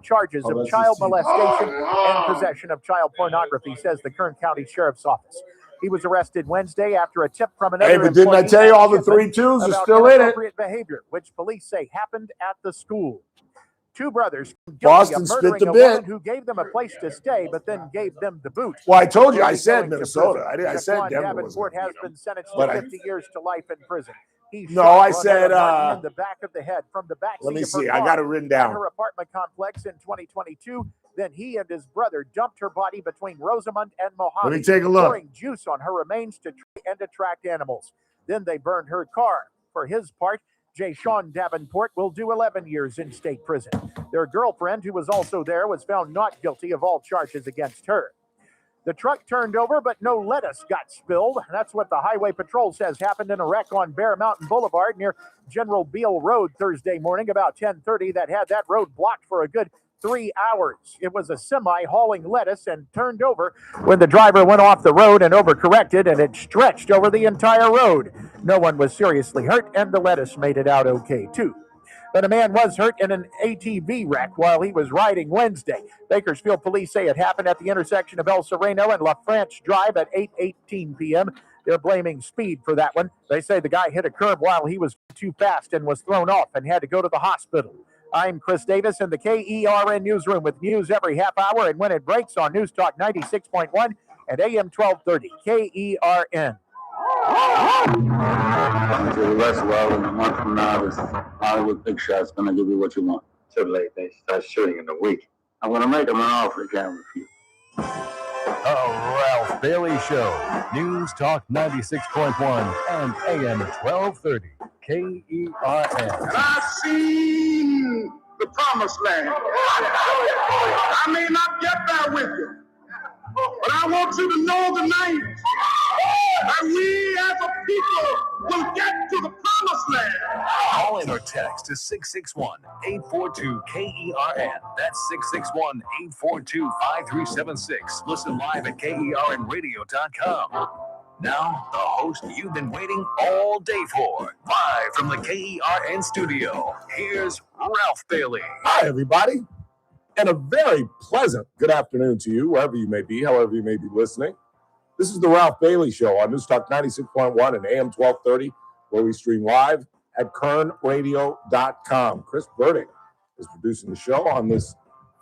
charges of child molestation and possession of child pornography, says the Kern County Sheriff's Office. He was arrested Wednesday after a tip from another employee. Hey, but didn't I tell you all the 3-2s are still in it? Inappropriate behavior, which police say happened at the school. Two brothers Boston of murdering spit the a bit. woman who gave them a place to stay, but then gave them the boot. Well, I told you, I said Minnesota. I said Denver was Davenport has been sentenced to 50 years to life in prison. I said in the back of the head from the back. Let me see. I got it written down. At her apartment complex in 2022. Then he and his brother dumped her body between Rosamond and Mojave. Let me take a look. Pouring juice on her remains to try and attract animals. Then they burned her car. For his part, J. Sean Davenport will do 11 years in state prison. Their girlfriend, who was also there, was found not guilty of all charges against her. The truck turned over, but no lettuce got spilled. That's what the Highway Patrol says happened in a wreck on Bear Mountain Boulevard near General Beale Road Thursday morning about 10:30 that had that road blocked for a good 3 hours. It was a semi hauling lettuce and turned over when the driver went off the road and overcorrected, and it stretched over the entire road. No one was seriously hurt, and the lettuce made it out okay, too. But a man was hurt in an ATV wreck while he was riding Wednesday. Bakersfield police say it happened at the intersection of El Sereno and La France Drive at 8:18 p.m. They're blaming speed for that one. They say the guy hit a curb while he was too fast and was thrown off and had to go to the hospital. I'm Chris Davis in the KERN newsroom with news every half hour and when it breaks on News Talk 96.1 and AM 1230. KERN. To the rest well in a month from now, this Hollywood Big Shot's going to give you what you want. Too late. They start shooting in a week. I'm going to make them an offer he can't refuse. The Ralph Bailey Show. News Talk 96.1 and AM 1230. KERN. And I've seen the promised land. I may not get there with you, but I want you to know tonight that we as a people will get to the promised land. Call in or text to 661-842-KERN. That's 661-842-5376. Listen live at KERNradio.com. Now, the host you've been waiting all day for. Live from the KERN studio, here's Ralph Bailey. Hi, everybody. And a very pleasant good afternoon to you, wherever you may be, however you may be listening. This is the Ralph Bailey Show on News Talk 96.1 and AM 1230, where we stream live at KERNradio.com. Chris Burdick is producing the show on this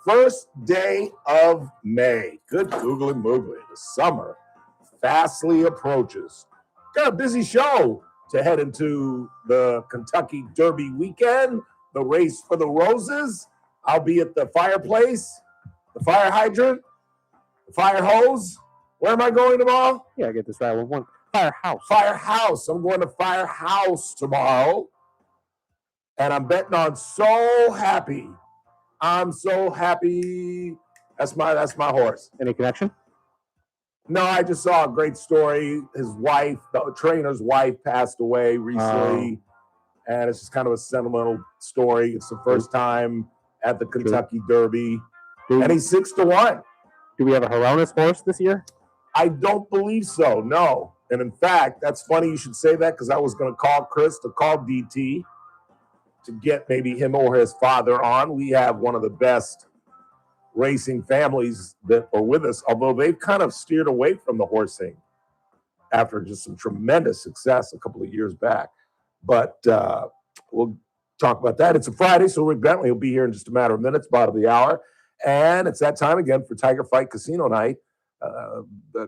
first day of May. Good googly moogly. The summer fastly approaches. Got a busy show to head into the Kentucky Derby weekend, the race for the roses. I'll be at the fireplace, the fire hydrant, the fire hose. Where am I going tomorrow? Yeah, I get this right. One Firehouse. Firehouse. I'm going to Firehouse tomorrow. And I'm betting on So Happy. I'm so happy. That's my horse. Any connection? No, I just saw a great story. His wife, the trainer's wife, passed away recently. And it's just kind of a sentimental story. It's the first time at the Kentucky Derby. And he's 6-1. Do we have a Horonis horse this year? I don't believe so, no. And in fact, that's funny you should say that because I was going to call Chris to call DT to get maybe him or his father on. We have one of the best racing families that are with us, although they've kind of steered away from the horsing after just some tremendous success a couple of years back. But we'll talk about that. It's a Friday, so Rick Bentley will be here in just a matter of minutes, bottom of the hour. And it's that time again for Tiger Fight Casino Night.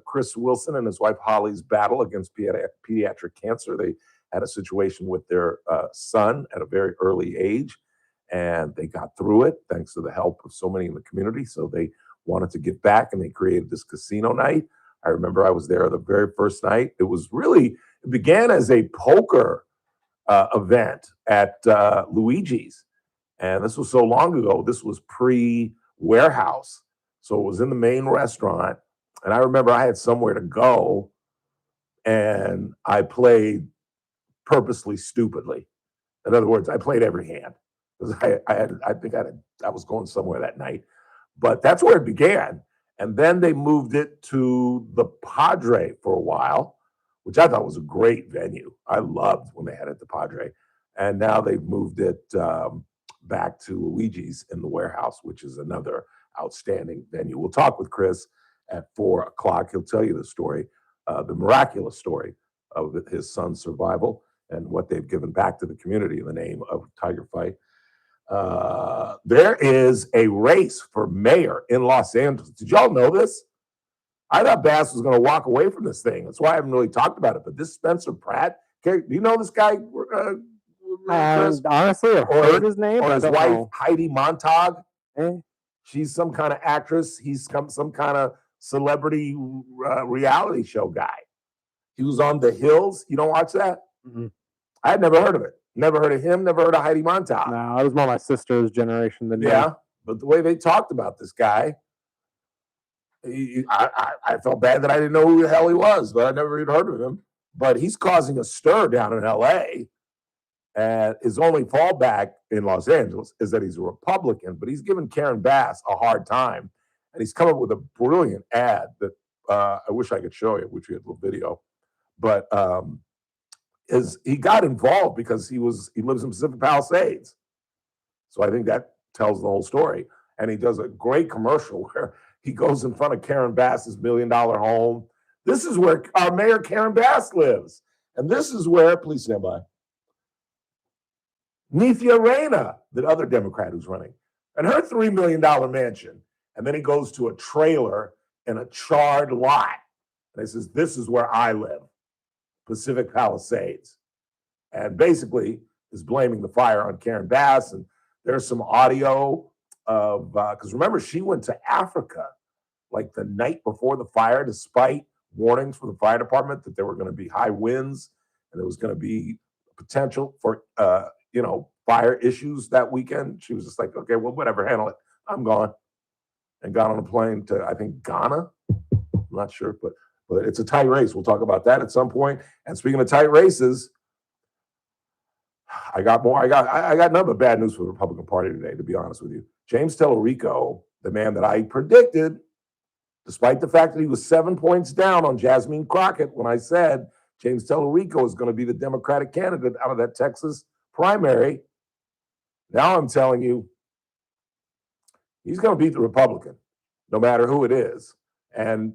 Chris Wilson and his wife Holly's battle against pediatric cancer. They had a situation with their son at a very early age, and they got through it thanks to the help of so many in the community. So they wanted to give back, and they created this casino night. I remember I was there the very first night. It began as a poker event at Luigi's, and this was so long ago. This was pre-warehouse, so it was in the main restaurant. And I remember I had somewhere to go, and I played purposely stupidly. In other words, I played every hand because I was going somewhere that night. But that's where it began. And then they moved it to the Padre for a while, which I thought was a great venue. I loved when they had it at the Padre. And now they've moved it back to Luigi's in the Warehouse, which is another outstanding venue. We'll talk with Chris at 4 o'clock. He'll tell you the story, the miraculous story of his son's survival and what they've given back to the community in the name of Tiger Fight. There is a race for mayor in Los Angeles. Did y'all know this? I thought Bass was going to walk away from this thing. That's why I haven't really talked about it. But this Spencer Pratt, do you know this guy? Honestly, I've heard his name. Or I his don't wife, know. Heidi Montag. Eh? She's some kind of actress. He's some kind of celebrity reality show guy. He was on The Hills. You don't watch that? Mm-hmm. I had never heard of it. Never heard of him. Never heard of Heidi Montag. No, it was more my sister's generation than me. Yeah, but the way they talked about this guy, I felt bad that I didn't know who the hell he was, but I never even heard of him. But he's causing a stir down in L.A., and his only fallback in Los Angeles is that he's a Republican, but he's giving Karen Bass a hard time. And he's come up with a brilliant ad that I wish I could show you, which we had a little video. But he got involved because he lives in Pacific Palisades. So I think that tells the whole story. And he does a great commercial where he goes in front of Karen Bass's $1 million home. This is where our mayor Karen Bass lives. And this is where, please stand by, Nithya Rayna, the other Democrat who's running, and her $3 million mansion. And then he goes to a trailer in a charred lot. And he says, this is where I live, Pacific Palisades. And basically is blaming the fire on Karen Bass. And there's some audio of, because remember, she went to Africa like the night before the fire, despite warnings from the fire department that there were going to be high winds and there was going to be potential for, fire issues that weekend. She was just like, okay, well, whatever, handle it. I'm gone. And got on a plane to, I think, Ghana. I'm not sure, but it's a tight race. We'll talk about that at some point. And speaking of tight races, I got none but bad news for the Republican Party today, to be honest with you. James Tellerico, the man that I predicted, despite the fact that he was 7 points down on Jasmine Crockett when I said James Tellerico is going to be the Democratic candidate out of that Texas primary. Now I'm telling you, he's going to beat the Republican, no matter who it is. And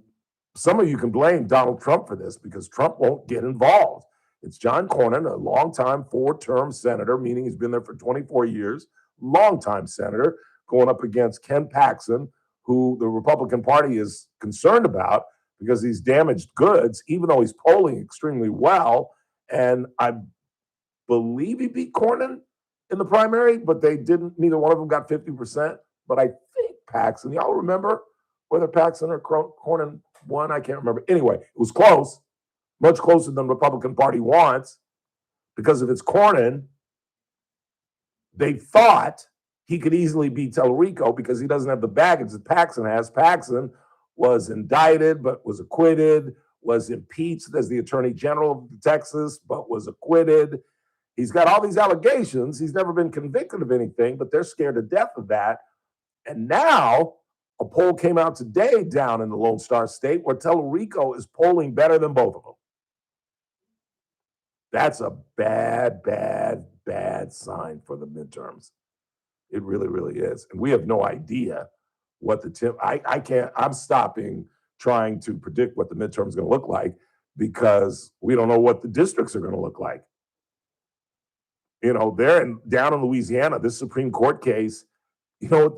some of you can blame Donald Trump for this because Trump won't get involved. It's John Cornyn, a longtime 4-term senator, meaning he's been there for 24 years, longtime senator, going up against Ken Paxton, who the Republican Party is concerned about because he's damaged goods, even though he's polling extremely well. And I believe he beat Cornyn in the primary, but neither one of them got 50%. But I think Paxton, y'all remember whether Paxton or Cornyn won? I can't remember. Anyway, it was close, much closer than the Republican Party wants, because if it's Cornyn, they thought he could easily beat Tellerico because he doesn't have the baggage that Paxton has. Paxton was indicted, but was acquitted, was impeached as the Attorney General of Texas, but was acquitted. He's got all these allegations. He's never been convicted of anything, but they're scared to death of that. And now a poll came out today down in the Lone Star State where Tellerico is polling better than both of them. That's a bad, bad, bad sign for the midterms. It really, really is. And we have no idea what I'm stopping trying to predict what the midterm is going to look like because we don't know what the districts are going to look like. You know, down in Louisiana, this Supreme Court case, you know what,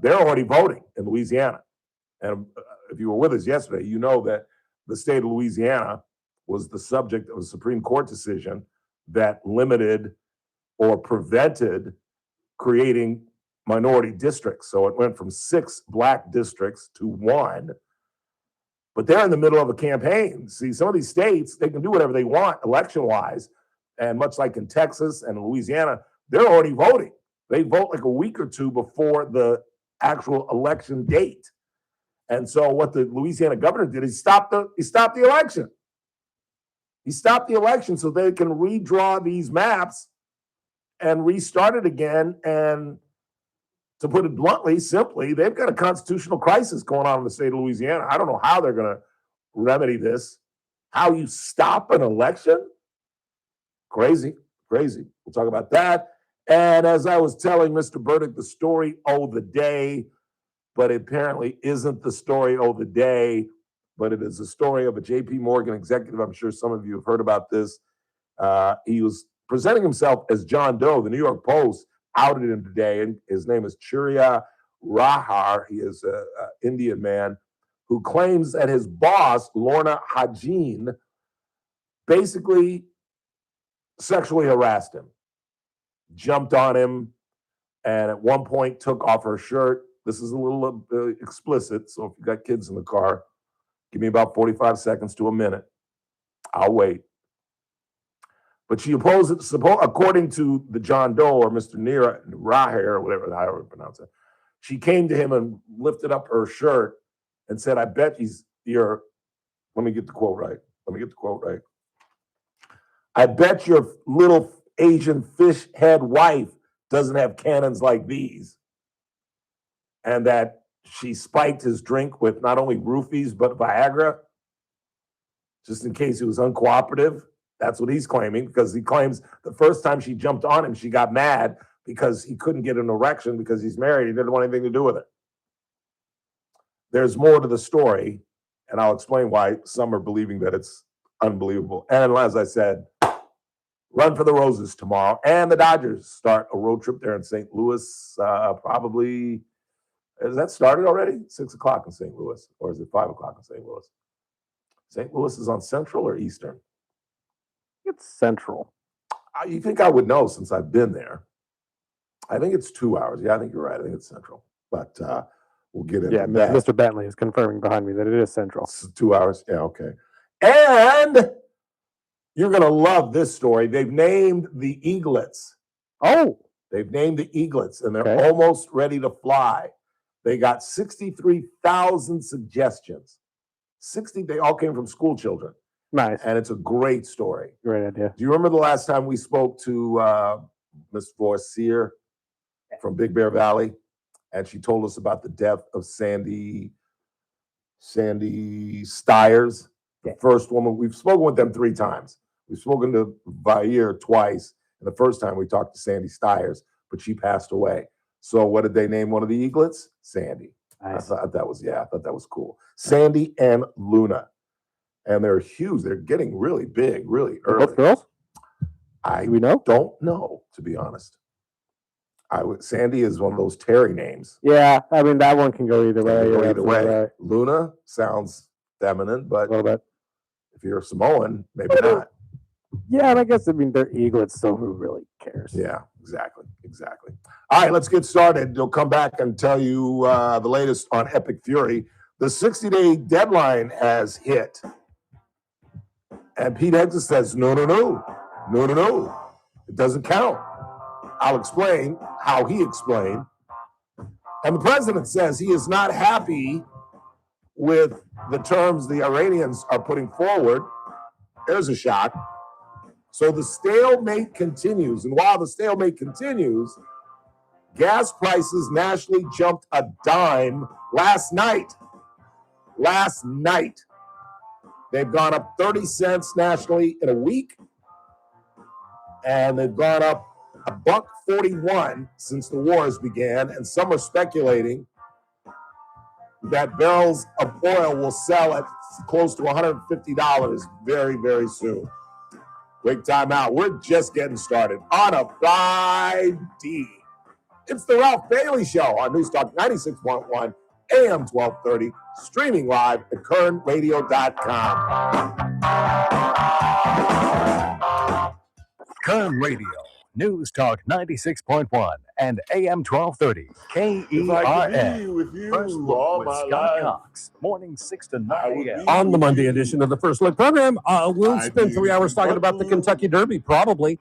they're already voting in Louisiana. And if you were with us yesterday, you know that the state of Louisiana was the subject of a Supreme Court decision that limited or prevented creating minority districts. So it went from 6 black districts to 1. But they're in the middle of a campaign. See, some of these states, they can do whatever they want election-wise. And much like in Texas and Louisiana, they're already voting. They vote like a week or two before the actual election date. And so what the Louisiana governor did is he stopped the election. He stopped the election so they can redraw these maps and restart it again. And to put it bluntly, simply, they've got a constitutional crisis going on in the state of Louisiana. I don't know how they're going to remedy this. How you stop an election? Crazy. We'll talk about that. And as I was telling Mr. Burdick, the story of the day, but it apparently isn't the story of the day, but it is the story of a J.P. Morgan executive. I'm sure some of you have heard about this. He was presenting himself as John Doe. The New York Post outed him today, and his name is Churya Rahar. He is an Indian man who claims that his boss, Lorna Hajin, basically sexually harassed him, jumped on him, and at one point took off her shirt. This is a little explicit, so if you've got kids in the car, give me about 45 seconds to a minute. I'll wait. But she opposed it, according to the John Doe or Mr. Neera Rahar, or whatever, however you pronounce it. She came to him and lifted up her shirt and said, I bet you're, let me get the quote right. I bet your little Asian fish head wife doesn't have cannons like these. And that she spiked his drink with not only roofies, but Viagra, just in case he was uncooperative. That's what he's claiming, because he claims the first time she jumped on him, she got mad because he couldn't get an erection because he's married. He didn't want anything to do with it. There's more to the story, and I'll explain why some are believing that it's unbelievable. And as I said, run for the roses tomorrow. And the Dodgers start a road trip there in St. Louis, probably. Has that started already? 6 o'clock in St. Louis, or is it 5 o'clock in St. Louis? St. Louis is on Central or Eastern? It's Central. You think I would know since I've been there. I think it's 2 hours. Yeah, I think you're right. I think it's Central. But we'll get into that. Mr. Bentley is confirming behind me that it is Central. It's 2 hours. Yeah, okay. And you're going to love this story. They've named the eaglets. Oh. They've named the eaglets, and they're almost ready to fly. They got 63,000 suggestions. They all came from school children. Nice. And it's a great story. Great idea. Do you remember the last time we spoke to Ms. Vorseer from Big Bear Valley? And she told us about the death of Sandy Stiers, the first woman. We've spoken with them 3 times. We've spoken to Vair twice. And the first time we talked to Sandy Stiers, but she passed away. So what did they name one of the eaglets? Sandy. Nice. I thought that was cool. Sandy and Luna. And they're huge. They're getting really big, really early. Both girls? We don't know, to be honest. Sandy is one of those Terry names. Yeah, I mean, that one can go either way. Right. Luna sounds feminine, but a little bit. If you're a Samoan, maybe not. Yeah, and I guess, they're eaglets, so who really cares? Yeah, exactly. All right, let's get started. They'll come back and tell you the latest on Epic Fury. The 60-day deadline has hit. And Pete Hexas says, no. It doesn't count. I'll explain how he explained. And the president says he is not happy with the terms the Iranians are putting forward. There's a shock. So the stalemate continues. And while the stalemate continues, gas prices nationally jumped a dime last night. They've gone up 30 cents nationally in a week. And they've gone up $1.41 since the wars began. And some are speculating that barrels of oil will sell at close to $150 very, very soon. Quick time out. We're just getting started on a Friday. It's the Ralph Bailey Show on News Talk 96.1 AM 1230, streaming live at KernRadio.com. Kern Radio, News Talk 96.1 and AM 1230, KERN. First Look with Scott Cox, morning 6 to 9 a.m. On the Monday edition of the First Look program, we'll spend 3 hours talking about the Kentucky Derby, probably.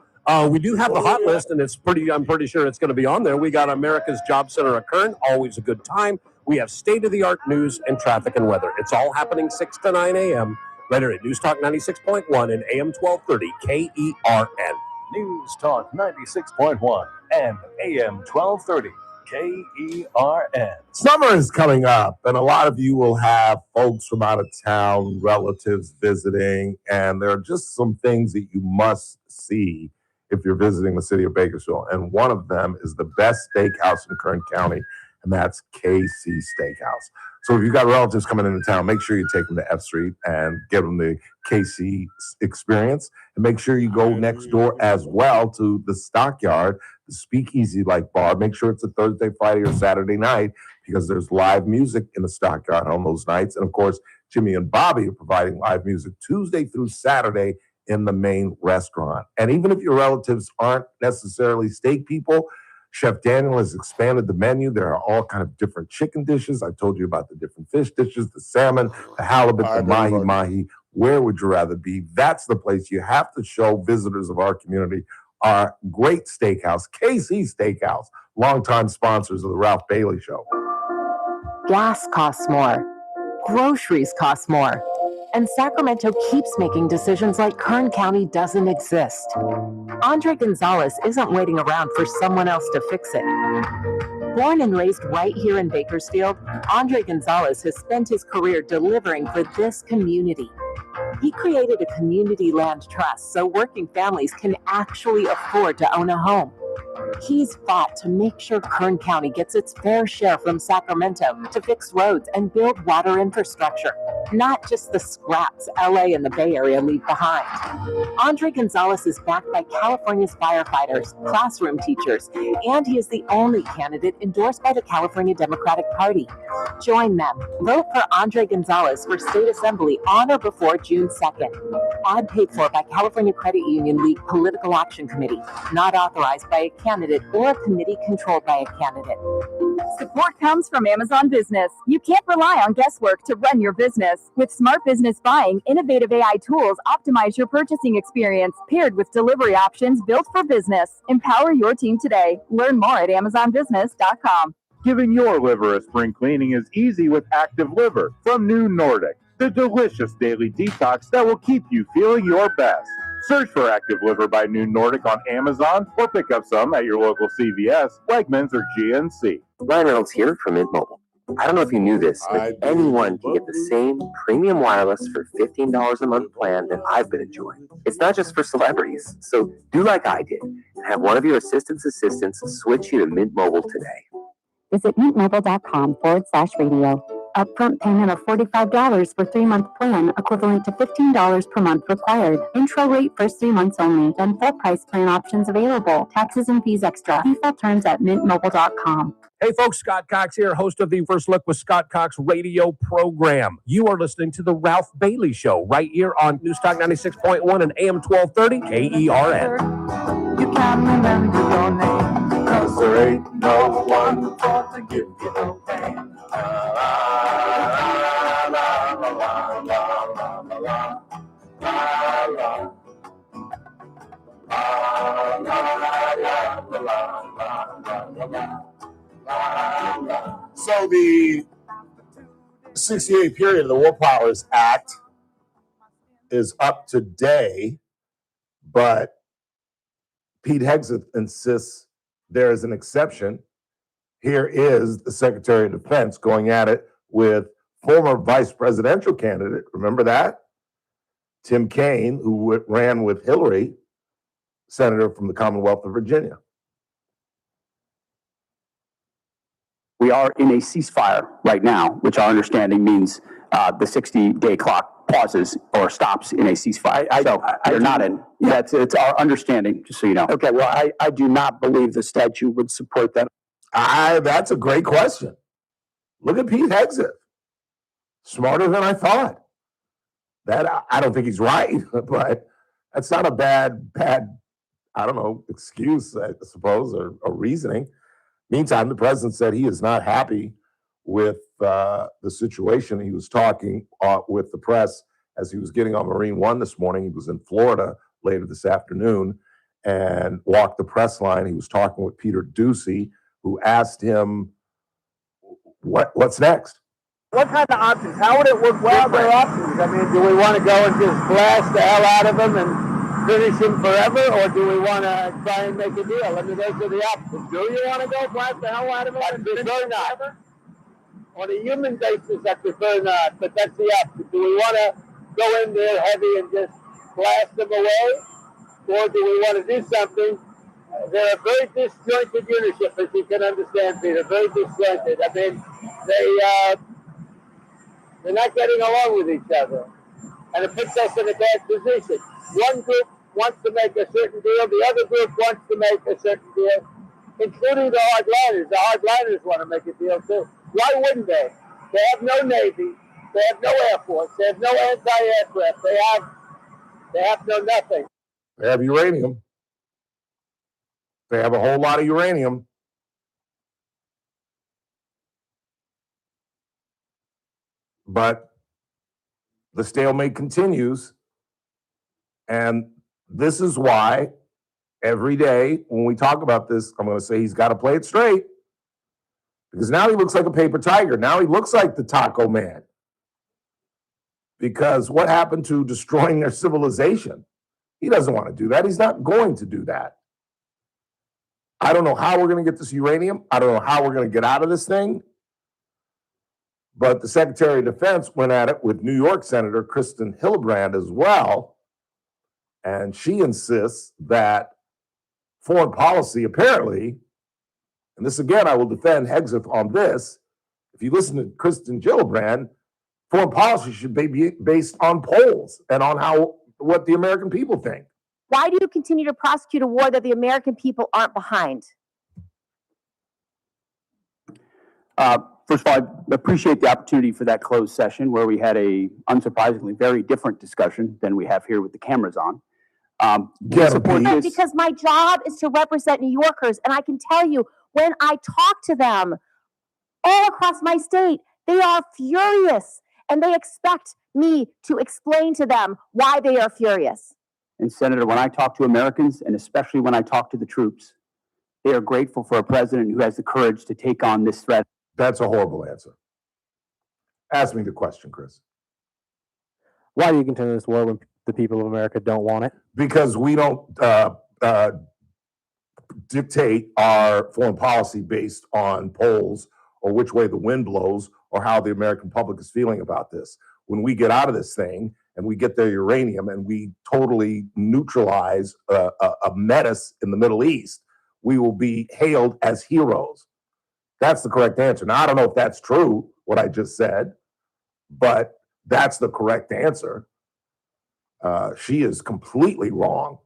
We do have the hot list, and I'm pretty sure it's going to be on there. We got America's Job Center at Kern, always a good time. We have state-of-the-art news and traffic and weather. It's all happening 6 to 9 a.m. later at News Talk 96.1 and AM 1230 KERN. News Talk 96.1 and AM 1230 KERN. Summer is coming up, and a lot of you will have folks from out of town, relatives visiting, and there are just some things that you must see if you're visiting the city of Bakersfield. And one of them is the best steakhouse in Kern County, and that's KC Steakhouse. So if you've got relatives coming into town, make sure you take them to F Street and give them the KC experience. And make sure you go next door as well to the Stockyard, the Speakeasy-like bar. Make sure it's a Thursday, Friday, or Saturday night because there's live music in the Stockyard on those nights. And of course, Jimmy and Bobby are providing live music Tuesday through Saturday in the main restaurant. And even if your relatives aren't necessarily steak people, Chef Daniel has expanded the menu. There are all kind of different chicken dishes. I told you about the different fish dishes, the salmon, the halibut, the mahi-mahi. Where would you rather be? That's the place you have to show visitors of our community our great steakhouse, KC Steakhouse, longtime sponsors of the Ralph Bailey Show. Gas costs more. Groceries cost more. And Sacramento keeps making decisions like Kern County doesn't exist. Andre Gonzalez isn't waiting around for someone else to fix it. Born and raised right here in Bakersfield, Andre Gonzalez has spent his career delivering for this community. He created a community land trust so working families can actually afford to own a home. He's fought to make sure Kern County gets its fair share from Sacramento to fix roads and build water infrastructure, not just the scraps LA and the Bay Area leave behind. Andre Gonzalez is backed by California's firefighters, classroom teachers, and he is the only candidate endorsed by the California Democratic Party. Join them. Vote for Andre Gonzalez for State Assembly on or before June 2nd. Ad paid for by California Credit Union League Political Action Committee, not authorized by a candidate or a committee controlled by a candidate. Support comes from Amazon Business. You can't rely on guesswork to run your business. With smart business buying, innovative AI tools optimize your purchasing experience, paired with delivery options built for business. Empower your team today. Learn more at amazonbusiness.com. Giving your liver a spring cleaning is easy with Active Liver from New Nordic, the delicious daily detox that will keep you feeling your best. Search for Active Liver by New Nordic on Amazon or pick up some at your local CVS, Wegmans, or GNC. Ryan Reynolds here from Mint Mobile. I don't know if you knew this, but anyone can get the same premium wireless for $15 a month plan that I've been enjoying. It's not just for celebrities, so do like I did and have one of your assistants switch you to Mint Mobile today. Visit mintmobile.com/radio. Upfront payment of $45 for 3-month plan, equivalent to $15 per month required. Intro rate first 3 months only. Then full price plan options available. Taxes and fees extra. See full terms at mintmobile.com. Hey folks, Scott Cox here, host of the First Look with Scott Cox radio program. You are listening to the Ralph Bailey Show right here on Newstalk 96.1 and AM 1230 KERN. You can remember your name, 'cause there ain't no one for to give you no pain. So the 68 period of the War Powers Act is up today, but Pete Hegseth insists there is an exception. Here is the Secretary of Defense going at it with former vice presidential candidate, remember that? Tim Kaine, who ran with Hillary, senator from the Commonwealth of Virginia. We are in a ceasefire right now, which our understanding means the 60-day clock pauses or stops in a ceasefire. They're not in. Yeah. It's our understanding, just so you know. Okay, well, I do not believe the statute would support that. That's a great question. Look at Pete Hegseth. Smarter than I thought. That I don't think he's right, but that's not a bad, I don't know, excuse, I suppose, or reasoning. Meantime, the president said he is not happy with the situation. He was talking with the press as he was getting on Marine One this morning. He was in Florida later this afternoon and walked the press line. He was talking with Peter Ducey, who asked him, what's next? What kind of options? How would it work? Well, there are options. I mean, do we want to go and just blast the hell out of him and finish him forever, or do we want to try and make a deal? I mean, those are the options. Do you want to go blast the hell out of him? I prefer not. Forever? On a human basis, I prefer not, but that's the option. Do we want to go in there heavy and just blast them away? or do we want to do something? They're a very disjointed unitship, as you can understand, Peter. Very disjointed. I mean, they're not getting along with each other, and it puts us in a bad position. One group wants to make a certain deal, the other group wants to make a certain deal, including the hardliners. The hardliners want to make a deal too. Why wouldn't they? They have no Navy, they have no Air Force, they have no anti-aircraft, they have no nothing. They have uranium. They have a whole lot of uranium. But the stalemate continues. And this is why every day when we talk about this, I'm going to say he's got to play it straight. Because now he looks like a paper tiger. Now he looks like the taco man. Because what happened to destroying their civilization? He doesn't want to do that. He's not going to do that. I don't know how we're going to get this uranium. I don't know how we're going to get out of this thing. But the Secretary of Defense went at it with New York Senator Kristen Hildebrand as well. And she insists that foreign policy, apparently, and this again, I will defend Hegseth on this. If you listen to Kristen Hildebrand, foreign policy should be based on polls and on what the American people think. Why do you continue to prosecute a war that the American people aren't behind? First of all, I appreciate the opportunity for that closed session where we had a, unsurprisingly, very different discussion than we have here with the cameras on. Because my job is to represent New Yorkers, and I can tell you, when I talk to them all across my state, they are furious, and they expect me to explain to them why they are furious. And Senator, when I talk to Americans, and especially when I talk to the troops, they are grateful for a president who has the courage to take on this threat. That's a horrible answer. Ask me the question, Chris. Why do you continue this war when the people of America don't want it? Because we don't dictate our foreign policy based on polls or which way the wind blows or how the American public is feeling about this. When we get out of this thing and we get their uranium and we totally neutralize a menace in the Middle East, we will be hailed as heroes. That's the correct answer. Now, I don't know if that's true, what I just said, but that's the correct answer. She is completely wrong.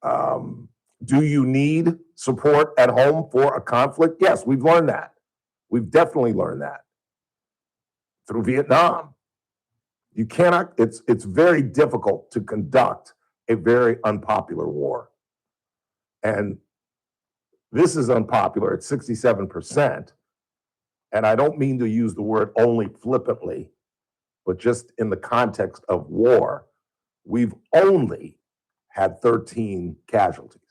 Do you need support at home for a conflict? Yes, we've learned that. We've definitely learned that through Vietnam. You cannot, it's very difficult to conduct a very unpopular war. And this is unpopular at 67%. And I don't mean to use the word only flippantly, but just in the context of war, we've only had 13 casualties.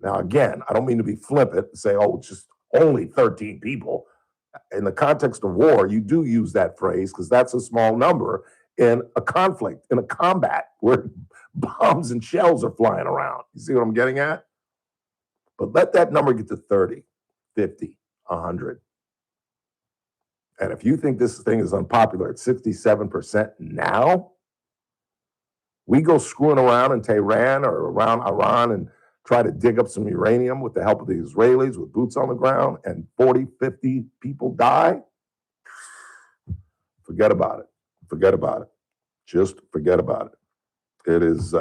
Now, again, I don't mean to be flippant and say, oh, it's just only 13 people. In the context of war, you do use that phrase because that's a small number in a conflict, in a combat where bombs and shells are flying around. You see what I'm getting at? But let that number get to 30, 50, 100. And if you think this thing is unpopular at 67% now, we go screwing around in Tehran or around Iran and try to dig up some uranium with the help of the Israelis with boots on the ground and 40, 50 people die, forget about it. Forget about it. Just forget about it. It is,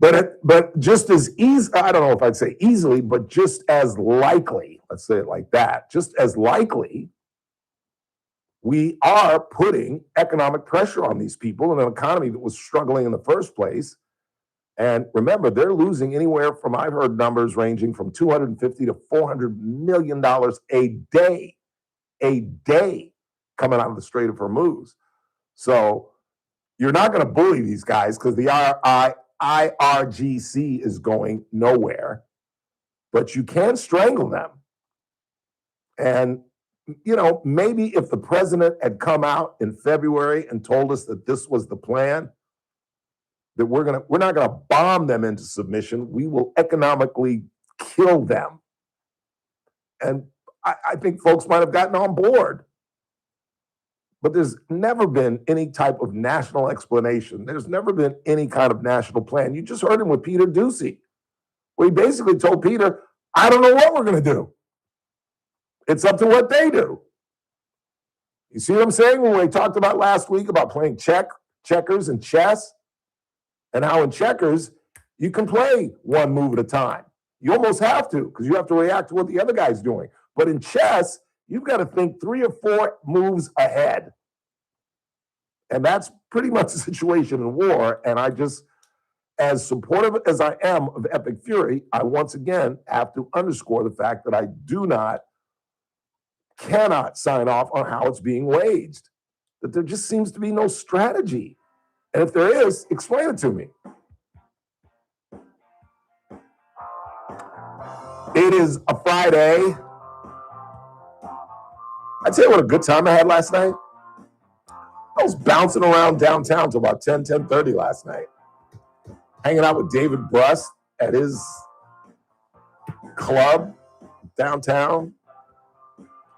but just as easy, I don't know if I'd say easily, but just as likely, let's say it like that, just as likely, we are putting economic pressure on these people in an economy that was struggling in the first place. And remember, they're losing anywhere from, I've heard numbers ranging from $250 to $400 million a day coming out of the Strait of Hormuz. So you're not going to bully these guys because the IRGC is going nowhere, but you can strangle them. And, you know, maybe if the president had come out in February and told us that this was the plan, that we're not going to bomb them into submission. We will economically kill them. And I think folks might have gotten on board. But there's never been any type of national explanation. There's never been any kind of national plan. You just heard him with Peter Ducey, where he basically told Peter, I don't know what we're going to do. It's up to what they do. You see what I'm saying? When we talked about last week about playing checkers and chess, and how in checkers, you can play one move at a time. You almost have to, because you have to react to what the other guy's doing. But in chess, you've got to think 3 or 4 moves ahead. And that's pretty much the situation in war. And I just, as supportive as I am of Epic Fury, I once again have to underscore the fact that I cannot sign off on how it's being waged. That there just seems to be no strategy. And if there is, explain it to me. It is a Friday. I tell you what a good time I had last night. I was bouncing around downtown till about 10:30 last night. Hanging out with David Brust at his club downtown.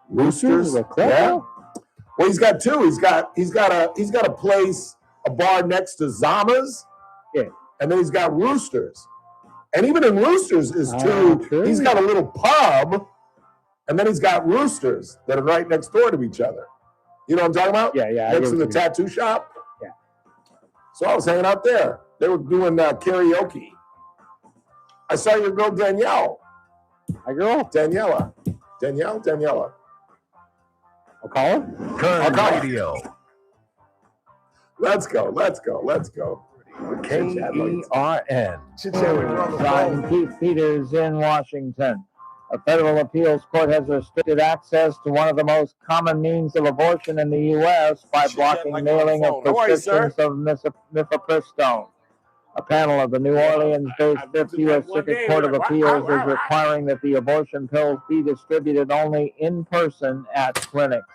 Roosters. Yeah. Well, he's got 2. He's got a place, a bar next to Zama's. Yeah. And then he's got Roosters. And even in Roosters is 2. True. He's got a little pub, and then he's got Roosters that are right next door to each other. You know what I'm talking about? Yeah. Next to the tattoo shop? Yeah. So I was hanging out there. They were doing karaoke. I saw your girl Danielle. My girl? Daniela. Daniela. I'll call her? Current Radio. Let's go. KERN. John Keith Peters in Washington. A federal appeals court has restricted access to one of the most common means of abortion in the U.S. by blocking mailing of prescriptions of mifepristone. A panel of the New Orleans-based 5th U.S. Circuit Court of Appeals is requiring that the abortion pills be distributed only in person at clinics.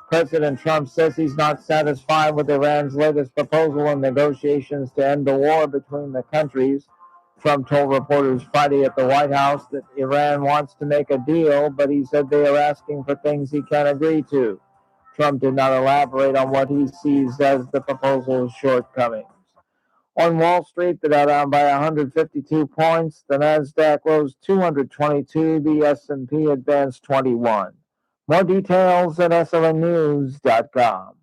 President Trump says he's not satisfied with Iran's latest proposal in negotiations to end the war between the countries. Trump told reporters Friday at the White House that Iran wants to make a deal, but he said they are asking for things he can't agree to. Trump did not elaborate on what he sees as the proposal's shortcomings. On Wall Street, the Dow down by 152 points, the Nasdaq rose 222, the S&P advanced 21. More details at slnnews.com.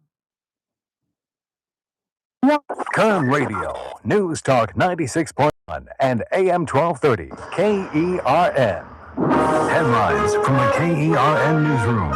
Current Radio, News Talk 96.1 and AM 1230, KERN. Headlines from the KERN Newsroom.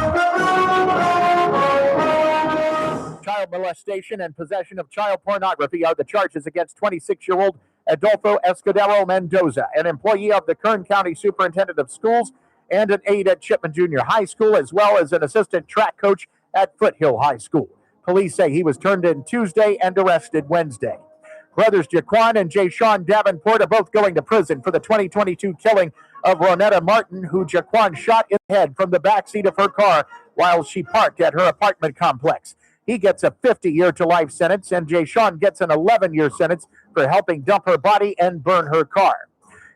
Child molestation and possession of child pornography are the charges against 26-year-old Adolfo Escudero Mendoza, an employee of the Kern County Superintendent of Schools and an aide at Chipman Junior High School, as well as an assistant track coach at Foothill High School. Police say he was turned in Tuesday and arrested Wednesday. Brothers Jaquan and Jayshawn Davenport are both going to prison for the 2022 killing of Ronetta Martin, who Jaquan shot in the head from the backseat of her car while she parked at her apartment complex. He gets a 50-year to life sentence, and Jayshawn gets an 11-year sentence for helping dump her body and burn her car.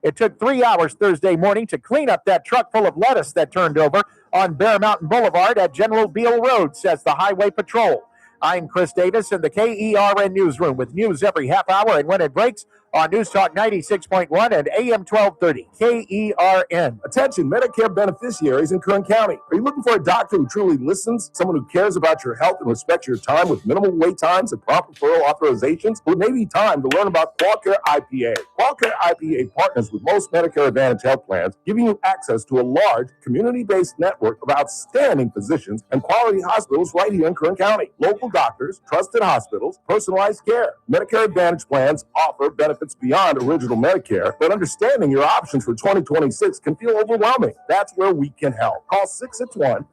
It took 3 hours Thursday morning to clean up that truck full of lettuce that turned over on Bear Mountain Boulevard at General Beale Road, says the Highway Patrol. I'm Chris Davis in the KERN Newsroom with news every half hour and when it breaks on News Talk 96.1 and AM 1230, KERN. Attention, Medicare beneficiaries in Kern County. Are you looking for a doctor who truly listens, someone who cares about your health and respects your time with minimal wait times and prompt referral authorizations? Well, it may be time to learn about QualCare IPA. QualCare IPA partners with most Medicare Advantage health plans, giving you access to a large, community-based network of outstanding physicians and quality hospitals right here in Kern County. Local doctors, trusted hospitals, personalized care. Medicare Advantage plans offer benefits beyond original Medicare, but understanding your options for 2026 can feel overwhelming. That's where we can help. Call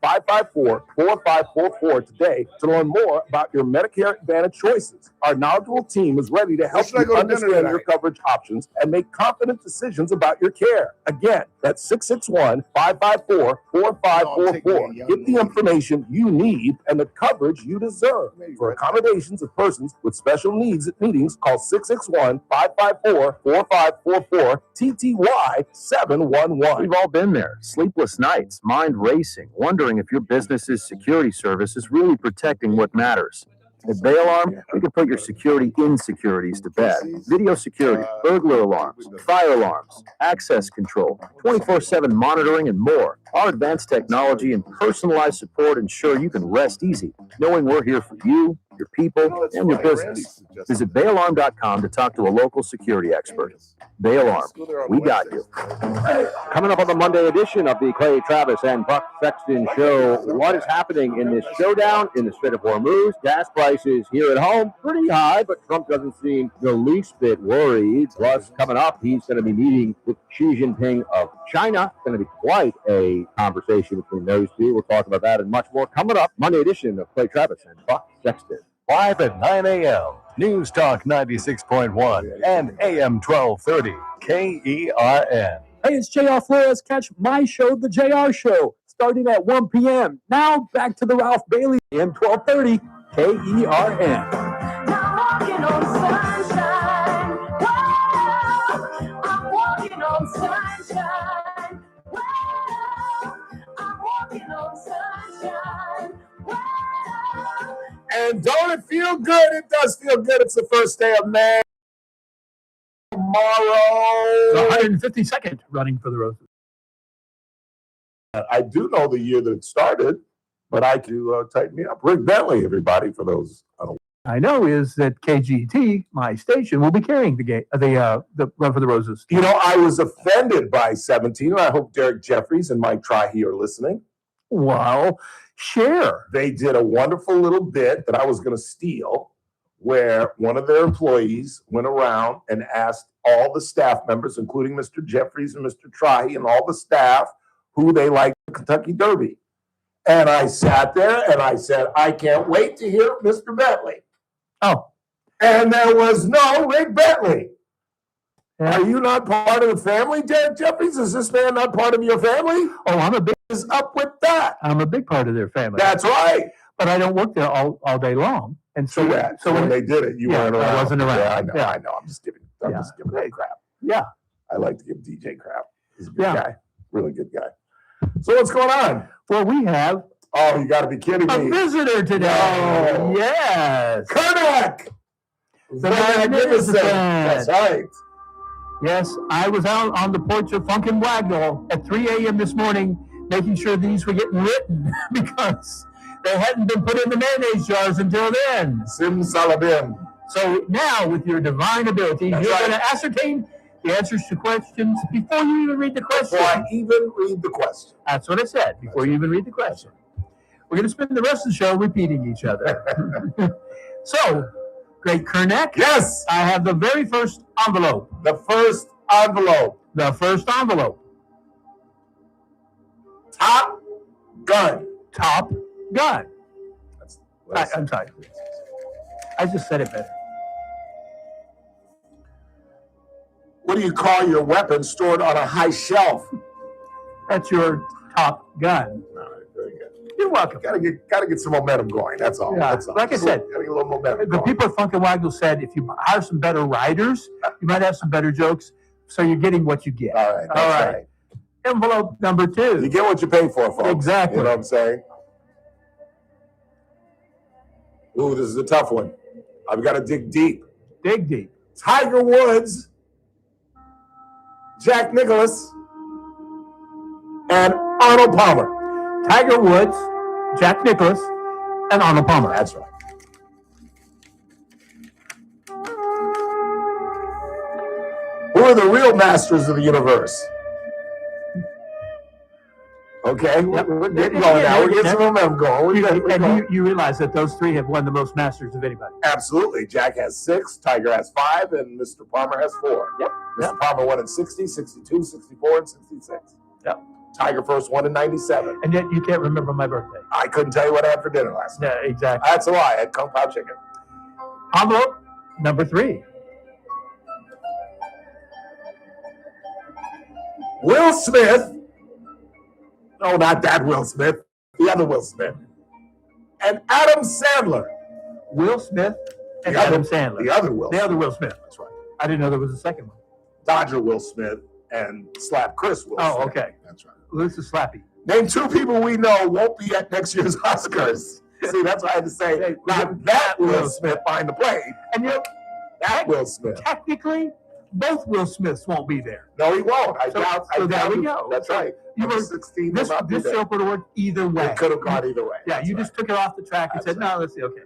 661-554-4544 today to learn more about your Medicare Advantage choices. Our knowledgeable team is ready to help you understand your coverage options and make confident decisions about your care. Again, that's 661-554-4544. Get the information you need and the coverage you deserve. For accommodations of persons with special needs at meetings, call 661-554-4544. 554-4544, TTY 711. We've all been there. Sleepless nights, mind racing, wondering if your business's security service is really protecting what matters. At Bay Alarm, we can put your security insecurities to bed. Video security, burglar alarms, fire alarms, access control, 24/7 monitoring, and more. Our advanced technology and personalized support ensure you can rest easy, knowing we're here for you, your people, and your business. Visit bayalarm.com to talk to a local security expert. Bay Alarm, we got you. Coming up on the Monday edition of the Clay Travis and Buck Sexton Show, what is happening in this showdown in the Strait of Hormuz? Gas prices here at home pretty high, but Trump doesn't seem the least bit worried. Plus, coming up, he's going to be meeting with Xi Jinping of China. It's going to be quite a conversation between those two. We'll talk about that and much more coming up. Monday edition of Clay Travis and Buck Sexton. Live at 9 a.m. News Talk 96.1 and AM 1230 KERN. Hey, it's JR Flores. Catch my show, The JR Show, starting at 1 p.m. Now back to the Ralph Bailey, AM 1230 KERN. And don't it feel good? It does feel good. It's the first day of May. Tomorrow. The 152nd running for the Roses. I do know the year that it started, but I do tighten me up. Rick Bentley, everybody, for those. I know is that KGT, my station, will be carrying the Run for the Roses. You know, I was offended by 17, and I hope Derek Jeffries and Mike Trahey are listening. Well, share. They did a wonderful little bit that I was going to steal, where one of their employees went around and asked all the staff members, including Mr. Jeffries and Mr. Trahey and all the staff, who they liked the Kentucky Derby. And I sat there and I said, I can't wait to hear Mr. Bentley. Oh. And there was no Rick Bentley. Are you not part of the family, Derek Jeffries? Is this man not part of your family? Oh, I'm a big. What is up with that? I'm a big part of their family. That's right. But I don't work there all day long. And so, so when they did it, you weren't around. I wasn't around. Yeah, I know. I'm just giving that crap. Yeah. I like to give DJ crap. He's a good guy. Really good guy. So what's going on? Well, we have. Oh, you got to be kidding me. A visitor today. No. Yes. Kernak. The magnificent. That's right. Yes, I was out on the porch of Funk and Wagnall at 3 a.m. this morning, making sure these were getting written because they hadn't been put in the mayonnaise jars until then. Simsalabim. So now, with your divine ability, you're going to ascertain the answers to questions before you even read the question. Before I even read the question. That's what I said, before you even read the question. We're going to spend the rest of the show repeating each other. So, Great Kernak. Yes. I have the very first envelope. The first envelope. The first envelope. Top Gun. Top Gun. I'm sorry. I just said it better. What do you call your weapon stored on a high shelf? That's your Top Gun. All right, very good. You're welcome. Gotta get some momentum going. That's all. Yeah, That's all. like I said, gotta get a little momentum the going. people at Funk and Wagnall said if you hire some better writers, you might have some better jokes. So you're getting what you get. All right. All right. Envelope number 2. You get what you pay for, folks. Exactly. You know what I'm saying? Ooh, this is a tough one. I've got to dig deep. Dig deep. Tiger Woods, Jack Nicklaus, and Arnold Palmer. Tiger Woods, Jack Nicklaus, and Arnold Palmer. That's right. Who are the real masters of the universe? Okay, we're getting going now. We're getting some momentum going. You realize that those three have won the most Masters of anybody. Absolutely. Jack has 6, Tiger has 5, and Mr. Palmer has 4. Yep. Mr. Palmer won in 60, 62, 64, and 66. Yep. Tiger first won in 97. And yet you can't remember my birthday. I couldn't tell you what I had for dinner last night. Yeah, exactly. That's a lie. I had Kung Pao chicken. Envelope number 3. Will Smith. No, not that Will Smith. The other Will Smith. And Adam Sandler. Will Smith and Adam Sandler. The other Will The other Will Smith. That's right. I didn't know there was a second one. Dodger Will Smith and Slap Chris Will Smith. Oh, okay. That's right. Well, this is Slappy. Name 2 people we know won't be at next year's Oscars. See, that's why I had to say, not that Will Smith behind the plane. And that Will Smith. Technically, both Will Smiths won't be there. No, he won't. I So doubt. there we go. That's right. You were 16. This joke would have worked either way. It could have gone either way. Yeah, you just took it off the track and said, no, let's see. Okay.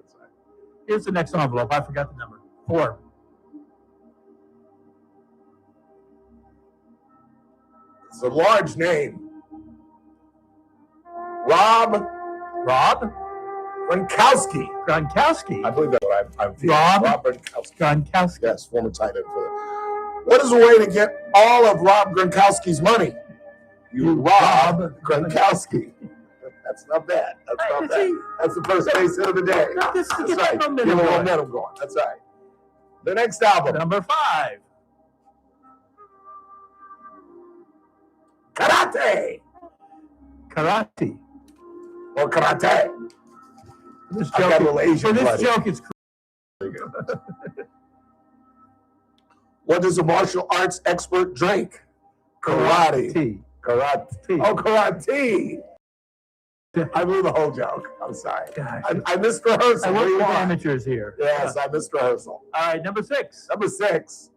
Here's the next envelope. I forgot the number. 4. It's a large name. Rob Gronkowski. Gronkowski. I believe that's what I'm feeling. Rob Gronkowski. Yes, former tight end for them. What is a way to get all of Rob Gronkowski's money? You rob Gronkowski. That's not bad. That's not bad. That's the first base hit of the day. This That's get right. that Get a momentum little going. momentum going. That's right. The next album. Number 5. Karate. Karate. Or karate. This I've got a joke, little Asian for this blood. joke, it's What does a martial arts expert drink? Karate. Karate. Oh, karate. I blew the whole joke. I'm sorry. I missed rehearsal. I What work do you with want? amateurs here. Yes, I missed rehearsal. All right, number 6. Number 6.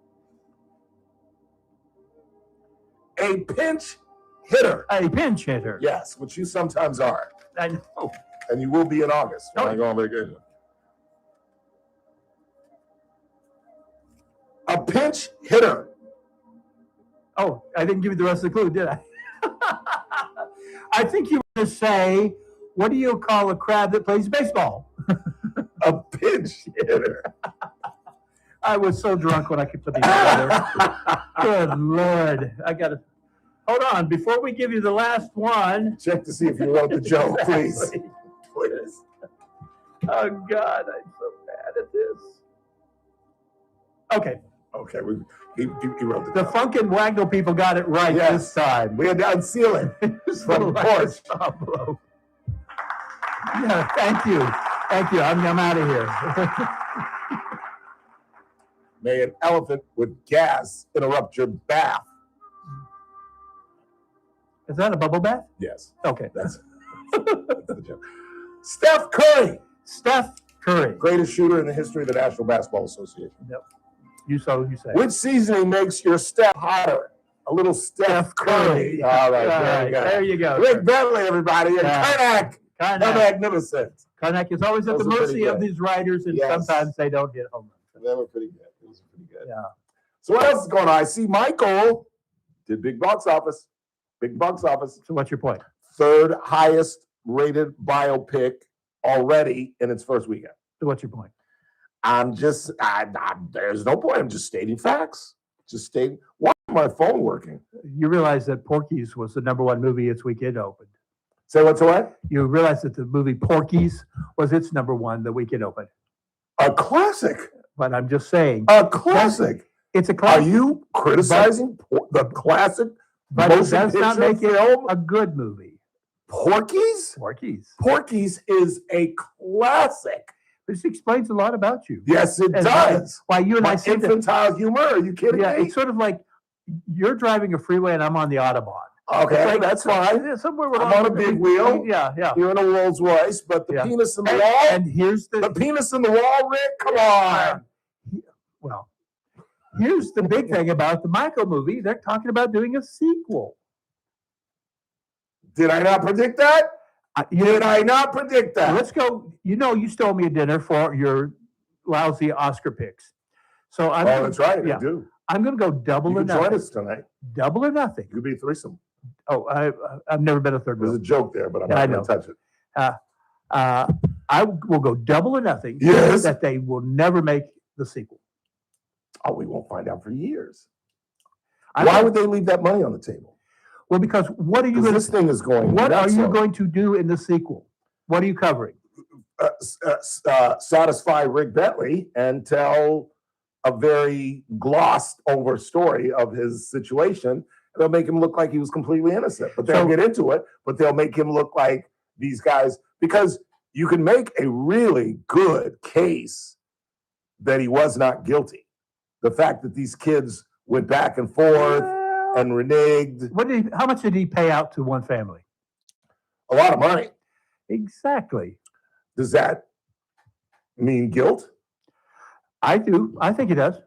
A pinch hitter. A pinch hitter. Yes, which you sometimes are. I know. And you will be in August when I go on vacation. A pinch hitter. Oh, I didn't give you the rest of the clue, did I? I think you were going to say, what do you call a crab that plays baseball? A pinch hitter. I was so drunk when I could put these together. Good Lord. I got to. Hold on. Before we give you the last one. Check to see if you wrote the joke, please. Please. Oh, God. I'm so bad at this. Okay. Okay. He wrote The Funk and Waggle people got it right this time. We had to unseal it from the porch. Envelope. Yeah, thank you. Thank you. I'm out of here. May an elephant with gas interrupt your bath? Is that a bubble bath? Yes. Okay. That's the joke. Steph Curry. Steph Curry. Greatest shooter in the history of the National Basketball Association. Yep. You say. Which seasoning makes your step hotter? A little Steph Curry. All right. There you go. Rick Bentley, everybody. And Karnak. Magnificent. Karnak is always at the mercy of these writers, and sometimes they don't hit home runs. They were pretty good. It was pretty good. Yeah. So what else is going on? I see Michael did big box office. Big box office. So what's your point? 3rd highest rated biopic already in its first weekend. So what's your point? There's no point. I'm just stating facts. Just stating. Why is my phone working? You realize that Porky's was the #1 movie its weekend opened. Say what's what? You realize that the movie Porky's was its #1 the weekend opened. A classic. But I'm just saying. A classic. It's a classic. Are you criticizing the classic? But it does not make it a good movie. Porky's? Porky's is a classic. This explains a lot about you. Yes, it does. Why you and I My say infantile humor? Are you kidding me? It's sort of like you're driving a freeway and I'm on the Autobahn. Okay, like, that's fine. Somewhere I'm on a big wheel. Yeah. You're in a Rolls Royce, but the penis in the wall. And here's the penis in the wall, Rick. Come on. Well, here's the big thing about the Michael movie. They're talking about doing a sequel. Did I not predict that? Did I not predict that? Let's go. You stole me a dinner for your lousy Oscar picks. So that's right. I do. I'm going to go double or nothing. Join us tonight. Double or nothing. You could be a threesome. Oh, I've never been a third wheel. There's a joke there, but I'm not going to touch it. I will go double or nothing. Yes. That they will never make the sequel. Oh, we won't find out for years. Why would they leave that money on the table? Well, because what are you going this thing is going. What are you going to do in the sequel? What are you covering? Satisfy Rick Bentley and tell a very glossed over story of his situation. They'll make him look like he was completely innocent, but they'll get into it. But they'll make him look like these guys, because you can make a really good case that he was not guilty. the fact that these kids went back and forth and reneged. How much did he pay out to one family? A lot of money. Exactly. Does that mean guilt? I do. I think it does.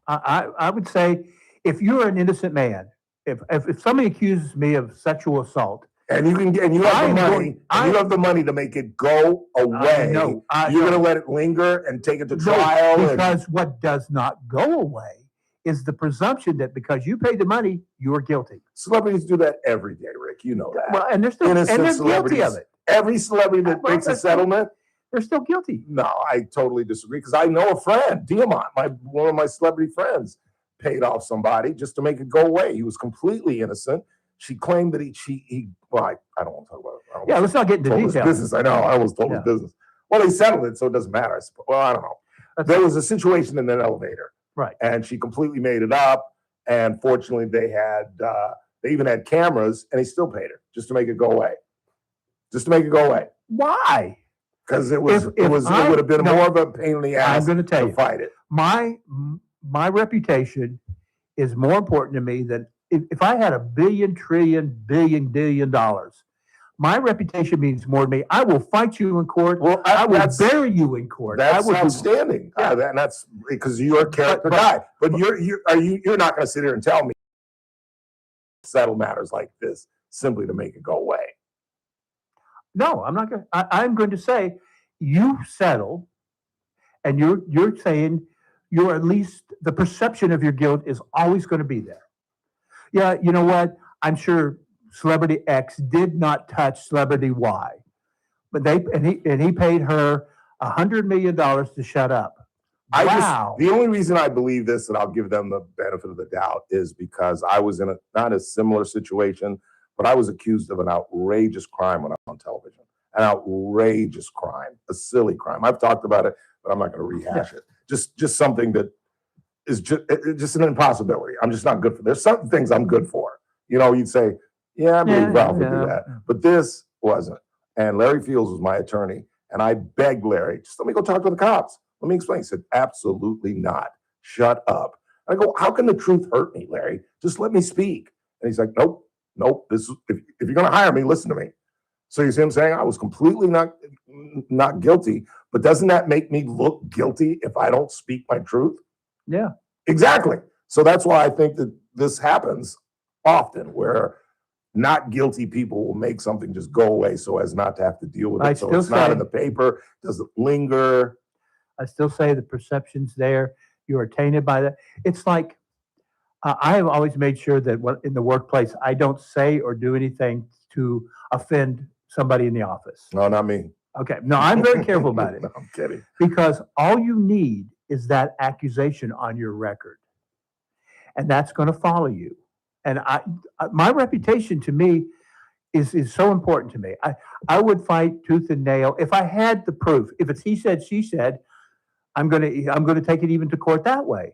I would say if you're an innocent man, if somebody accuses me of sexual assault, and you have the money to make it go away, you're going to let it linger and take it to trial. Because what does not go away is the presumption that because you paid the money, you are guilty. Celebrities do that every day, Rick. You know that. Well, and they're still guilty of it. Every celebrity that breaks a settlement, they're still guilty. No, I totally disagree because I know a friend, Diamant, one of my celebrity friends, paid off somebody just to make it go away. He was completely innocent. She claimed that he well, I don't want to talk about it. Let's not get into details. Business, I know. I almost told his business. Well, they settled it, so it doesn't matter. Well, I don't know. There was a situation in an elevator. Right. And she completely made it up. And fortunately, they even had cameras, and he still paid her just to make it go away. Just to make it go away. Why? Because it would have been more of a pain in the ass. I'm going to tell you, fight it. My reputation is more important to me than if I had $1 billion, trillion, billion dollars. My reputation means more to me. I will fight you in court. Well, I will bury you in court. That's outstanding. And that's because you're a character guy. But you're not going to sit here and tell me settle matters like this simply to make it go away. No, I'm not going. I'm going to say you settle, and you're saying you're at least the perception of your guilt is always going to be there. Yeah, you know what? I'm sure Celebrity X did not touch Celebrity Y, but he paid her $100 million to shut up. The only reason I believe this, and I'll give them the benefit of the doubt, is because I was in not a similar situation, but I was accused of an outrageous crime when I was on television. An outrageous crime, a silly crime. I've talked about it, but I'm not going to rehash it. Just something that is just an impossibility. I'm just not good for. There's certain things I'm good for. You'd say, yeah, I believe Ralph would do that. But this wasn't. And Larry Fields was my attorney. And I begged Larry, just let me go talk to the cops. Let me explain. He said, absolutely not. Shut up. I go, how can the truth hurt me, Larry? Just let me speak. And he's like, nope. This is, if you're going to hire me, listen to me. So you see him saying I was completely not guilty. But doesn't that make me look guilty if I don't speak my truth? Yeah. Exactly. So that's why I think that this happens often, where not guilty people will make something just go away so as not to have to deal with it. So it's not in the paper, doesn't linger. I still say the perception's there. You are tainted by that. It's like I have always made sure that in the workplace, I don't say or do anything to offend somebody in the office. No, not me. Okay. No, I'm very careful about it. No, I'm kidding. Because all you need is that accusation on your record. And that's going to follow you. And my reputation to me is so important to me. I would fight tooth and nail if I had the proof. If it's he said, she said, I'm going to take it even to court that way.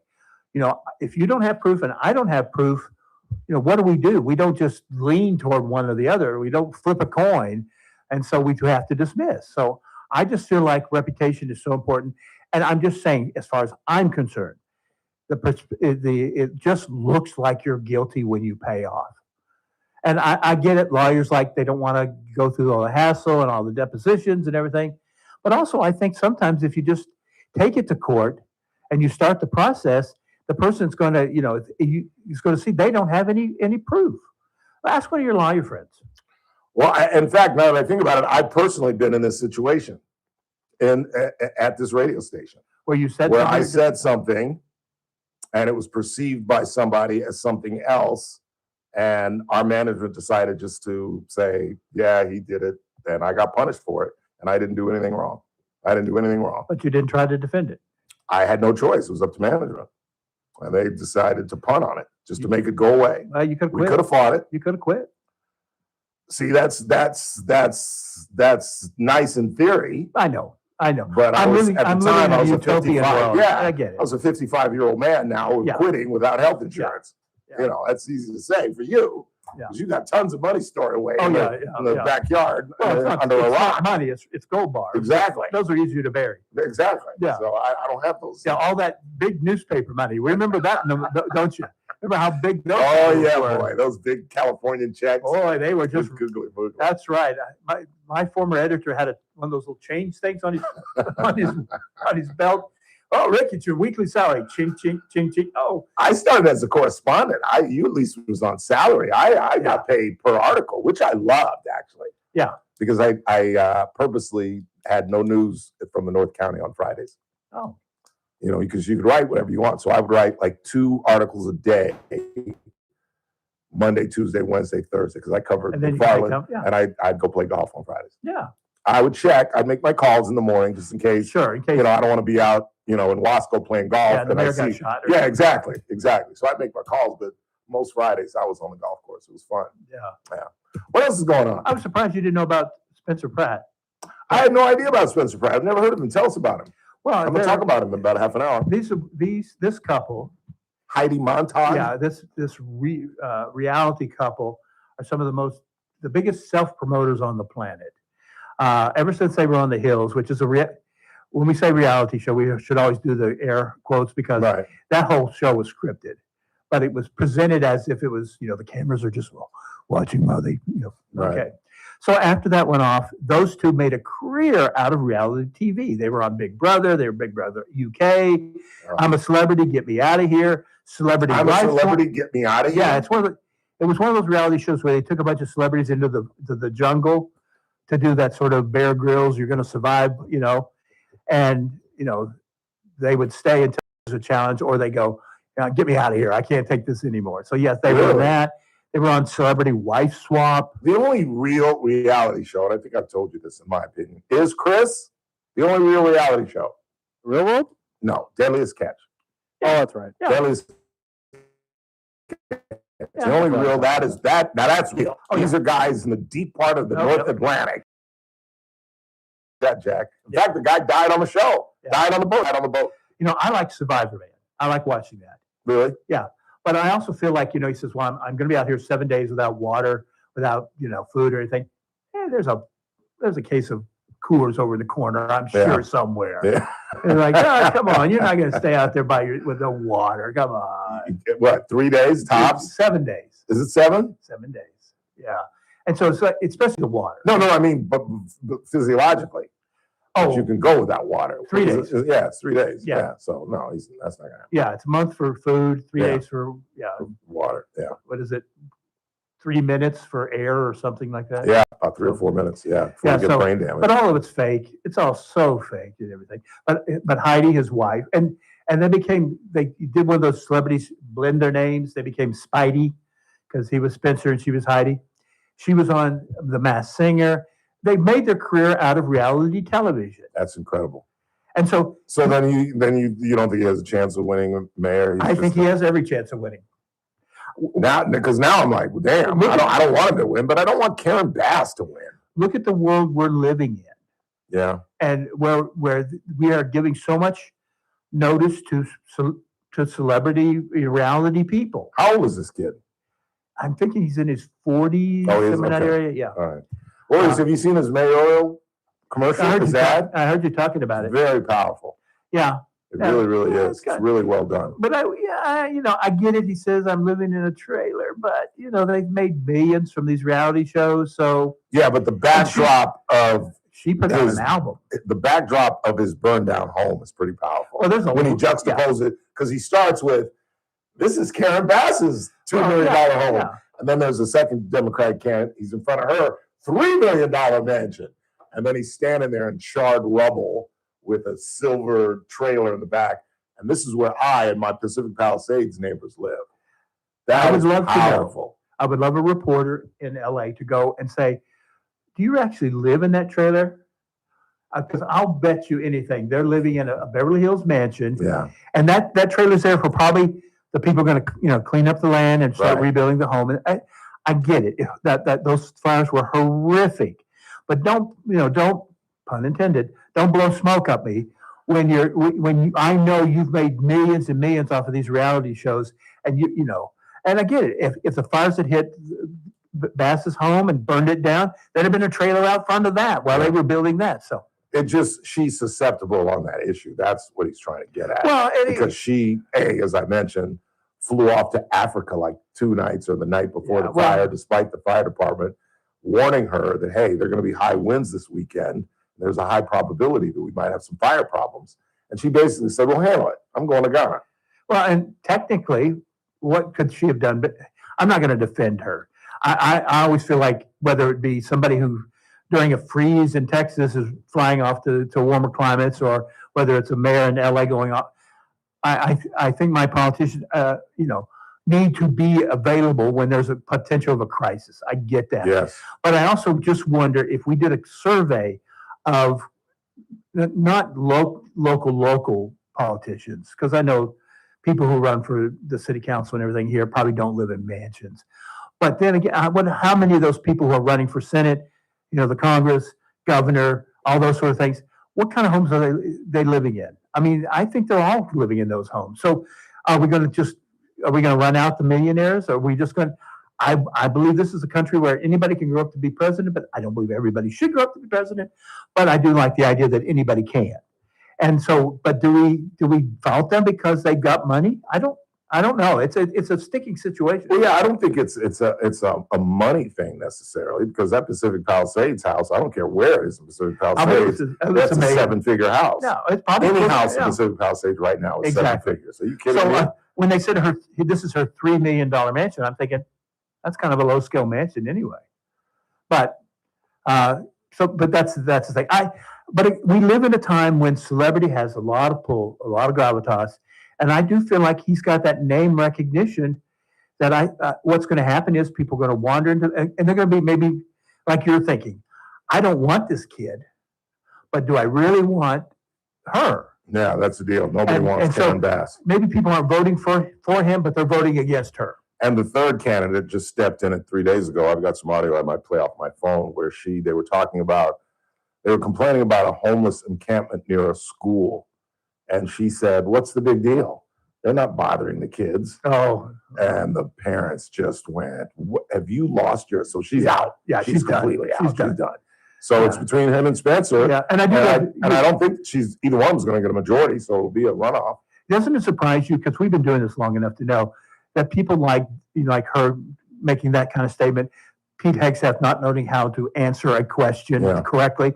If you don't have proof and I don't have proof, what do? We don't just lean toward one or the other. We don't flip a coin. And so we have to dismiss. So I just feel like reputation is so important. And I'm just saying, as far as I'm concerned, it just looks like you're guilty when you pay off. And I get it. Lawyers, they don't want to go through all the hassle and all the depositions and everything. But also, I think sometimes if you just take it to court and you start the process, the person's going to, he's going to see they don't have any proof. Ask one of your lawyer friends. Well, in fact, now that I think about it, I've personally been in this situation at this radio station where I said something, and it was perceived by somebody as something else, and our management decided just to say, "Yeah, he did it," and I got punished for it, and I didn't do anything wrong. But you didn't try to defend it. I had no choice. It was up to management, and they decided to punt on it just to make it go away. Well, you could have quit. We could have fought it. You could have quit. See, that's nice in theory. I know. But I was a 55. Yeah, I get it. I was a 55-year-old man now quitting without health insurance. Yeah. That's easy to say for you. Yeah. You got tons of money stored away Oh, in the backyard under a it's rock. not money. It's gold bars. Exactly. Those are easier to bury. Exactly. Yeah. So I don't have those. Yeah, all that big newspaper money. Remember that, don't you? Remember how big those were? Boy, those big Californian checks. Boy, they were just googly boogly. That's right. My former editor had one of those little change things on his on his belt. Oh, Rick, it's your weekly salary. Ching, ching, ching, ching. Oh, I started as a correspondent. You at least was on salary. I got paid per article, which I loved actually. Yeah. Because I purposely had no news from the North County on Fridays. Oh. You know, because you could write whatever you want. So I would write like 2 articles a day, Monday, Tuesday, Wednesday, Thursday, because I covered McFarland, and I'd go play golf on Fridays. Yeah. I would check. I'd make my calls in the morning just in case. Sure, in case. You know, I don't want to be out, in Wasco playing golf. Yeah, the mayor got shot. Yeah, exactly. So I'd make my calls, but most Fridays I was on the golf course. It was fun. Yeah. What else is going on? I'm surprised you didn't know about Spencer Pratt. I had no idea about Spencer Pratt. I've never heard of him. Tell us about him. Well, I'm going to talk about him in about half an hour. This couple, Heidi Montag. Yeah, this reality couple are some of the biggest self-promoters on the planet. Ever since they were on The Hills, which is when we say reality show, we should always do the air quotes because that whole show was scripted, but it was presented as if it was, the cameras are just watching while they, okay. So after that went off, those two made a career out of reality TV. They were on Big Brother. They were Big Brother UK. I'm a Celebrity, Get Me Out of Here. Celebrity. I'm a Celebrity, Get Me Out of Here. Yeah, it was one of those reality shows where they took a bunch of celebrities into the jungle to do that sort of Bear Grylls, you're going to survive, and they would stay until there's a challenge, or they go, get me out of here. I can't take this anymore. So yes, they were on that. They were on Celebrity Wife Swap. The only real reality show, and I think I've told you this in my opinion, is Chris. The only real reality show. Real World? No, Deadliest Catch. Oh, that's right. Yeah. Deadliest. The only real that is that. Now that's real. These are guys in the deep part of the North Atlantic. That Jack. In fact, the guy died on the show. Died on the boat. I like Survivor Man. I like watching that. Really? Yeah. But I also feel like, he says, well, I'm going to be out here 7 days without water, without, food or anything. There's a case of Coors over the corner, I'm sure, somewhere. Yeah. And like, come on, you're not going to stay out there with no water. Come on. What, 3 days tops? 7 days. Is it 7? 7 days. Yeah. And so it's like, especially the water. No, I mean, but physiologically. Oh, you can go without water. 3 days. Yeah, it's 3 days. Yeah. So no, that's not gonna happen. Yeah, it's a month for food, 3 days for water. Yeah. What is it? 3 minutes for air or something like that. Yeah, about 3 or 4 minutes. Yeah, before you get brain damage. But all of it's fake. It's all so fake and everything. But Heidi, his wife, and they did one of those celebrities blend their names. They became Spidey because he was Spencer and she was Heidi. She was on The Masked Singer. They made their career out of reality television. That's incredible. And so then you don't think he has a chance of winning mayor? I think he has every chance of winning. Now, because now I'm like, well, damn, I don't want him to win, but I don't want Karen Bass to win. Look at the world we're living in. Yeah. And where we are giving so much notice to celebrity reality people. How old is this kid? I'm thinking he's in his 40s. Oh, he is? In that Okay. area. Yeah. All right. Well, have you seen his mayororial commercial? I heard you talking about it. Very powerful. Yeah. It really is. It's really well done. But I get it. He says I'm living in a trailer, but they've made millions from these reality shows. So yeah, but the backdrop of she put out an album. The backdrop of his burned down home is pretty powerful. Well, there's when he juxtaposes it, because he starts with, "This is Karen Bass's $2 million home," and then there's a second Democratic candidate. He's in front of her $3 million mansion, and then he's standing there in charred rubble with a silver trailer in the back. And this is where I and my Pacific Palisades neighbors live. I would love powerful. to know. I would love a reporter in LA to go and say, do you actually live in that trailer? Because I'll bet you anything. They're living in a Beverly Hills mansion. Yeah. And that trailer's there for probably the people going to clean up the land and start rebuilding the home. And I get it. That those fires were horrific. But don't pun intended, don't blow smoke up me when I know you've made millions and millions off of these reality shows, and and I get it. If the fires had hit Bass's home and burned it down, there'd have been a trailer out front of that while they were building that. So she's susceptible on that issue. That's what he's trying to get at. Well, because she, as I mentioned, flew off to Africa like 2 nights or the night before the fire, despite the fire department warning her that, hey, there are going to be high winds this weekend. There's a high probability that we might have some fire problems. And she basically said, well, handle it. I'm going to Ghana. Well, and technically, what could she have done? But I'm not going to defend her. I always feel like whether it be somebody who during a freeze in Texas is flying off to warmer climates, or whether it's a mayor in LA going off, I think my politicians, need to be available when there's a potential of a crisis. I get that. Yes. But I also just wonder if we did a survey of not local politicians, because I know people who run for the city council and everything here probably don't live in mansions. But then again, I wonder how many of those people who are running for Senate, the Congress, governor, all those sort of things, what kind of homes are they living in? I mean, I think they're all living in those homes. So are we going to run out the millionaires? Are we just going to, I believe this is a country where anybody can grow up to be president, but I don't believe everybody should grow up to be president. But I do like the idea that anybody can. And so, but do we fault them because they've got money? I don't know. It's a sticking situation. Well, yeah, I don't think it's a money thing necessarily, because that Pacific Palisades house, I don't care where it is in Pacific Palisades, that's a 7-figure house. No, it's probably any house in Pacific Palisades right now is 7 figures. Are you kidding me? When they said this is her $3 million mansion, I'm thinking that's kind of a low scale mansion anyway. But but that's the thing. We live in a time when celebrity has a lot of pull, a lot of gravitas. And I do feel like he's got that name recognition that what's going to happen is people are going to wander into, and they're going to be maybe like you're thinking, I don't want this kid, but do I really want her? Yeah, that's the deal. Nobody wants Karen Bass. Maybe people aren't voting for him, but they're voting against her. And the third candidate just stepped in it 3 days ago. I've got some audio I might play off my phone where they were complaining about a homeless encampment near a school. And she said, what's the big deal? They're not bothering the kids. Oh. And the parents just went, have you lost your... So she's out. Yeah, she's completely out. She's done. So it's between him and Spencer. Yeah, and I don't think either one was going to get a majority, so it'll be a runoff. Doesn't it surprise you, because we've been doing this long enough to know that people like her making that kind of statement, Pete Hegseth not knowing how to answer a question correctly,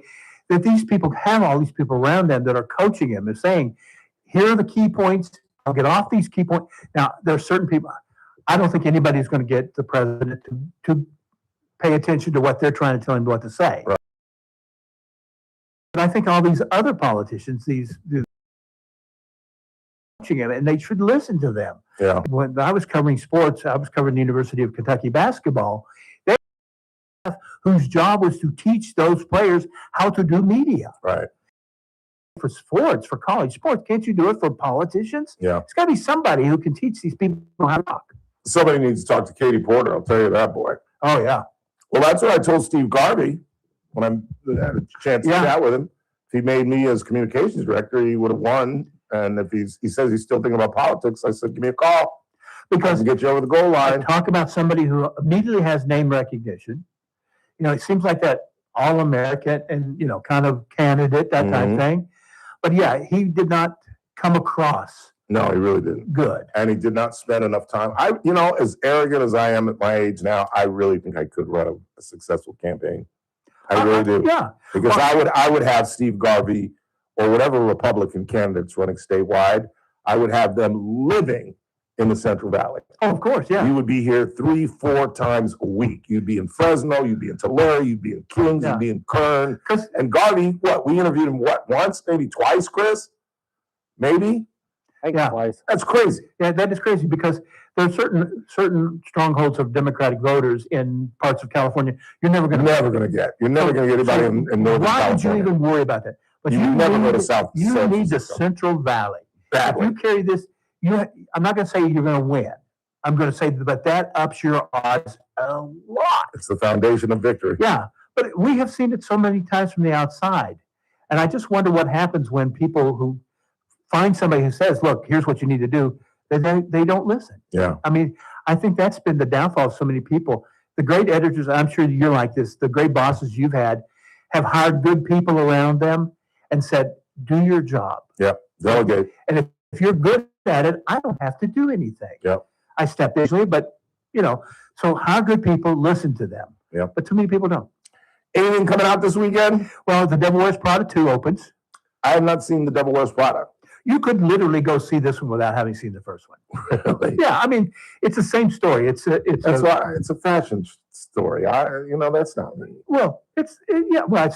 that these people have all these people around them that are coaching him and saying, here are the key points, I'll get off these key points. Now, there are certain people, I don't think anybody's going to get the president to pay attention to what they're trying to tell him what to say. Right. But I think all these other politicians, coaching him, and they should listen to them. Yeah. When I was covering sports, I was covering the University of Kentucky basketball. They whose job was to teach those players how to do media. Right. For sports, for college sports, can't you do it for politicians? Yeah. It's got to be somebody who can teach these people how to talk. Somebody needs to talk to Katie Porter. I'll tell you that, boy. Oh, yeah. Well, that's what I told Steve Garvey when I had a chance to chat with him. If he made me as communications director, he would have won. And if he says he's still thinking about politics, I said, give me a call. Because I can get you over the goal line. Talk about somebody who immediately has name recognition. It seems like that all-American and, kind of candidate, that type of thing. But yeah, he did not come across. No, he really didn't. Good. And he did not spend enough time. As arrogant as I am at my age now, I really think I could run a successful campaign. I really do. Yeah. Because I would have Steve Garvey or whatever Republican candidates running statewide, I would have them living in the Central Valley. Oh, of course, yeah. You would be here 3-4 times a week. You'd be in Fresno, you'd be in Tulare, you'd be in Kings, you'd be in Kern. And Garvey, we interviewed him once, maybe twice, Chris? Maybe? Twice. That's crazy. Yeah, that is crazy because there are certain strongholds of Democratic voters in parts of California you're never going to get. You're never going to get anybody in Northern California. Why would you even worry about that? But you never go to South. You need the Central Valley. Badly. If you carry this, I'm not going to say you're going to win. I'm going to say that ups your odds a lot. It's the foundation of victory. Yeah, but we have seen it so many times from the outside. And I just wonder what happens when people who find somebody who says, look, here's what you need to do, they don't listen. Yeah. I mean, I think that's been the downfall of so many people. The great editors, I'm sure you're like this, the great bosses you've had have hired good people around them and said, do your job. Yep. Delegate. And if you're good at it, I don't have to do anything. Yep. I step usually, but so hire good people, listen to them. Yep. But too many people don't. Anything coming out this weekend? Well, The Devil Wears Prada 2 opens. I have not seen The Devil Wears Prada. You could literally go see this one without having seen the first one. Really? Yeah, I mean, it's the same story. It's a It's a fashion story. That's not me. Well, it's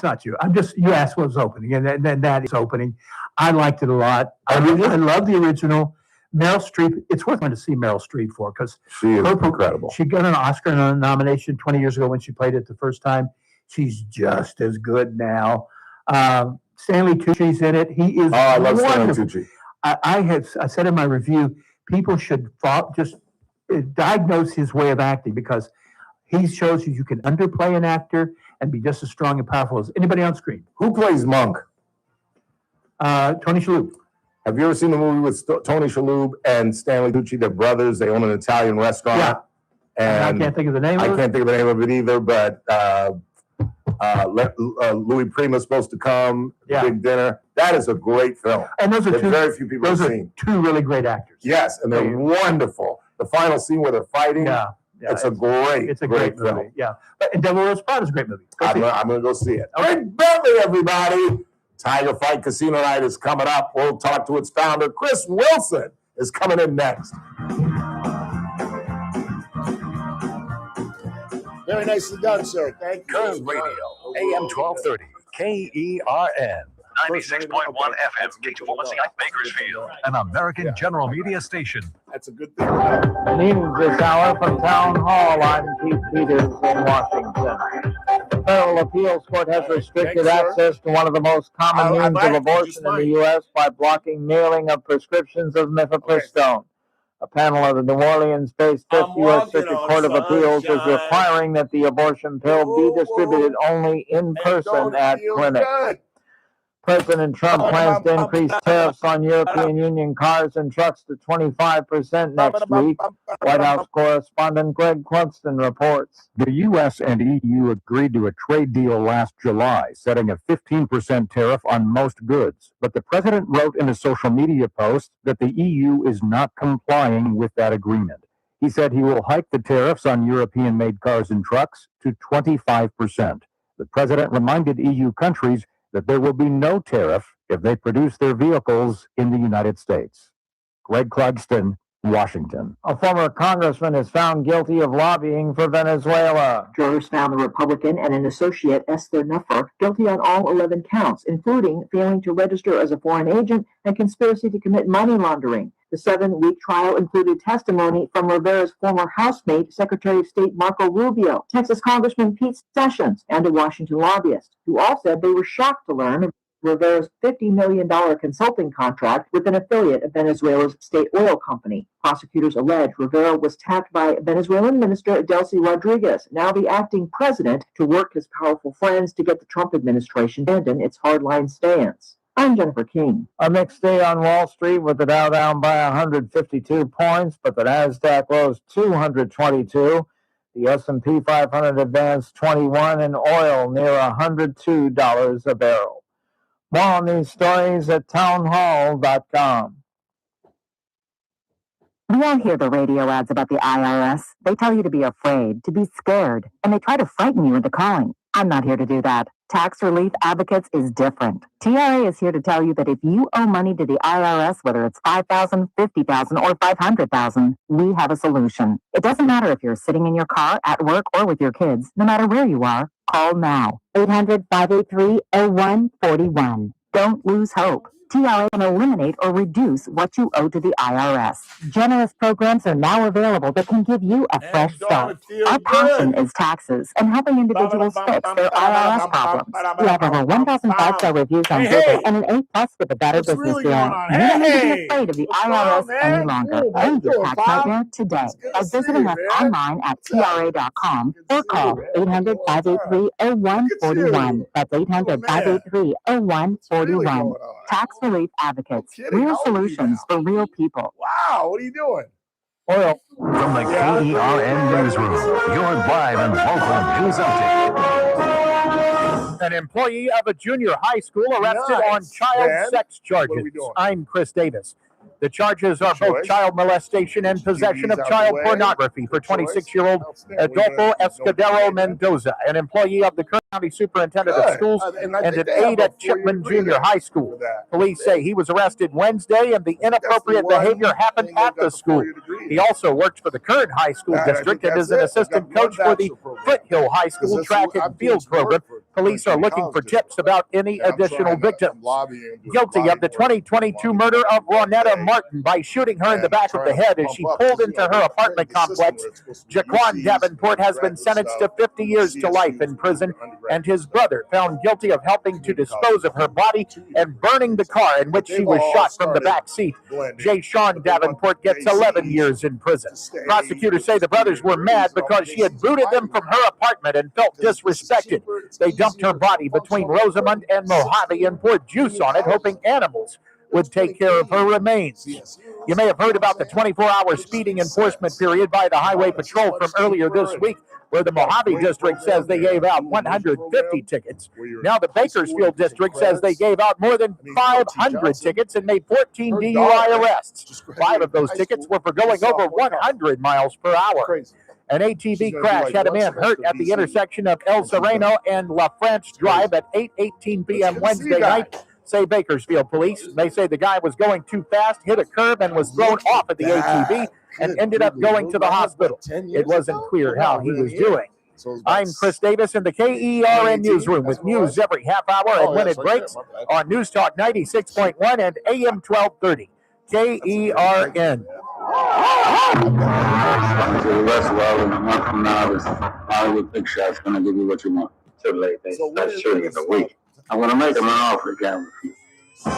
not you. You asked what was opening, and then that is opening. I liked it a lot. I love the original. Meryl Streep. It's worth going to see Meryl Streep for because she is incredible. She got an Oscar nomination 20 years ago when she played it the first time. She's just as good now. Stanley Tucci's in it. He is. Oh, I love wonderful. Stanley Tucci. I said in my review, people should just diagnose his way of acting because he shows you can underplay an actor and be just as strong and powerful as anybody on screen. Who plays Monk? Tony Shalhoub. Have you ever seen the movie with Tony Shalhoub and Stanley Tucci? They're brothers. They own an Italian restaurant. Yeah. And I can't think of the name of it. I can't think of the name of it either, but Louis Prima's supposed to come. Yeah. Big dinner. That is a great film. And those are very few people have seen. Two really great actors. Yes, and they're wonderful. The final scene where they're fighting. Yeah. It's a great movie. film. Yeah. And Devil Wears Prada is a great movie. I'm going to go see it. All right, Bentley, everybody. Tiger Fight Casino Night is coming up. We'll talk to its founder, Chris Wilson, is coming in next. Very nicely done, sir. Thank you. Current Radio, AM 1230, KERN. 96.1 FM, K246 Bakersfield, an American General Media station. That's a good thing. News this hour from Town Hall. I'm Keith Peters in Washington. The Federal Appeals Court has restricted access to one of the most common means of abortion in the U.S. by blocking mailing of prescriptions of mifepristone. A panel of the New Orleans-based Fifth U.S. Circuit Court of Appeals is requiring that the abortion pill be distributed only in person at clinics. President Trump plans to increase tariffs on European Union cars and trucks to 25% next week. White House correspondent Greg Clugston reports. The U.S. and EU agreed to a trade deal last July, setting a 15% tariff on most goods. But the president wrote in a social media post that the EU is not complying with that agreement. He said he will hike the tariffs on European-made cars and trucks to 25%. The president reminded EU countries that there will be no tariff if they produce their vehicles in the United States. Greg Clugston, Washington. A former congressman is found guilty of lobbying for Venezuela. Jurors found the Republican and an associate, Esther Nuffer, guilty on all 11 counts, including failing to register as a foreign agent and conspiracy to commit money laundering. The 7-week trial included testimony from Rivera's former housemate, Secretary of State Marco Rubio, Texas Congressman Pete Sessions, and a Washington lobbyist, who all said they were shocked to learn of Rivera's $50 million consulting contract with an affiliate of Venezuela's state oil company. Prosecutors allege Rivera was tapped by Venezuelan Minister Delcy Rodriguez, now the acting president, to work his powerful friends to get the Trump administration to abandon its hardline stance. I'm Jennifer King. A mixed day on Wall Street with the Dow down by 152 points, but the Nasdaq rose 222. The S&P 500 advanced 21 and oil near $102 a barrel. More on these stories at townhall.com. We all hear the radio ads about the IRS. They tell you to be afraid, to be scared, and they try to frighten you into calling. I'm not here to do that. Tax Relief Advocates is different. TRA is here to tell you that if you owe money to the IRS, whether it's $5,000, $50,000, or $500,000, we have a solution. It doesn't matter if you're sitting in your car, at work, or with your kids. No matter where you are, call now. 800-583-0141. Don't lose hope. TRA can eliminate or reduce what you owe to the IRS. Generous programs are now available that can give you a fresh start. Our passion is taxes and helping individuals fix their IRS problems. We have over 1,000 5-star reviews on Google and an A+ with a Better Business Bureau. You don't need to be afraid of the IRS any longer. End your tax nightmare today by visiting us online at TRA.com or call 800-583-0141. That's 800-583-0141. Tax Relief Advocates. Real solutions for real people. Wow, what are you doing? Oil. From the KERN Newsroom, your live and local news update. An employee of a junior high school arrested on child sex charges. I'm Chris Davis. The charges are both child molestation and possession of child pornography for 26-year-old Adolfo Escudero Mendoza, an employee of the Kern County Superintendent of Schools and an aide at Chipman Junior High School. Police say he was arrested Wednesday and the inappropriate behavior happened at the school. He also works for the Kern High School District and is an assistant coach for the Foothill High School track and field program. Police are looking for tips about any additional victims. Guilty of the 2022 murder of Ronetta Martin by shooting her in the back of the head as she pulled into her apartment complex, Jaquan Davenport has been sentenced to 50 years to life in prison, and his brother found guilty of helping to dispose of her body and burning the car in which she was shot from the back seat. J. Sean Davenport gets 11 years in prison. Prosecutors say the brothers were mad because she had booted them from her apartment and felt disrespected. They dumped her body between Rosamond and Mojave and poured juice on it, hoping animals would take care of her remains. You may have heard about the 24-hour speeding enforcement period by the Highway Patrol from earlier this week, where the Mojave District says they gave out 150 tickets. Now the Bakersfield District says they gave out more than 500 tickets and made 14 DUI arrests. 5 of those tickets were for going over 100 miles per hour. An ATV crash had a man hurt at the intersection of El Sereno and La France Drive at 8:18 p.m. Wednesday night, say Bakersfield police. They say the guy was going too fast, hit a curb, and was thrown off of the ATV and ended up going to the hospital. It wasn't clear how he was doing. I'm Chris Davis in the KERN Newsroom with news every half hour and when it breaks on News Talk 96.1 and AM 1230. KERN. To the rest of all in a month from now, this Hollywood Big Shot's going to give you what you want. Too late, baby. That's true in a week. I'm going to make him an offer again. The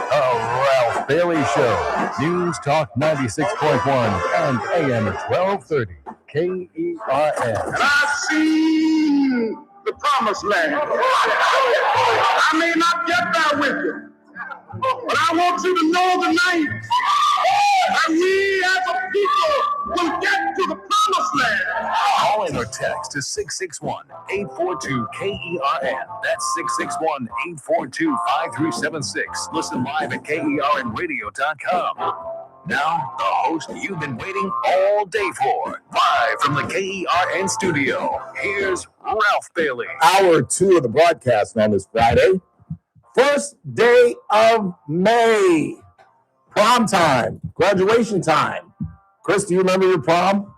Ralph Bailey Show. News Talk 96.1 and AM 1230. KERN. And I've seen the promised land. I may not get there with you, but I want you to know tonight that we as a people will get to the promised land. Call in or text to 661-842-KERN. That's 661-842-5376. Listen live at KERNradio.com. Now, the host you've been waiting all day for. Live from the KERN studio, here's Ralph Bailey. Hour 2 of the broadcast on this Friday. First day of May. Prom time. Graduation time. Chris, do you remember your prom?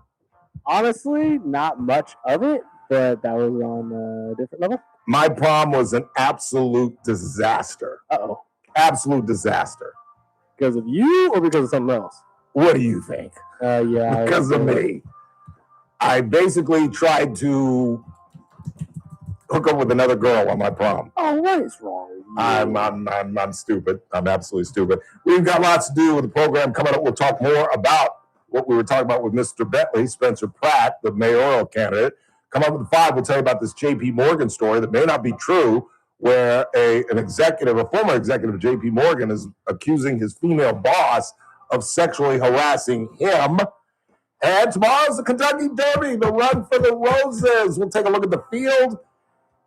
Honestly, not much of it, but that was on a different level. My prom was an absolute disaster. Uh-oh. Absolute disaster. Because of you or because of something else? What do you think? Yeah. Because of me. I basically tried to hook up with another girl on my prom. Oh, what is wrong with you? I'm stupid. I'm absolutely stupid. We've got lots to do with the program coming up. We'll talk more about what we were talking about with Mr. Bentley, Spencer Pratt, the mayoral candidate. Come up with 5. We'll tell you about this J.P. Morgan story that may not be true, where a former executive of J.P. Morgan is accusing his female boss of sexually harassing him. And tomorrow's the Kentucky Derby, the run for the roses. We'll take a look at the field.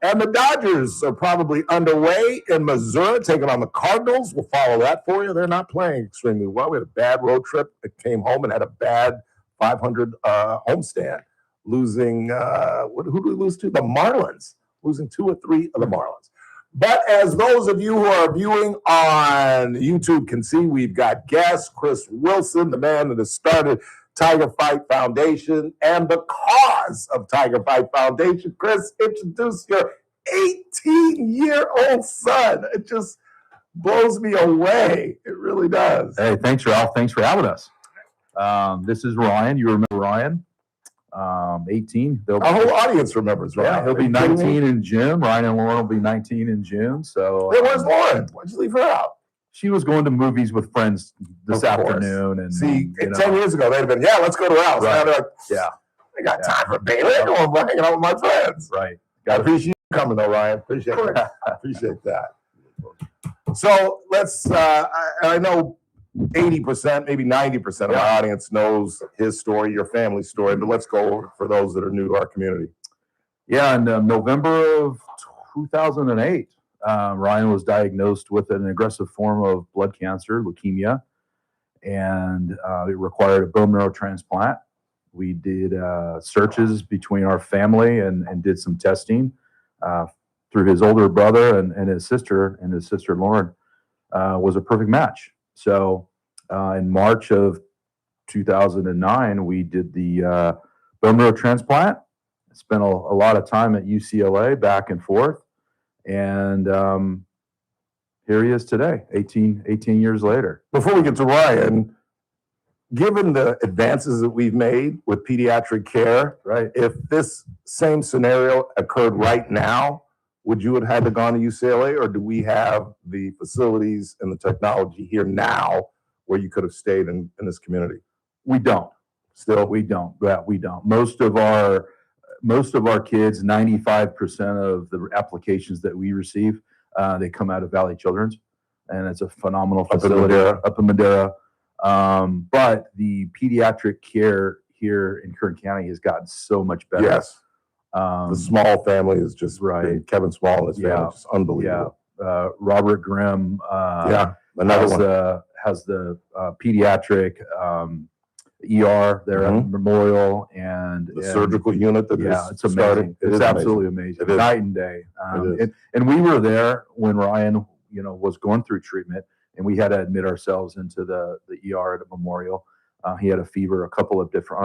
And the Dodgers are probably underway in Missouri, taking on the Cardinals. We'll follow that for you. They're not playing extremely well. We had a bad road trip. It came home and had a bad 500 homestand, losing, who did we lose to? The Marlins, losing 2 or 3 of the Marlins. But as those of you who are viewing on YouTube can see, we've got guests, Chris Wilson, the man that has started Tiger Fight Foundation and the cause of Tiger Fight Foundation. Chris, introduce your 18-year-old son. It just blows me away. It really does. Hey, thanks, Ralph. Thanks for having us. This is Ryan. You remember Ryan? 18. Our whole audience remembers Ryan. Yeah, he'll be 19 in June. Ryan and Lauren will be 19 in June. So, hey, where's Lauren? Why'd you leave her out? She was going to movies with friends this afternoon. And see, 10 years ago, they'd have been, yeah, let's go to Ralph's. Right. Now they're like, yeah, I got time for Bailey. I'm going hanging out with my friends. Right. I appreciate you coming, though, Ryan. Appreciate that. So let's, I know 80%, maybe 90% of my audience knows his story, your family's story, but let's go over for those that are new to our community. Yeah, in November of 2008, Ryan was diagnosed with an aggressive form of blood cancer, leukemia, and it required a bone marrow transplant. We did searches between our family and did some testing through his older brother and his sister Lauren was a perfect match. So in March of 2009, we did the bone marrow transplant. Spent a lot of time at UCLA back and forth. And here he is today, 18 years later. Before we get to Ryan, given the advances that we've made with pediatric care, right? If this same scenario occurred right now, would you have had to gone to UCLA, or do we have the facilities and the technology here now where you could have stayed in this community? We don't. Still, we don't. Yeah, we don't. Most of our kids, 95% of the applications that we receive, they come out of Valley Children's, and it's a phenomenal facility up in Madera. But the pediatric care here in Kern County has gotten so much better. Yes. The Small family is just right. Kevin Small and his family is just unbelievable. Yeah. Robert Grimm another has the pediatric ER there at Memorial, and the surgical unit that it's amazing. It's absolutely amazing. Night and day. And we were there when Ryan, was going through treatment, and we had to admit ourselves into the ER at Memorial. He had a fever on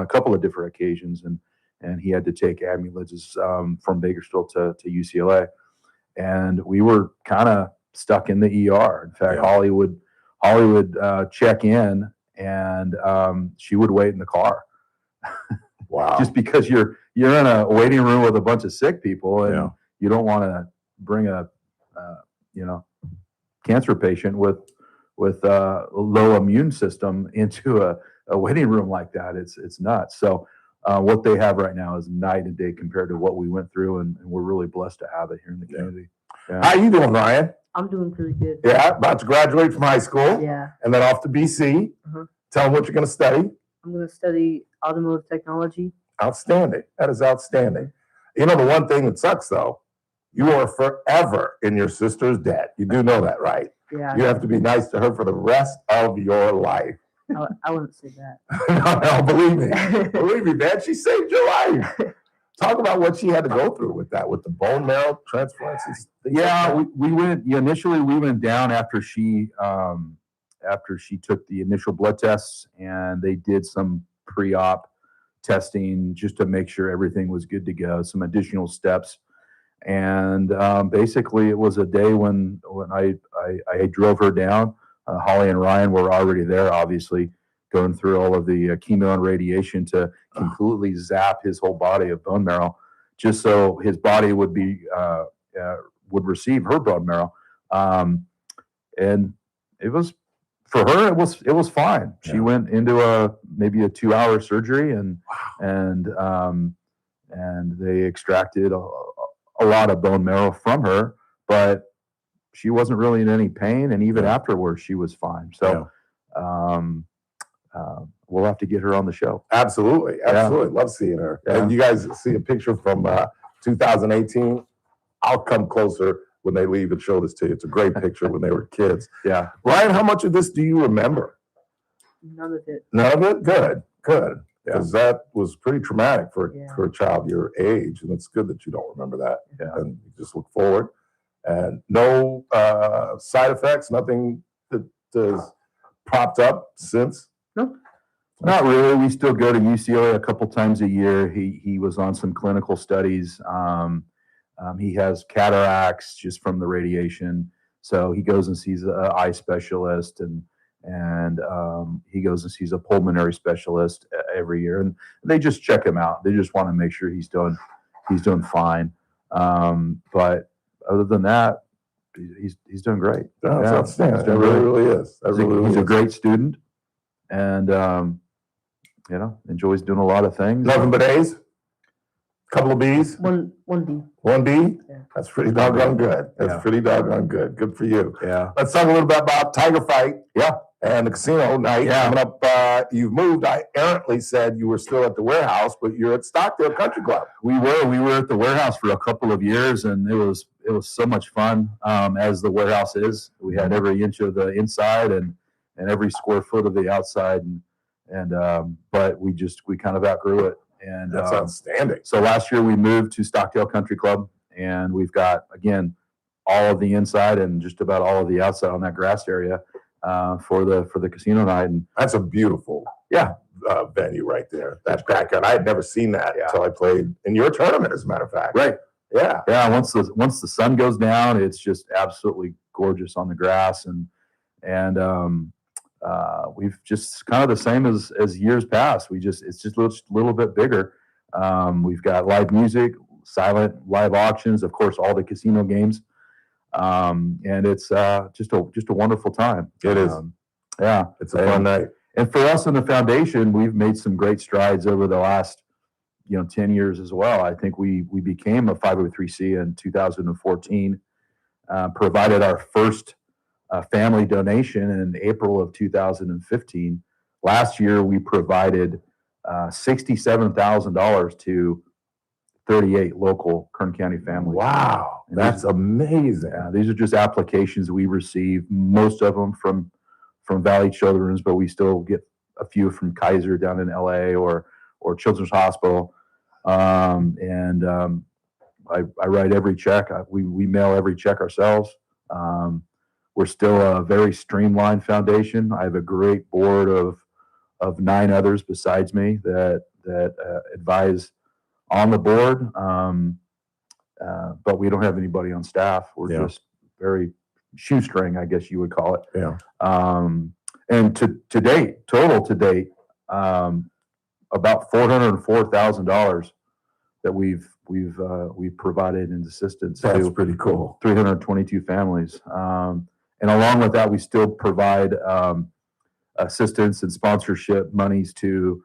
a couple of different occasions, and he had to take ambulances from Bakersfield to UCLA, and we were kind of stuck in the ER. In fact, Holly would check in, and she would wait in the car. Wow! Just because you're in a waiting room with a bunch of sick people, and you don't want to bring a cancer patient with a low immune system into a waiting room like that. It's nuts. So what they have right now is night and day compared to what we went through, and we're really blessed to have it here in the community. Yeah. How you doing, Ryan? I'm doing pretty good. Yeah, about to graduate from high school. Yeah. And then off to BC. Tell them what you're going to study. I'm going to study automotive technology. Outstanding. That is outstanding. The one thing that sucks, though, you are forever in your sister's debt. You do know that, right? Yeah. You have to be nice to her for the rest of your life. I wouldn't say that. No, believe me. Believe me, man. She saved your life. Talk about what she had to go through with that, with the bone marrow transplants. Yeah, we went initially. We went down after she took the initial blood tests, and they did some pre-op testing just to make sure everything was good to go. Some additional steps, and basically it was a day when I drove her down. Holly and Ryan were already there, obviously, going through all of the chemo and radiation to completely zap his whole body of bone marrow, just so his body would receive her bone marrow. And it was, for her, it was fine. She went into maybe a 2-hour surgery, and they extracted a lot of bone marrow from her, but she wasn't really in any pain, and even afterwards, she was fine. So we'll have to get her on the show. Absolutely. Love seeing her. And you guys see a picture from 2018. I'll come closer when they leave and show this to you. It's a great picture when they were kids. Yeah. Ryan, how much of this do you remember? None of it. None of it? Good. Because that was pretty traumatic for a child your age, and it's good that you don't remember that. Yeah. And you just look forward. And no side effects, nothing that has popped up since? Nope. Not really. We still go to UCLA a couple times a year. He was on some clinical studies. He has cataracts just from the radiation, so he goes and sees an eye specialist, and he goes and sees a pulmonary specialist every year, and they just check him out. They just want to make sure he's doing fine. But other than that, he's doing great. That's outstanding. That really is. He's a great student, and enjoys doing a lot of things. Nothing but A's? Couple of B's? One B. One B? Yeah. That's pretty doggone good. That's pretty doggone good. Good for you. Yeah. Let's talk a little bit about Tiger Fight. Yeah. And the casino night coming up, you've moved. I errantly said you were still at the warehouse, but you're at Stockdale Country Club. We were at the warehouse for a couple of years, and it was so much fun. As the warehouse is, we had every inch of the inside and every square foot of the outside, but we kind of outgrew it. And that's outstanding. So last year we moved to Stockdale Country Club, and we've got again all of the inside and just about all of the outside on that grass area for the casino night. And that's a beautiful venue right there. That backyard. I had never seen that until I played in your tournament, as a matter of fact. Right. Yeah. Yeah. Once the sun goes down, it's just absolutely gorgeous on the grass, and we've just kind of the same as years past. It's just a little bit bigger. We've got live music, silent live auctions, of course, all the casino games. And it's just a wonderful time. It is. Yeah. It's a fun night. And for us in the foundation, we've made some great strides over the last 10 years as well. I think we became a 503c in 2014, provided our first family donation in April of 2015. Last year, we provided $67,000 to 38 local Kern County families. Wow, that's amazing. These are just applications we receive, most of them from Valley Children's, but we still get a few from Kaiser down in LA or Children's Hospital. I write every check. We mail every check ourselves. We're still a very streamlined foundation. I have a great board of 9 others besides me that advise on the board, but we don't have anybody on staff. We're just very shoestring, I guess you would call it. Yeah. And to date, about $404,000 that we've provided in assistance. That's to pretty cool. 322 families, and along with that, we still provide assistance and sponsorship monies to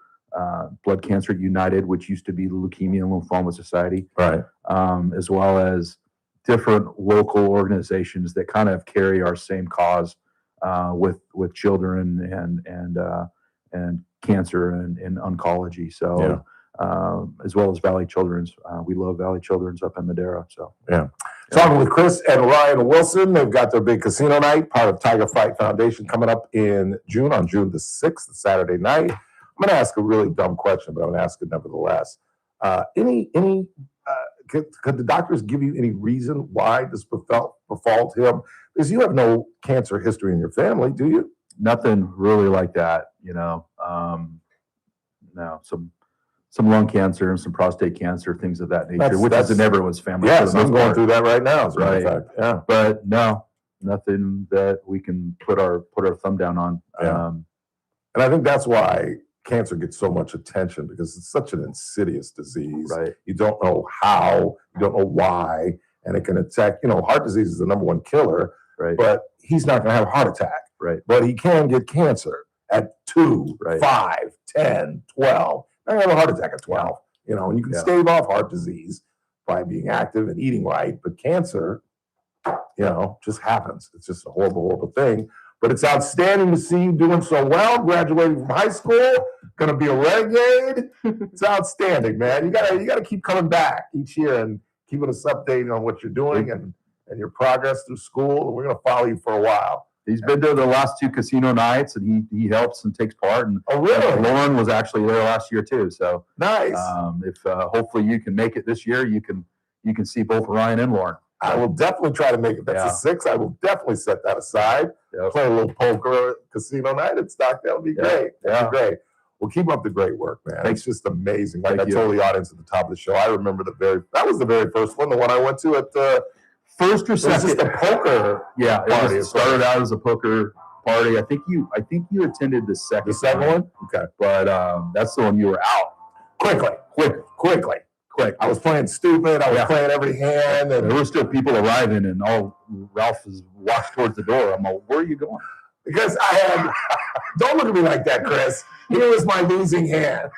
Blood Cancer United, which used to be the Leukemia and Lymphoma Society, right? As well as different local organizations that kind of carry our same cause with children and cancer and oncology. So, as well as Valley Children's, we love Valley Children's up in Madera. So, Talking with Chris and Ryan Wilson, they've got their big casino night, part of Tiger Fight Foundation, coming up in June, on June the 6th, Saturday night. I'm going to ask a really dumb question, but I'm going to ask it nevertheless. Could the doctors give you any reason why this befall him? Because you have no cancer history in your family, do you? Nothing really like that, No, some lung cancer and some prostate cancer, things of that nature, which is in everyone's family. Yes, I'm going through that right now. As a matter of fact. Yeah, but no, nothing that we can put our thumb down on. And I think that's why cancer gets so much attention, because it's such an insidious disease. Right. You don't know how, you don't know why, and it can attack. Heart disease is the #1 killer. Right. But he's not going to have a heart attack. Right. But he can get cancer at 2, 5, 10, 12. Not going to have a heart attack at 12. And you can stave off heart disease by being active and eating right. But cancer, just happens. It's just a horrible, horrible thing. But it's outstanding to see you doing so well, graduating from high school, going to be a renegade. It's outstanding, man. You gotta keep coming back each year and keeping us updated on what you're doing and your progress through school. And we're going to follow you for a while. He's been to the last 2 casino nights, and he helps and takes part. And oh, really? Lauren was actually there last year too. So nice. If hopefully you can make it this year, you can see both Ryan and Lauren. I will definitely try to make it. That's a 6. I will definitely set that aside. Play a little poker casino night at Stockdale. That'd be great. That'd be great. Well, keep up the great work, man. It's just amazing. Like I told the audience at the top of the show, I remember that was the very first one, the one I went to at the first or second. It was just a poker party. It started out as a poker party. I think you attended the second. The second one? Okay. But that's the one you were out. Quickly. I was playing stupid. I was playing every hand. And there were still people arriving, and Ralph is walked towards the door. I'm like, where are you going? Because I had, don't look at me like that, Chris. Here was my losing hand.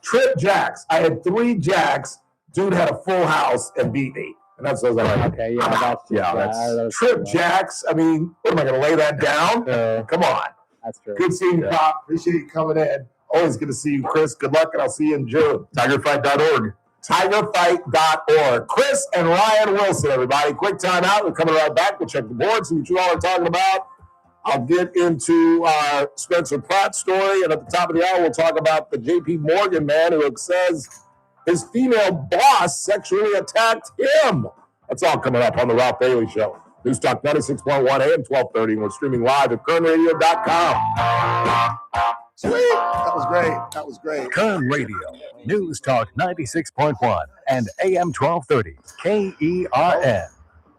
Trip jacks. I had 3 jacks. Dude had a full house and beat me. And that's what I was like, okay, that's Trip jacks. I mean, what am I going to lay that down? Come on. That's true. Good seeing you, Pop. Appreciate you coming in. Always good to see you, Chris. Good luck, and I'll see you in June. TigerFight.org. TigerFight.org. Chris and Ryan Wilson, everybody. Quick time out. We're coming right back. We'll check the board, see what you all are talking about. I'll get into our Spencer Pratt story, and at the top of the hour, we'll talk about the J.P. Morgan man who says his female boss sexually attacked him. That's all coming up on the Ralph Bailey Show. News Talk 96.1 AM 1230, and we're streaming live at kernradio.com. Sweet. That was great. That was great. Kern Radio, News Talk 96.1 and AM 1230, KERN.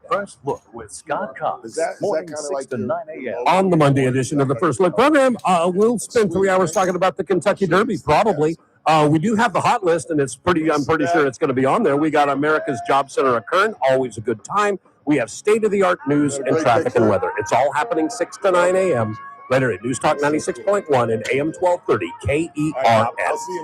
First Look with Scott Cox, morning 6 to 9 a.m. On the Monday edition of the First Look program, we'll spend 3 hours talking about the Kentucky Derby, probably. We do have the hot list, and I'm pretty sure it's going to be on there. We got America's Job Center at Kern, always a good time. We have state-of-the-art news and traffic and weather. It's all happening 6 to 9 a.m. later at News Talk 96.1 and AM 1230 KERN.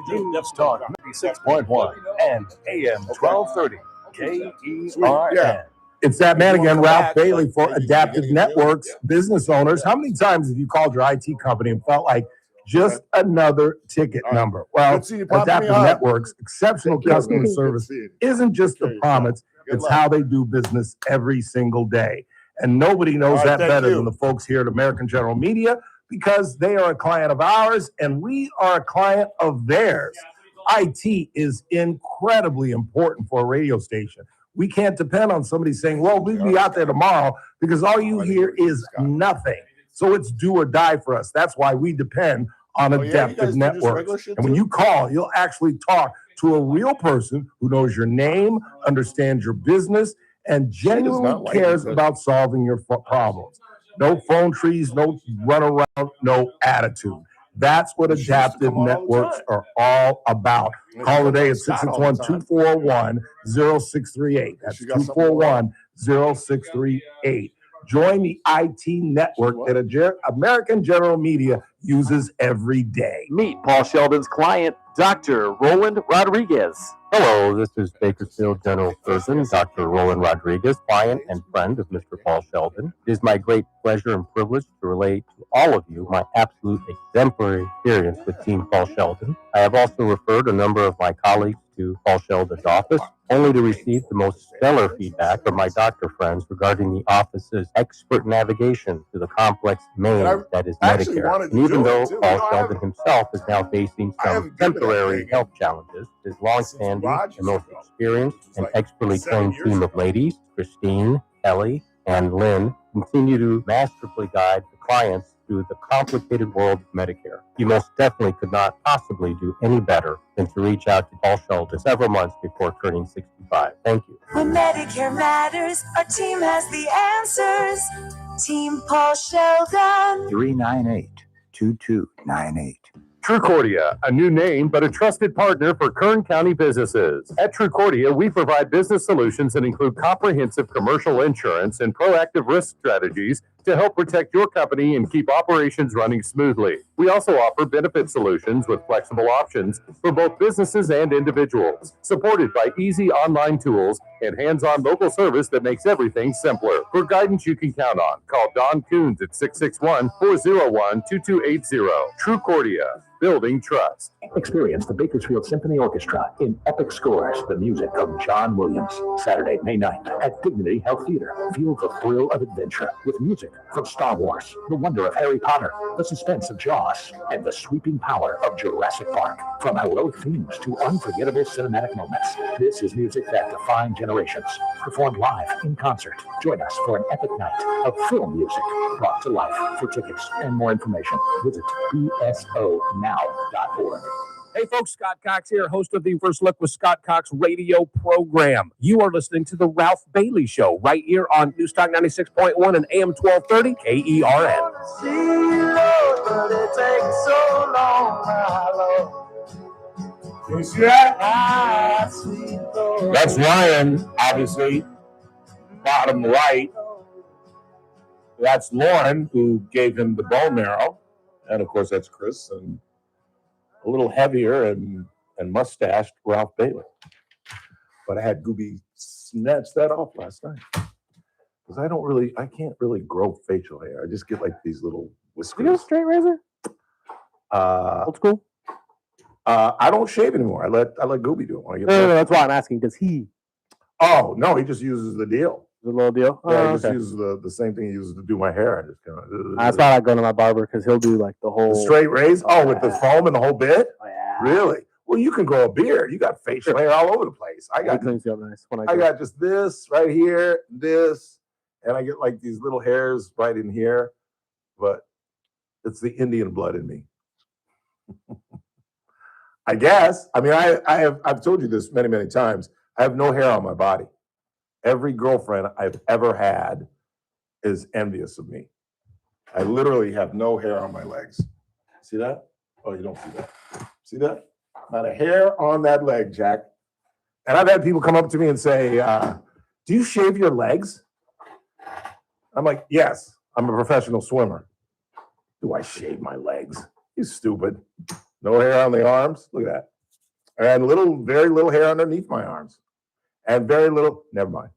News Talk 96.1 and AM 1230 KERN. It's that man again, Ralph Bailey for Adaptive Networks business owners. How many times have you called your IT company and felt like just another ticket number? Well, Adaptive Networks, exceptional customer service isn't just a promise, it's how they do business every single day. And nobody knows that better than the folks here at American General Media, because they are a client of ours and we are a client of theirs. IT is incredibly important for a radio station. We can't depend on somebody saying, well, we'll be out there tomorrow, because all you hear is nothing. So it's do or die for us. That's why we depend on Adaptive Networks. And when you call, you'll actually talk to a real person who knows your name, understands your business, and genuinely cares about solving your problems. No phone trees, no runaround, no attitude. That's what Adaptive Networks are all about. Call today at 661-241-0638. That's 241-0638. Join the IT network that American General Media uses every day. Meet Paul Sheldon's client, Dr. Roland Rodriguez. Hello, this is Bakersfield General Surgeon, Dr. Roland Rodriguez, client and friend of Mr. Paul Sheldon. It is my great pleasure and privilege to relate to all of you my absolute exemplary experience with Team Paul Sheldon. I have also referred a number of my colleagues to Paul Sheldon's office, only to receive the most stellar feedback from my doctor friends regarding the office's expert navigation through the complex maze that is Medicare. And even though Paul Sheldon himself is now facing some temporary health challenges, his longstanding and most experienced and expertly trained team of ladies, Christine, Kelly, and Lynn, continue to masterfully guide the clients through the complicated world of Medicare. You most definitely could not possibly do any better than to reach out to Paul Sheldon several months before turning 65. Thank you. When Medicare matters, our team has the answers. Team Paul Sheldon. 398-2298. Trucordia, a new name but a trusted partner for Kern County businesses. At Trucordia, we provide business solutions that include comprehensive commercial insurance and proactive risk strategies to help protect your company and keep operations running smoothly. We also offer benefit solutions with flexible options for both businesses and individuals, supported by easy online tools and hands-on local service that makes everything simpler. For guidance you can count on, call Don Coons at 661-401-2280. Trucordia, building trust. Experience the Bakersfield Symphony Orchestra in epic scores, the music of John Williams. Saturday, May 9th at Dignity Health Theater. Feel the thrill of adventure with music from Star Wars, the wonder of Harry Potter, the suspense of Jaws, and the sweeping power of Jurassic Park. From heroic themes to unforgettable cinematic moments, this is music that defined generations. Performed live in concert. Join us for an epic night of film music brought to life. For tickets and more information, visit bsonow.org. Hey folks, Scott Cox here, host of the First Look with Scott Cox radio program. You are listening to the Ralph Bailey Show right here on News Talk 96.1 and AM 1230 KERN. See, Lord, but it takes so long, my Lord. You see that? Ah, sweet Lord. That's Ryan, obviously, bottom right. That's Lauren, who gave him the bone marrow. And of course, that's Chris, and a little heavier and mustached Ralph Bailey. But I had Gooby snatch that off last night. Because I can't really grow facial hair. I just get like these little You got a straight razor? Old school? I don't shave anymore. I let Gooby do it when I get No, that's why I'm asking. Does he? Oh no, he just uses the deal. The little deal? Yeah, Oh, he just okay. uses the same thing he uses to do my hair. I just kind of. That's why I like going to my barber because he'll do like the whole straight raise. Oh, with the foam and the whole bit. Oh, yeah. Really? Well, you can grow a beard. You got facial hair all over the place. I got. Cleans you up nice when I got just this right here, this, and I get like these little hairs right in here, but it's the Indian blood in me. I guess. I mean, I've told you this many, many times. I have no hair on my body. Every girlfriend I've ever had is envious of me. I literally have no hair on my legs. See that? Oh, you don't see that. See that? Not a hair on that leg, Jack. And I've had people come up to me and say, do you shave your legs? I'm like, yes, I'm a professional swimmer. Do I shave my legs? You stupid. No hair on the arms. Look at that. And very little hair underneath my arms. And very little, never mind.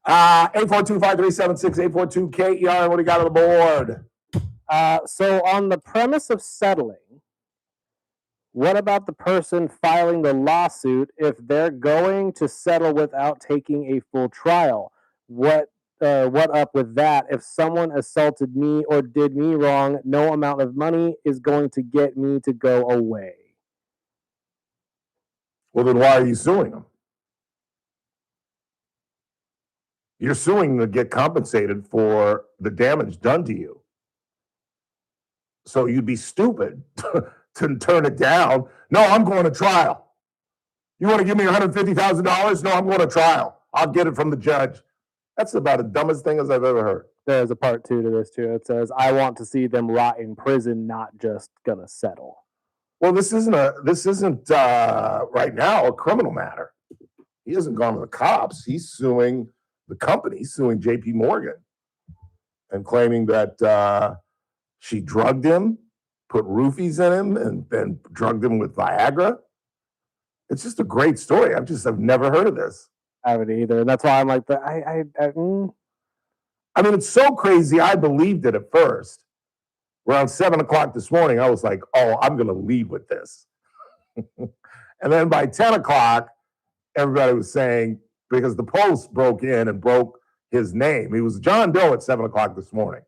842-5376, 842-KER, what do you got on the board? So on the premise of settling, what about the person filing the lawsuit if they're going to settle without taking a full trial? What up with that? If someone assaulted me or did me wrong, no amount of money is going to get me to go away. Well, then why are you suing them? You're suing to get compensated for the damage done to you. So you'd be stupid to turn it down. No, I'm going to trial. You want to give me $150,000? No, I'm going to trial. I'll get it from the judge. That's about the dumbest thing as I've ever heard. There's a part 2 to this too. It says, I want to see them rot in prison, not just gonna settle. Well, this isn't right now a criminal matter. He hasn't gone to the cops. He's suing the company, he's suing JP Morgan and claiming that she drugged him, put roofies in him, and then drugged him with Viagra. It's just a great story. I've never heard of this. I haven't either. And that's why I'm like, I mean, it's so crazy. I believed it at first. Around 7 o'clock this morning, I was like, oh, I'm going to lead with this. And then by 10 o'clock, everybody was saying, because the Post broke in and broke his name. He was John Doe at 7 o'clock this morning.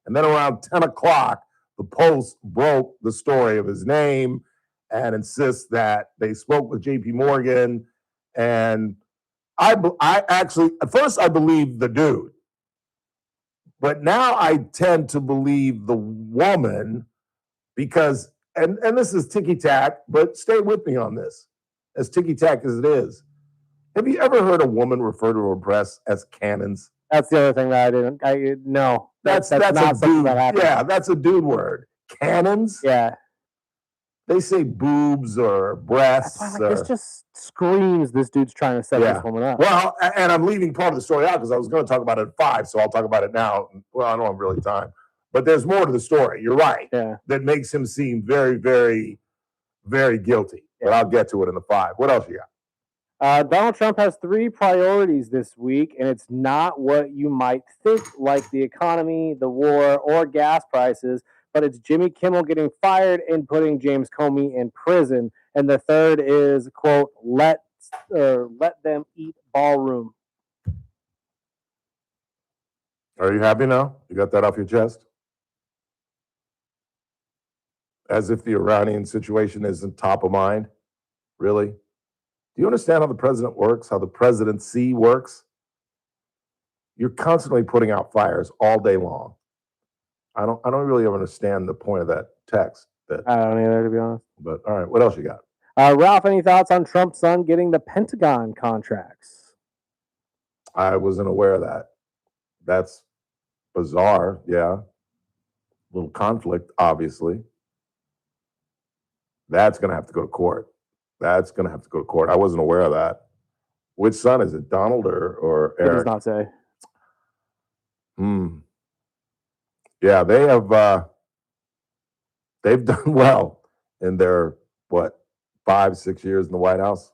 And then around 10 o'clock, the Post broke the story of his name and insists that they spoke with JP Morgan. And I actually, at first I believed the dude. But now I tend to believe the woman because, and this is ticky-tack, but stay with me on this, as ticky-tack as it is. Have you ever heard a woman refer to her breasts as cannons? That's the other thing that I didn't. No. That's not a something dude. that happens. Yeah, that's a dude word. Cannons? Yeah. They say boobs or breasts. This just screams this dude's trying to set this woman up. Well, and I'm leaving part of the story out because I was going to talk about it at 5, so I'll talk about it now. Well, I don't have really time. But there's more to the story. You're right. Yeah. That makes him seem very, very, very guilty. Yeah. But I'll get to it in the 5. What else you got? Donald Trump has 3 priorities this week, and it's not what you might think, like the economy, the war, or gas prices, but it's Jimmy Kimmel getting fired and putting James Comey in prison. And the third is, quote, let them eat ballroom. Are you happy now? You got that off your chest? As if the Iranian situation isn't top of mind? Really? Do you understand how the president works, how the presidency works? You're constantly putting out fires all day long. I don't really understand the point of that text. I don't either, to be honest. But all right, what else you got? Ralph, any thoughts on Trump's son getting the Pentagon contracts? I wasn't aware of that. That's bizarre, yeah. Little conflict, obviously. That's going to have to go to court. I wasn't aware of that. Which son is it, Donald or Eric? It does not say. Yeah, they've done well in their, 5-6 years in the White House?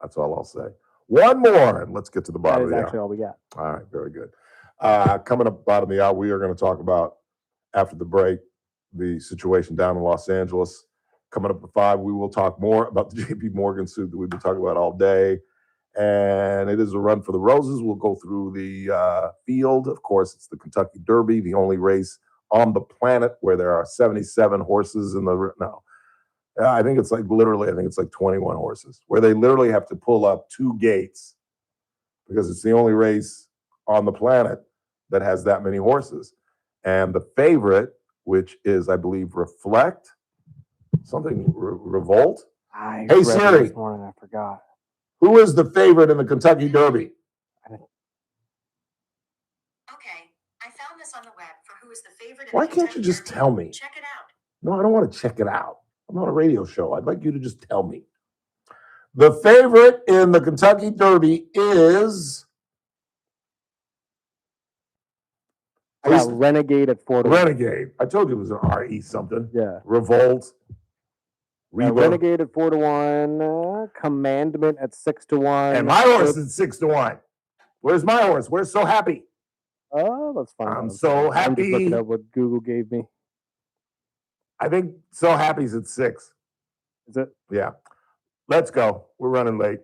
That's all I'll say. One more, and let's get to the bottom of the hour. That's actually all we got. All right, very good. Coming up bottom of the hour, we are going to talk about after the break, the situation down in Los Angeles. Coming up at 5, we will talk more about the J.P. Morgan suit that we've been talking about all day. And it is a run for the roses. We'll go through the field. Of course, it's the Kentucky Derby, the only race on the planet where there are 77 horses in the... No. I think it's like 21 horses, where they literally have to pull up 2 gates because it's the only race on the planet that has that many horses. And the favorite, which is, I believe, Revolt. Hey, Siri. This morning, I forgot. Who is the favorite in the Kentucky Derby? Okay, I found this on the web for who is the favorite. Why can't you just tell me? Check it out. No, I don't want to check it out. I'm on a radio show. I'd like you to just tell me. The favorite in the Kentucky Derby is... Renegade at 4 to 1. Renegade. I told you it was an RE something. Yeah. Revolt. Renegade at 4 to 1. Commandment at 6 to 1. And my horse is 6 to 1. Where's my horse? Where's So Happy? Oh, that's fine. I'm so happy. I'm just looking at what Google gave me. I think So Happy's at 6. Is it? Yeah. Let's go. We're running late.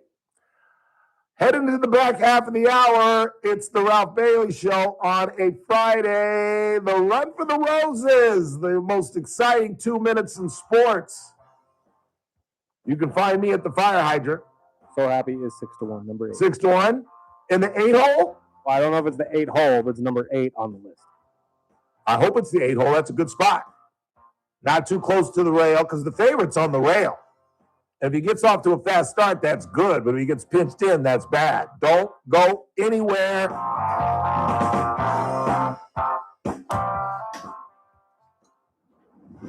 Heading to the back half of the hour, it's the Ralph Bailey Show on a Friday. The Run for the Roses, the most exciting 2 minutes in sports. You can find me at the fire hydrant. So Happy is 6 to 1, number 8. 6 to 1? In the 8 hole? Well, I don't know if it's the 8 hole, but it's number 8 on the list. I hope it's the 8 hole. That's a good spot. Not too close to the rail because the favorite's on the rail. If he gets off to a fast start, that's good. But if he gets pinched in, that's bad. Don't go anywhere.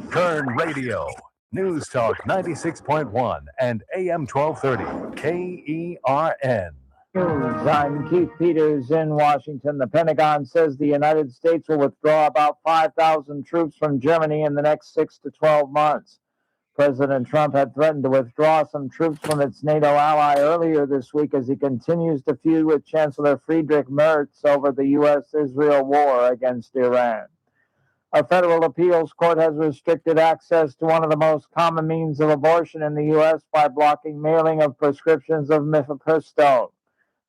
Kern Radio, News Talk 96.1 and AM 1230, KERN. I'm Keith Peters in Washington. The Pentagon says the United States will withdraw about 5,000 troops from Germany in the next 6 to 12 months. President Trump had threatened to withdraw some troops from its NATO ally earlier this week as he continues to feud with Chancellor Friedrich Merz over the U.S.-Israel war against Iran. A federal appeals court has restricted access to one of the most common means of abortion in the U.S. by blocking mailing of prescriptions of mifepristone.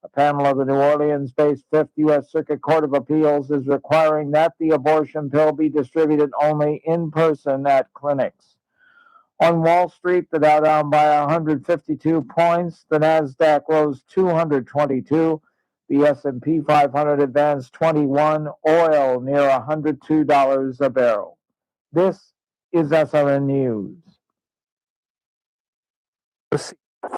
A panel of the New Orleans-based 5th U.S. Circuit Court of Appeals is requiring that the abortion pill be distributed only in person at clinics. On Wall Street, the Dow down by 152 points, the Nasdaq rose 222, the S&P 500 advanced 21, oil near $102 a barrel. This is SRN News.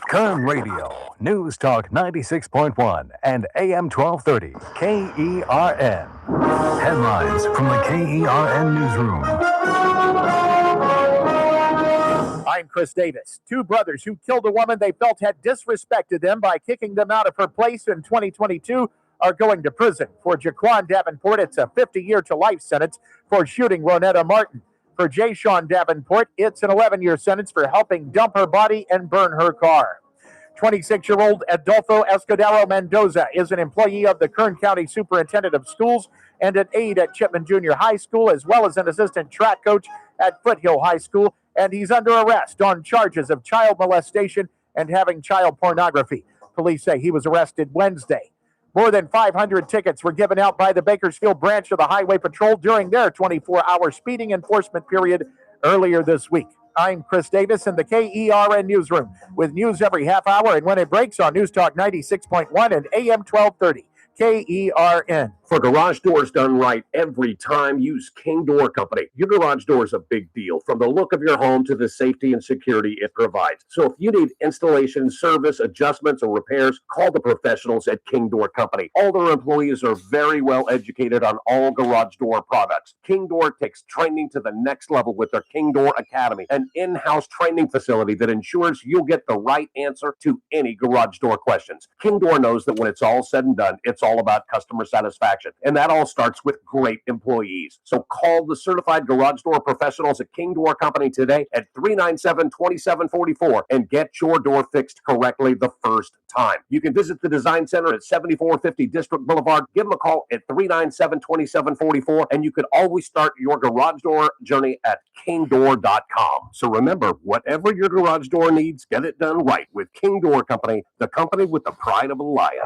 Kern Radio, News Talk 96.1 and AM 1230, KERN. Headlines from the KERN Newsroom. I'm Chris Davis. 2 brothers who killed a woman they felt had disrespected them by kicking them out of her place in 2022 are going to prison. For Jaquan Davenport, it's a 50-year to life sentence for shooting Ronetta Martin. For Jay Sean Davenport, it's an 11-year sentence for helping dump her body and burn her car. 26-year-old Adolfo Escudero Mendoza is an employee of the Kern County Superintendent of Schools and an aide at Chipman Junior High School, as well as an assistant track coach at Foothill High School, and he's under arrest on charges of child molestation and having child pornography. Police say he was arrested Wednesday. More than 500 tickets were given out by the Bakersfield branch of the Highway Patrol during their 24-hour speeding enforcement period earlier this week. I'm Chris Davis in the KERN Newsroom with news every half hour and when it breaks on News Talk 96.1 and AM 1230. KERN. For garage doors done right every time, use King Door Company. Your garage door is a big deal, from the look of your home to the safety and security it provides. So if you need installation, service, adjustments, or repairs, call the professionals at King Door Company. All their employees are very well educated on all garage door products. King Door takes training to the next level with their King Door Academy, an in-house training facility that ensures you'll get the right answer to any garage door questions. King Door knows that when it's all said and done, it's all about customer satisfaction. And that all starts with great employees. So call the certified garage door professionals at King Door Company today at 397-2744 and get your door fixed correctly the first time. You can visit the Design Center at 7450 District Boulevard. Give them a call at 397-2744, and you can always start your garage door journey at kingdoor.com. So remember, whatever your garage door needs, get it done right with King Door Company, the company with the pride of a lion.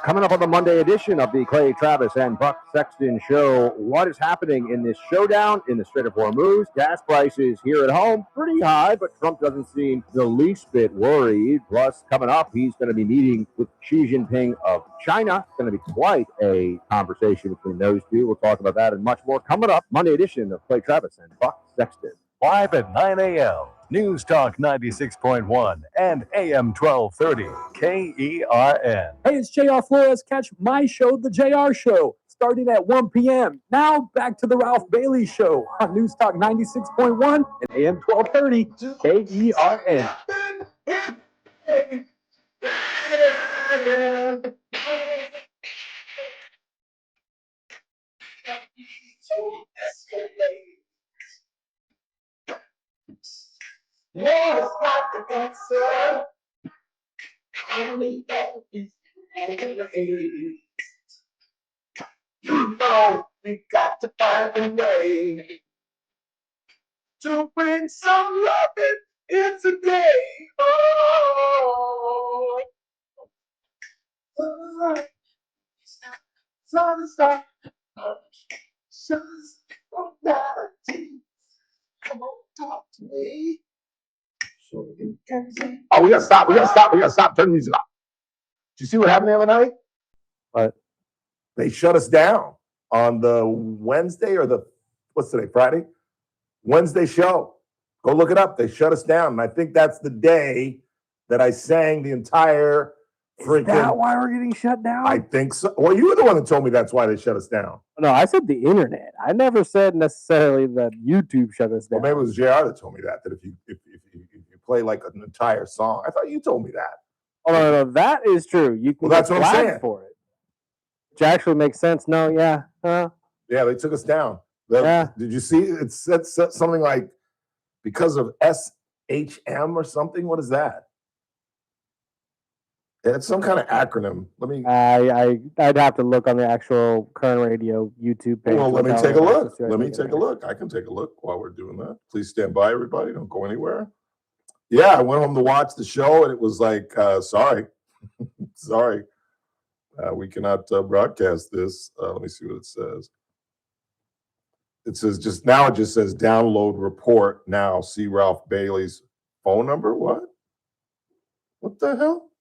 Coming up on the Monday edition of the Clay Travis and Buck Sexton Show, what is happening in this showdown in the Strait of Hormuz? Gas prices here at home, pretty high, but Trump doesn't seem the least bit worried. Plus, coming up, he's going to be meeting with Xi Jinping of China. It's going to be quite a conversation between those two. We'll talk about that and much more coming up. Monday edition of Clay Travis and Buck Sexton. Live at 9 a.m. News Talk 96.1 and AM 1230 KERN. Hey, it's JR Flores. Catch my show, The JR Show, starting at 1 p.m. Now back to the Ralph Bailey Show on News Talk 96.1 and AM 1230 KERN. War's not the answer. Only that is the you know we got to find a way to bring some loving in today. Oh, stop. Just reality. Come on, talk to me. So you can see. Oh, we gotta stop. Turn the music off. Did you see what happened the other night? What? They shut us down on the Wednesday or what's today, Friday? Wednesday show. Go look it up. They shut us down. And I think that's the day that I sang the entire freaking. Is that why we're getting shut down? I think so. Well, you were the one that told me that's why they shut us down. No, I said the internet. I never said necessarily that YouTube shut us down. Well, maybe it was JR that told me that if you play like an entire song. I thought you told me that. Oh, no, that is true. You can that's what I'm saying. For it. Which actually makes sense. No, yeah. Yeah, they took us down. Yeah. Did you see? It said something like because of SHM or something. What is that? It's some kind of acronym. Let me. I'd have to look on the actual Current Radio YouTube page. Well, let me take a look. Let me take a look. I can take a look while we're doing that. Please stand by, everybody. Don't go anywhere. Yeah, I went home to watch the show, and it was like, sorry, we cannot broadcast this. Let me see what it says. It says it just says download report now. See Ralph Bailey's phone number. What? What the hell?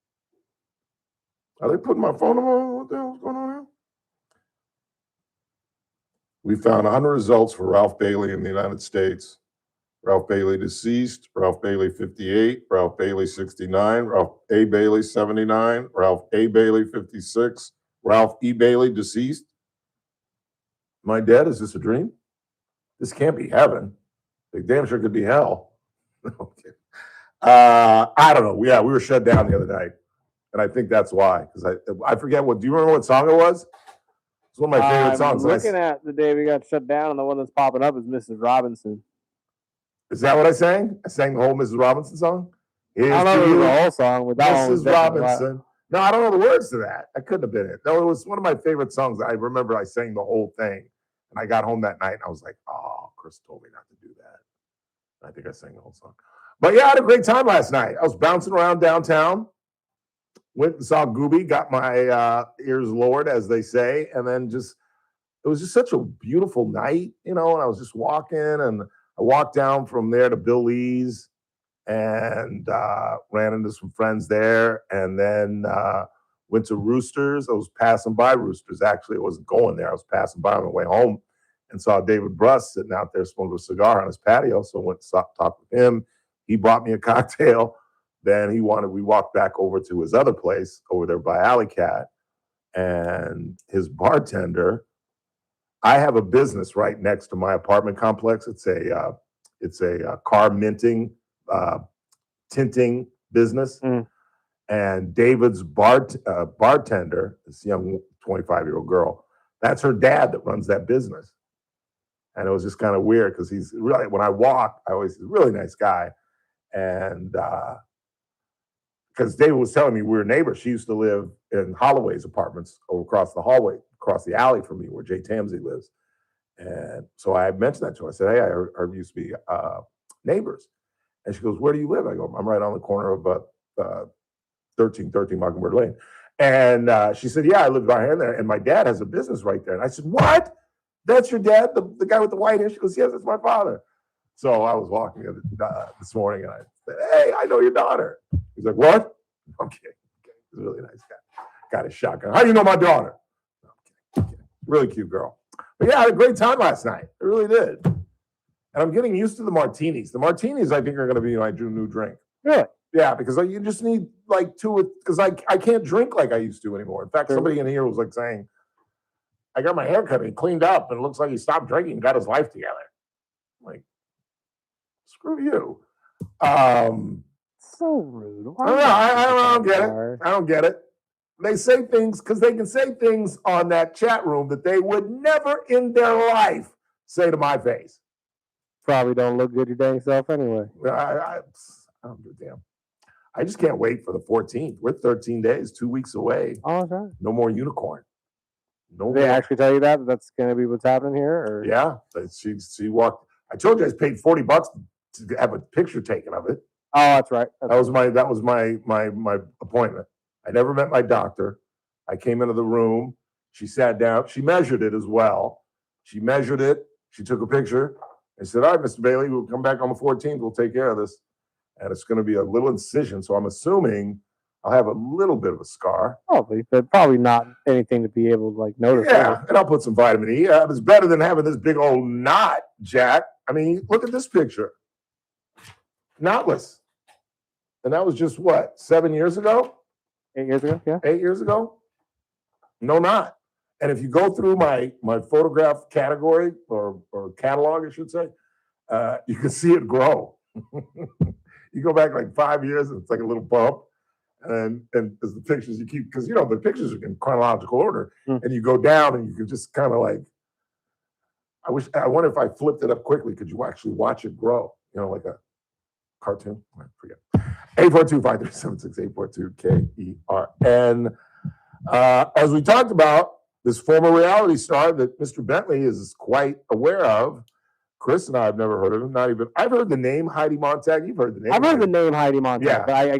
Are they putting my phone number? What the hell is going on here? We found 100 results for Ralph Bailey in the United States. Ralph Bailey deceased, Ralph Bailey 58, Ralph Bailey 69, Ralph A. Bailey 79, Ralph A. Bailey 56, Ralph E. Bailey deceased. Am I dead? Is this a dream? This can't be heaven. It damn sure could be hell. Okay. I don't know. Yeah, we were shut down the other night. And I think that's why. Because I forget do you remember what song it was? It's one of my favorite songs. I'm looking at the day we got shut down, and the one that's popping up is Mrs. Robinson. Is that what I sang? I sang the whole Mrs. Robinson song? I don't know the whole song. But that Mrs. Robinson. No, I don't know the words to that. That couldn't have been it. No, it was one of my favorite songs. I remember I sang the whole thing. And I got home that night, and I was like, oh, Chris told me not to do that. I think I sang the whole song. But yeah, I had a great time last night. I was bouncing around downtown. Went and saw Gooby, got my ears lowered, as they say. And then it was just such a beautiful night, and I was just walking, and I walked down from there to Bill Lee's and ran into some friends there, and then went to Roosters. I was passing by Roosters. Actually, I wasn't going there. I was passing by on my way home and saw David Bruss sitting out there smoking a cigar on his patio. So I went to talk with him. He bought me a cocktail. Then we walked back over to his other place over there by Alley Cat, and his bartender. I have a business right next to my apartment complex. It's a car minting, tinting business. And David's bartender, this young 25-year-old girl, that's her dad that runs that business. And it was just kind of weird because he's really, when I walk, he's a really nice guy. And because David was telling me we were neighbors. She used to live in Holloway's apartments over across the hallway, across the alley from me where Jay Tamsey lives. And so I mentioned that to her. I said, hey, I heard we used to be neighbors. And she goes, where do you live? I go, I'm right on the corner of 1313 Mockingbird Lane. And she said, yeah, I live behind there. And my dad has a business right there. And I said, what? That's your dad? The guy with the white hair? She goes, yes, that's my father. So I was walking this morning and I said, hey, I know your daughter. He's like, what? Okay. He's a really nice guy. Got a shotgun. How do you know my daughter? Okay. Really cute girl. But yeah, I had a great time last night. I really did. And I'm getting used to the martinis. The martinis, I think, are going to be my new drink. Really? Yeah, because you just need like two, because I can't drink like I used to anymore. In fact, somebody in here was like saying, I got my hair cut and he cleaned up and it looks like he stopped drinking and got his life together. I'm like, screw you. So rude. I don't get it. I don't get it. They say things because they can say things on that chat room that they would never in their life say to my face. Probably don't look good your dang self anyway. I don't give a damn. I just can't wait for the 14th. We're 13 days, 2 weeks away. Oh, that's right. No more unicorn. No Did they more. actually tell you that that's going to be what's happening here? Or? Yeah, she walked. I told you I paid $40 to have a picture taken of it. Oh, that's right. That was my appointment. I never met my doctor. I came into the room. She sat down. She measured it as well. She measured it. She took a picture. I said, all right, Mr. Bailey, we'll come back on the 14th. We'll take care of this. And it's going to be a little incision. So I'm assuming I'll have a little bit of a scar. Probably, but probably not anything to be able to like notice. Yeah, and I'll put some vitamin E. It's better than having this big old knot, Jack. I mean, look at this picture. Knotless. And that was just what, 7 years ago? 8 years ago, yeah. 8 years ago? No knot. And if you go through my photograph category or catalog, I should say, you can see it grow. You go back like 5 years, and it's like a little bump. And as the pictures you keep, because the pictures are in chronological order, and you go down and you can just kind of like, I wonder if I flipped it up quickly, could you actually watch it grow? Like a cartoon? I forget. 842-537-6842-KERN. As we talked about, this former reality star that Mr. Bentley is quite aware of, Chris and I have never heard of him. I've heard the name Heidi Montag. You've heard the name. I've heard the name Heidi Montag, Yeah. but I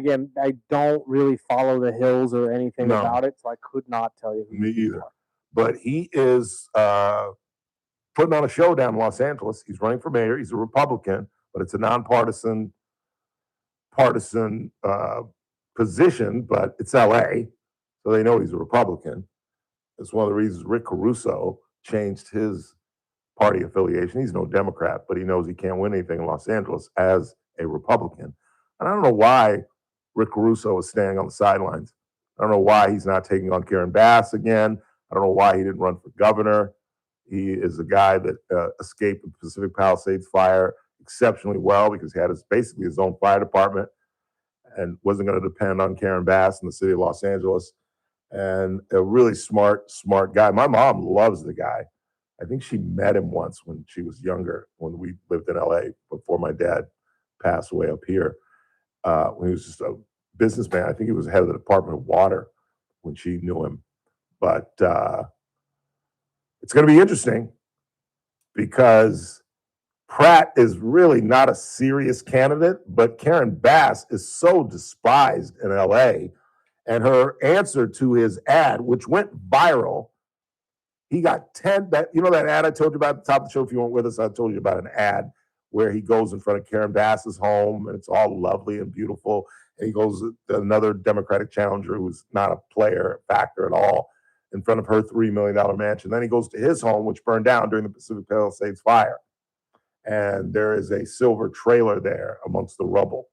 don't really follow the hills or anything about it, so I could not tell you. Me either. But he is putting on a show down in Los Angeles. He's running for mayor. He's a Republican, but it's a nonpartisan position, but it's LA, so they know he's a Republican. It's one of the reasons Rick Caruso changed his party affiliation. He's no Democrat, but he knows he can't win anything in Los Angeles as a Republican. And I don't know why Rick Caruso is staying on the sidelines. I don't know why he's not taking on Karen Bass again. I don't know why he didn't run for governor. He is a guy that escaped the Pacific Palisades fire exceptionally well because he had basically his own fire department and wasn't going to depend on Karen Bass in the city of Los Angeles. And a really smart guy. My mom loves the guy. I think she met him once when she was younger, when we lived in LA before my dad passed away up here. When he was just a businessman. I think he was head of the Department of Water when she knew him. But it's going to be interesting because Pratt is really not a serious candidate, but Karen Bass is so despised in LA. And her answer to his ad, which went viral, he got 10, that ad I told you about at the top of the show, if you weren't with us, I told you about an ad where he goes in front of Karen Bass's home and it's all lovely and beautiful. And he goes to another Democratic challenger who's not a factor at all in front of her $3 million mansion. Then he goes to his home, which burned down during the Pacific Palisades fire. And there is a silver trailer there amongst the rubble.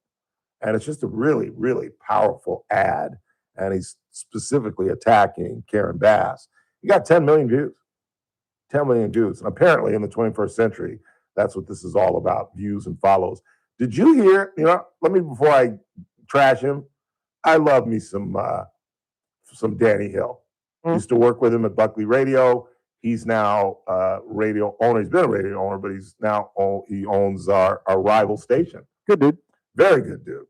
And it's just a really, really powerful ad. And he's specifically attacking Karen Bass. He got 10 million views. 10 million views. And apparently in the 21st century, that's what this is all about, views and follows. Did you hear, let me, before I trash him, I love me some Danny Hill. Used to work with him at Buckley Radio. He's now radio owner. He's been a radio owner, but he owns our rival station. Good dude. Very good dude.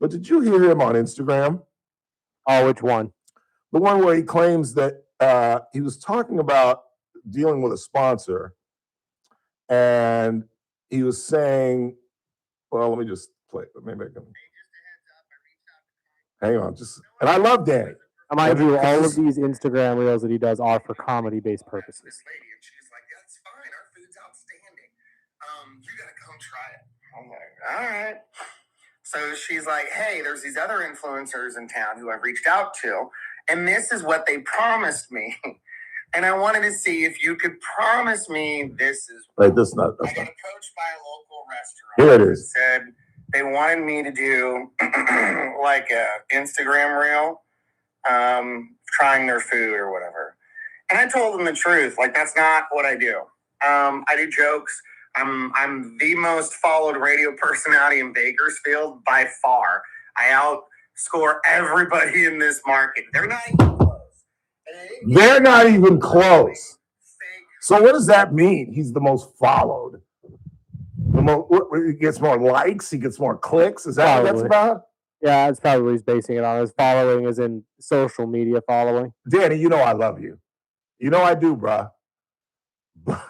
But did you hear him on Instagram? Oh, which one? The one where he claims that he was talking about dealing with a sponsor, and he was saying, well, let me just play. Maybe I can. Hang on, and I love Danny. Mind you, all of these Instagram reels that he does are for comedy-based purposes. You gotta come try it. I'm like, all right. So she's like, hey, there's these other influencers in town who I've reached out to, and this is what they promised me. And I wanted to see if you could promise me this is. Wait, that's not. I got approached by a local restaurant. Here it is. Said they wanted me to do like a Instagram reel, trying their food or whatever. And I told them the truth. Like, that's not what I do. I do jokes. I'm the most followed radio personality in Bakersfield by far. I outscore everybody in this market. They're not even close. They're not even close. So what does that mean? He's the most followed. He gets more likes. He gets more clicks. Is that what that's about? Yeah, that's probably what he's basing it on. His following is in social media following. Danny, you know I love you. You know I do, bruh. But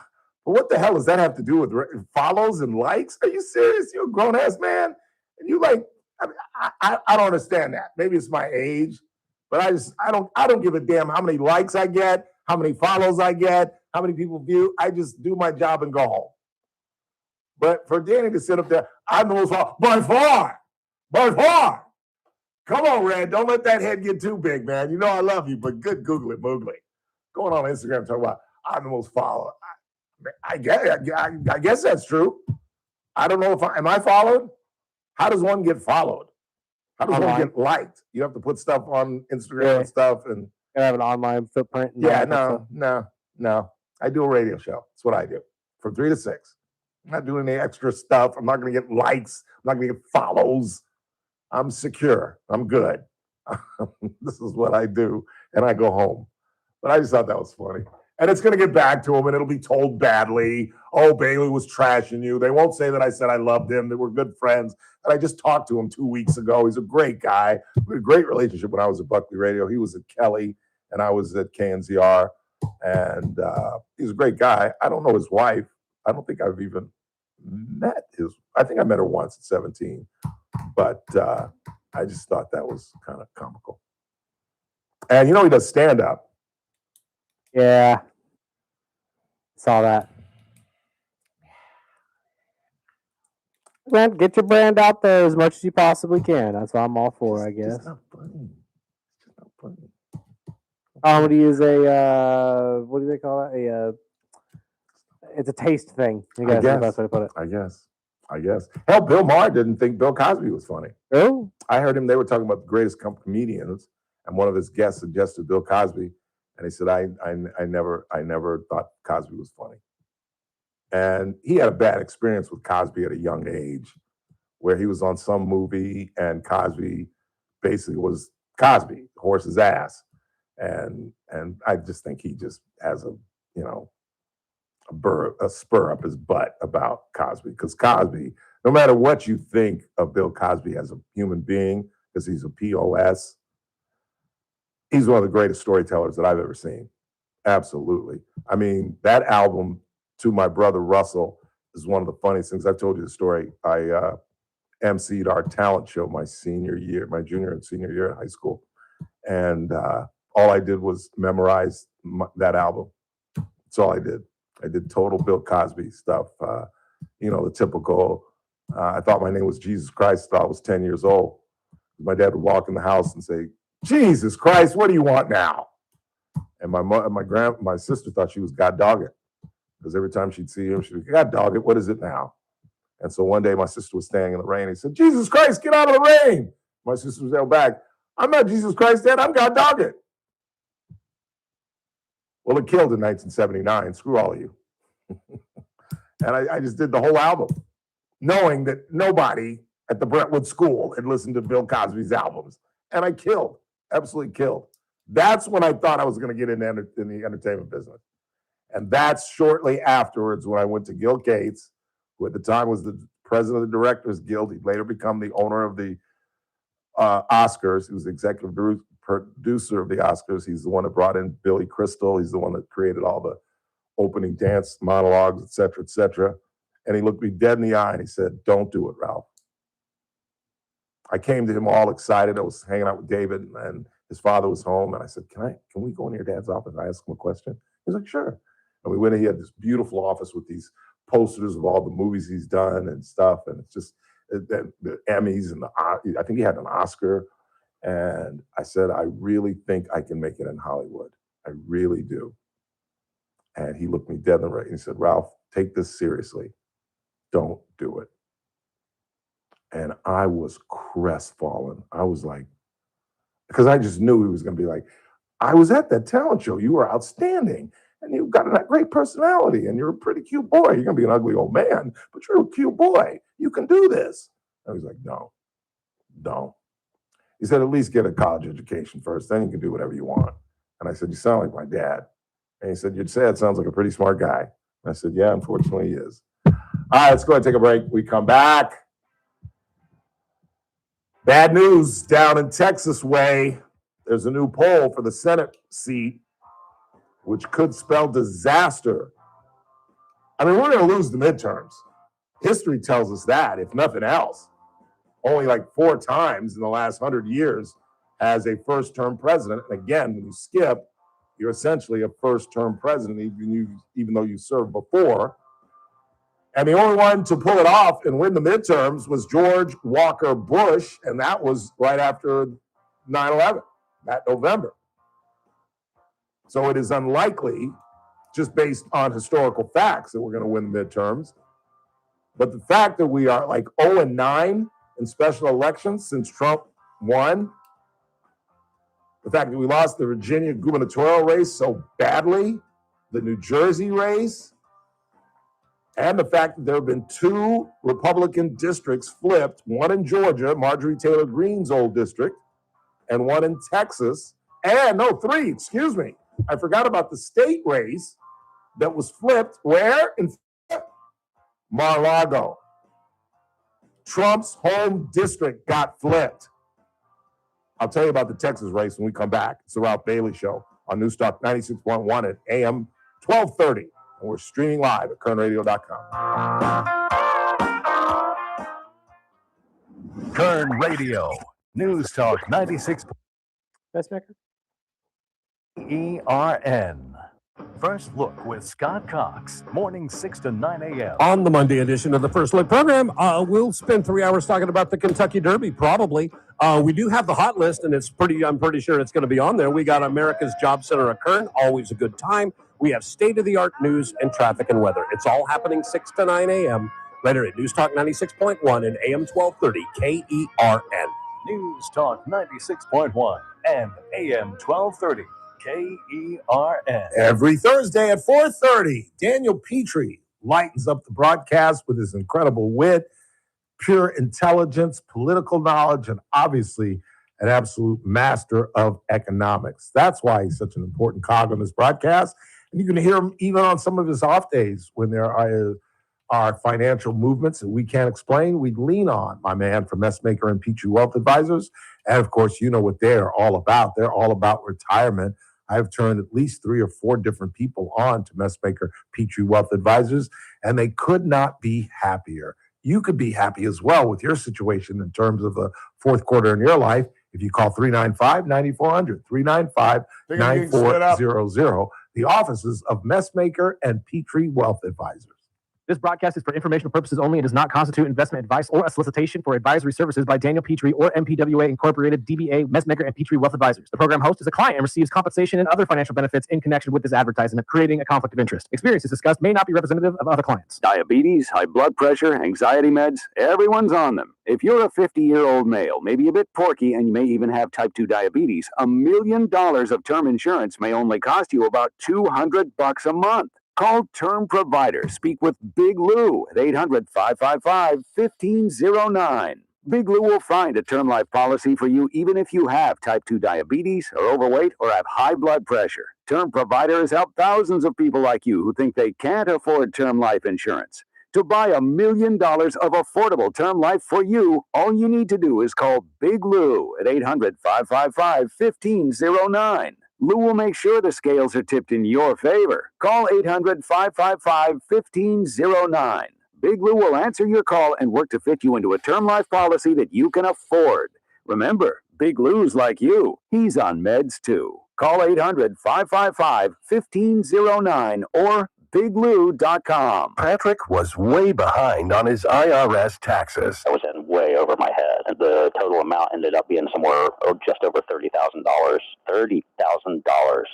what the hell does that have to do with follows and likes? Are you serious? You're a grown-ass man? And you like, I don't understand that. Maybe it's my age, but I don't give a damn how many likes I get, how many follows I get, how many people view. I just do my job and go home. But for Danny to sit up there, I'm the most by far. Come on, Red. Don't let that head get too big, man. You know I love you, but good Google it, Moogly. Going on Instagram talking about I'm the most followed. I guess that's true. I don't know if am I followed? How does one get followed? How does one get liked? You have to put stuff on Instagram and stuff, and you have an online footprint. No. I do a radio show. That's what I do from 3 to 6. I'm not doing any extra stuff. I'm not going to get likes. I'm not going to get follows. I'm secure. I'm good. This is what I do, and I go home. But I just thought that was funny. And it's going to get back to him, and it'll be told badly. Oh, Bailey was trashing you. They won't say that I said I loved him. They were good friends. And I just talked to him 2 weeks ago. He's a great guy. We had a great relationship when I was at Buckley Radio. He was at Kelly, and I was at KNZR. And he's a great guy. I don't know his wife. I don't think I've even met I think I met her once at 17. But I just thought that was kind of comical. And he does stand-up. Yeah. Saw that. Man, get your brand out there as much as you possibly can. That's what I'm all for, I guess. It's not funny. It's not funny. Comedy is what do they call it? It's a taste thing. I guess. That's the best way to put it. I guess. Hell, Bill Maher didn't think Bill Cosby was funny. Oh. I heard him. They were talking about the greatest comedians, and one of his guests suggested Bill Cosby, and he said, "I never thought Cosby was funny." And he had a bad experience with Cosby at a young age, where he was on some movie and Cosby basically was Cosby, horse's ass, and I just think he just has a spur up his butt about Cosby, because Cosby, no matter what you think of Bill Cosby as a human being, because he's a POS, he's one of the greatest storytellers that I've ever seen. Absolutely. I mean, that album, To My Brother Russell, is one of the funniest things. I've told you the story. I emceed our talent show my junior and senior year in high school. And all I did was memorize that album. That's all I did. I did total Bill Cosby stuff. The typical, I thought my name was Jesus Christ, thought I was 10 years old. My dad would walk in the house and say, Jesus Christ, what do you want now? And my sister thought she was God Dog It, because every time she'd see him, she'd be, God Dog It, what is it now? And so one day my sister was standing in the rain. He said, Jesus Christ, get out of the rain. My sister was yelled back, I'm not Jesus Christ, Dad, I'm God Dog It. Well, it killed in 1979. Screw all of you. And I just did the whole album, knowing that nobody at the Brentwood School had listened to Bill Cosby's albums. And I killed, absolutely killed. That's when I thought I was going to get in the entertainment business. And that's shortly afterwards when I went to Gil Cates, who at the time was the president of the Directors Guild. He'd later become the owner of the Oscars. He was the executive producer of the Oscars. He's the one that brought in Billy Crystal. He's the one that created all the opening dance monologues, et cetera, et cetera. And he looked me dead in the eye and he said, "Don't do it, Ralph." I came to him all excited. I was hanging out with David and his father was home. And I said, can we go in your dad's office and ask him a question? He was like, sure. And we went in, he had this beautiful office with these posters of all the movies he's done and stuff. And it's just the Emmys and I think he had an Oscar. And I said, I really think I can make it in Hollywood. I really do. And he looked me dead in the eye and he said, Ralph, take this seriously. Don't do it. And I was crestfallen. I was like, because I just knew he was going to be like, I was at that talent show. You were outstanding. And you've got a great personality. And you're a pretty cute boy. You're going to be an ugly old man, but you're a cute boy. You can do this. I was like, no. He said, at least get a college education first. Then you can do whatever you want. And I said, you sound like my dad. And he said, your dad sounds like a pretty smart guy. And I said, yeah, unfortunately he is. All right, let's go ahead and take a break. We come back. Bad news down in Texas way. There's a new poll for the Senate seat, which could spell disaster. I mean, we're going to lose the midterms. History tells us that, if nothing else. Only like 4 times in the last 100 years as a first-term president. And again, when you skip, you're essentially a first-term president, even though you served before. And the only one to pull it off and win the midterms was George Walker Bush, and that was right after 9/11, that November. So it is unlikely, just based on historical facts, that we're going to win the midterms. But the fact that we are like 0-9 in special elections since Trump won, the fact that we lost the Virginia gubernatorial race so badly, the New Jersey race, and the fact that there have been 2 Republican districts flipped, one in Georgia, Marjorie Taylor Greene's old district, and one in Texas, and 3, excuse me. I forgot about the state race that was flipped. Where? In Mar-a-Lago. Trump's home district got flipped. I'll tell you about the Texas race when we come back. It's the Ralph Bailey Show on Newstalk 96.1 at AM 1230. And we're streaming live at KernRadio.com. Kern Radio, News Talk 96. Messmaker? ERN. First Look with Scott Cox, morning 6 to 9 a.m. On the Monday edition of the First Look program, we'll spend 3 hours talking about the Kentucky Derby, probably. We do have the hot list, and I'm pretty sure it's going to be on there. We got America's Job Center at Kern, always a good time. We have state-of-the-art news and traffic and weather. It's all happening 6 to 9 a.m. later at News Talk 96.1 and AM 1230 KERN. News Talk 96.1 and AM 1230 KERN. Every Thursday at 4:30, Daniel Petrie lightens up the broadcast with his incredible wit, pure intelligence, political knowledge, and obviously an absolute master of economics. That's why he's such an important cog on this broadcast. And you can hear him even on some of his off days when there are financial movements that we can't explain. We lean on my man from Messmaker and Petrie Wealth Advisors. And of course, you know what they're all about. They're all about retirement. I've turned at least 3 or 4 different people on to Messmaker Petrie Wealth Advisors, and they could not be happier. You could be happy as well with your situation in terms of the fourth quarter in your life if you call 395-9400, 395-9400, the offices of Messmaker and Petrie Wealth Advisors. This broadcast is for informational purposes only and does not constitute investment advice or a solicitation for advisory services by Daniel Petrie or MPWA Incorporated, DBA, Messmaker, and Petrie Wealth Advisors. The program host is a client and receives compensation and other financial benefits in connection with this advertisement, creating a conflict of interest. Experiences discussed may not be representative of other clients. Diabetes, high blood pressure, anxiety meds, everyone's on them. If you're a 50-year-old male, maybe a bit porky, and you may even have type 2 diabetes, $1 million of term insurance may only cost you about $200 a month. Call Term Provider. Speak with Big Lou at 800-555-1509. Big Lou will find a term life policy for you even if you have type 2 diabetes, are overweight, or have high blood pressure. Term Provider has helped thousands of people like you who think they can't afford term life insurance. To buy $1 million of affordable term life for you, all you need to do is call Big Lou at 800-555-1509. Lou will make sure the scales are tipped in your favor. Call 800-555-1509. Big Lou will answer your call and work to fit you into a term life policy that you can afford. Remember, Big Lou's like you. He's on meds too. Call 800-555-1509 or BigLou.com. Patrick was way behind on his IRS taxes. I was in way over my head, and the total amount ended up being somewhere just over $30,000. $30,000.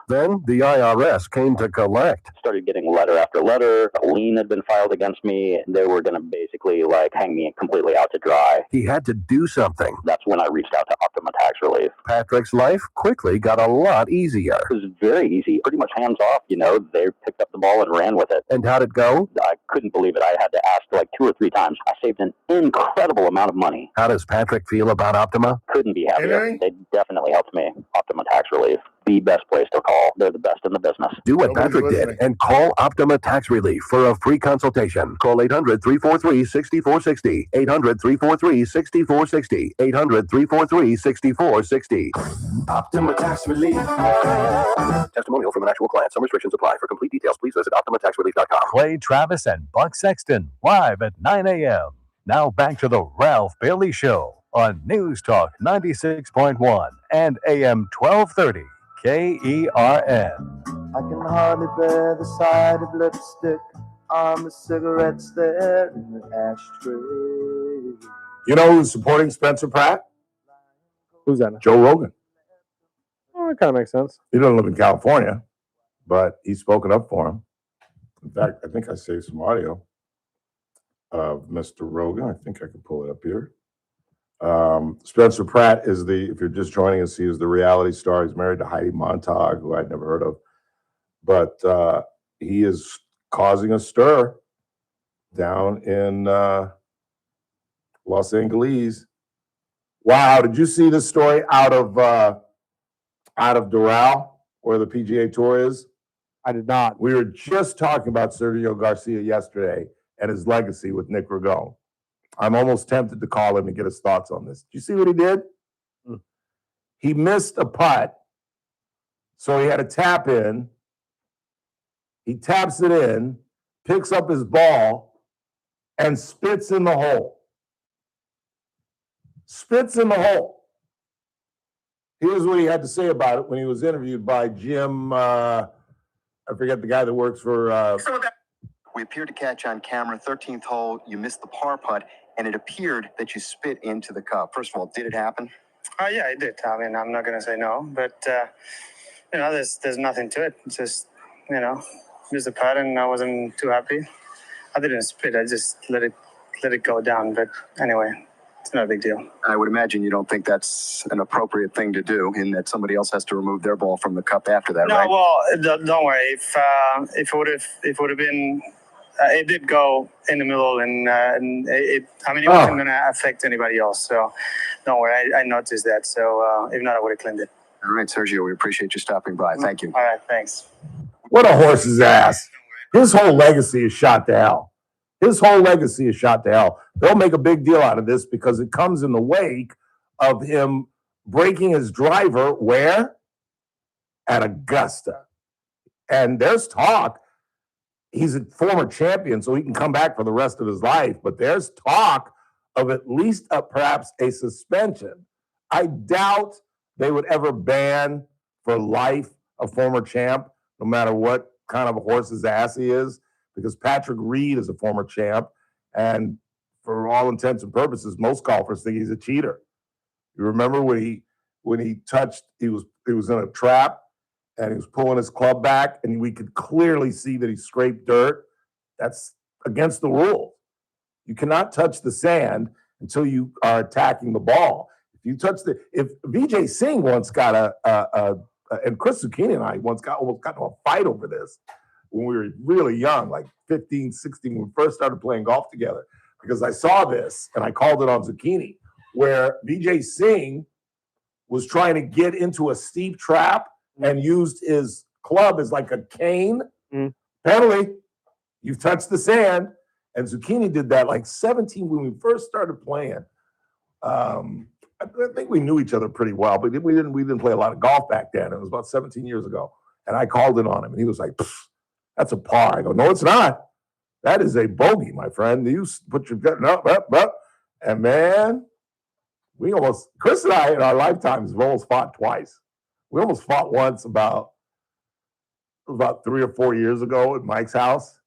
Then the IRS came to collect. Started getting letter after letter. A lien had been filed against me. They were going to basically hang me completely out to dry. He had to do something. That's when I reached out to Optima Tax Relief. Patrick's life quickly got a lot easier. It was very easy, pretty much hands off. They picked up the ball and ran with it. And how'd it go? I couldn't believe it. I had to ask 2 or 3 times. I saved an incredible amount of money. How does Patrick feel about Optima? Couldn't be happier. They definitely helped me. Optima Tax Relief, the best place to call. They're the best in the business. Do what Patrick did and call Optima Tax Relief for a free consultation. Call 800-343-6460. 800-343-6460. 800-343-6460. Optima Tax Relief. Testimonial from an actual client. Some restrictions apply. For complete details, please visit OptimaTaxRelief.com. Clay Travis and Buck Sexton live at 9 a.m. Now back to the Ralph Bailey Show on News Talk 96.1 and AM 1230 KERN. I can hardly bear the sight of lipstick on the cigarettes there in the ashtray. You know who's supporting Spencer Pratt? Who's that? Joe Rogan. Oh, that kind of makes sense. He doesn't live in California, but he's spoken up for him. In fact, I think I saved some audio of Mr. Rogan. I think I can pull it up here. Spencer Pratt is if you're just joining us, he is the reality star. He's married to Heidi Montag, who I'd never heard of. But he is causing a stir down in Los Angeles. Wow, did you see this story out of Doral, where the PGA Tour is? I did not. We were just talking about Sergio Garcia yesterday and his legacy with Nick Ragone. I'm almost tempted to call him and get his thoughts on this. Did you see what he did? He missed a putt, so he had to tap in. He taps it in, picks up his ball, and spits in the hole. Spits in the hole. Here's what he had to say about it when he was interviewed by Jim, I forget the guy that works for... We appeared to catch on camera, 13th hole, you missed the par putt, and it appeared that you spit into the cup. First of all, did it happen? Yeah, it did. I mean, I'm not going to say no, but, there's nothing to it. It's just, missed the putt, and I wasn't too happy. I didn't spit. I just let it go down. But anyway, it's not a big deal. I would imagine you don't think that's an appropriate thing to do, in that somebody else has to remove their ball from the cup after that, right? No, well, don't worry. If it would have been, it did go in the middle, and it wasn't going to affect anybody else. So don't worry. I noticed that. So if not, I would have cleaned it. All right, Sergio, we appreciate you stopping by. Thank you. All right, thanks. What a horse's ass. His whole legacy is shot to hell. His whole legacy is shot to hell. They'll make a big deal out of this because it comes in the wake of him breaking his driver where? At Augusta. And there's talk. He's a former champion, so he can come back for the rest of his life. But there's talk of at least perhaps a suspension. I doubt they would ever ban for life a former champ, no matter what kind of a horse's ass he is, because Patrick Reed is a former champ, and for all intents and purposes, most golfers think he's a cheater. You remember when he touched, he was in a trap, and he was pulling his club back, and we could clearly see that he scraped dirt. That's against the rules. You cannot touch the sand until you are attacking the ball. If you touch if Vijay Singh once got and Chris Zucchini and I almost got into a fight over this when we were really young, like 15, 16, when we first started playing golf together. because I saw this and I called it on Zucchini, where Vijay Singh was trying to get into a steep trap and used his club as like a cane. Penalty, you've touched the sand. And Zucchini did that like 17 when we first started playing. I think we knew each other pretty well, but we didn't play a lot of golf back then. It was about 17 years ago. And I called it on him and he was like, that's a par. I go, no, it's not. That is a bogey, my friend. You put your gut up. And man, Chris and I in our lifetimes have almost fought twice. We almost fought once about 3 or 4 years ago at Mike's house.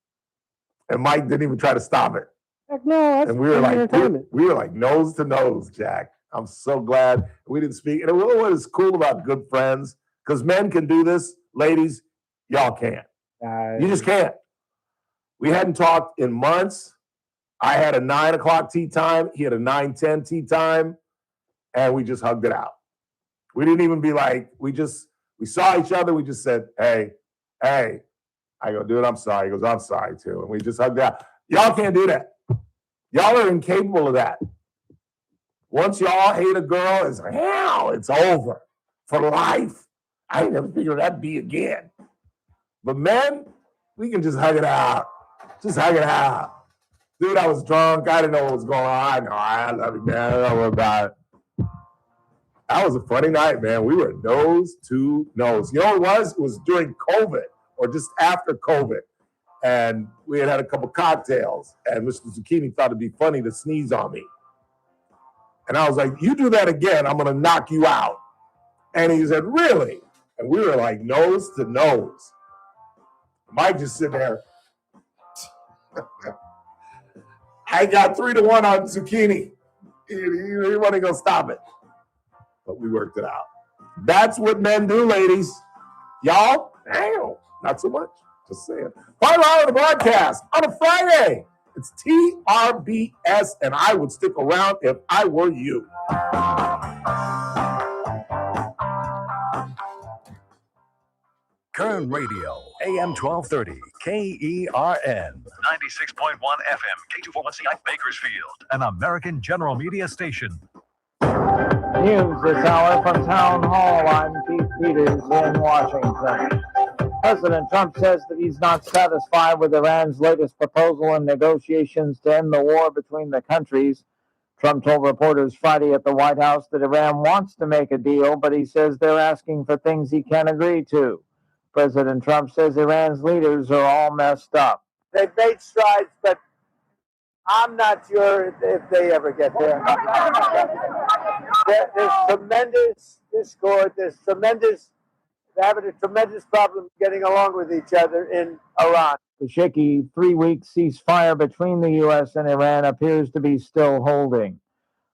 And Mike didn't even try to stop it. Heck no, that's and we were like nose to nose, Jack. I'm so glad we didn't speak. And what is cool about good friends, because men can do this, ladies, y'all can't. You just can't. We hadn't talked in months. I had a 9 o'clock tea time. He had a 9:10 tea time. And we just hugged it out. We didn't even be like, we saw each other. We just said, hey. I go, dude, I'm sorry. He goes, I'm sorry too. And we just hugged it out. Y'all can't do that. Y'all are incapable of that. Once y'all hate a girl, it's hell, it's over for life. I ain't never figured that'd be again. But men, we can just hug it out. Just hug it out. Dude, I was drunk. I didn't know what was going on. I love you, man. I don't know about it. That was a funny night, man. We were nose to nose. You know what it was? It was during COVID or just after COVID. And we had a couple cocktails. And Mr. Zucchini thought it'd be funny to sneeze on me. And I was like, you do that again, I'm going to knock you out. And he said, really? And we were like nose to nose. Mike just sitting there. I got 3-1 on Zucchini. He wasn't going to stop it. But we worked it out. That's what men do, ladies. Y'all, damn, not so much. Just saying. Final hour of the broadcast on a Friday. It's TRBS, and I would stick around if I were you. Kern Radio, AM 1230, KERN, 96.1 FM, K241CI, Bakersfield, an American General Media station. News this hour from Town Hall. I'm Keith Peters in Washington. President Trump says that he's not satisfied with Iran's latest proposal in negotiations to end the war between the countries. Trump told reporters Friday at the White House that Iran wants to make a deal, but he says they're asking for things he can't agree to. President Trump says Iran's leaders are all messed up. They've made strides, but I'm not sure if they ever get there. There's tremendous discord. They're having a tremendous problem getting along with each other in Iran. The shaky 3-week ceasefire between the U.S. and Iran appears to be still holding.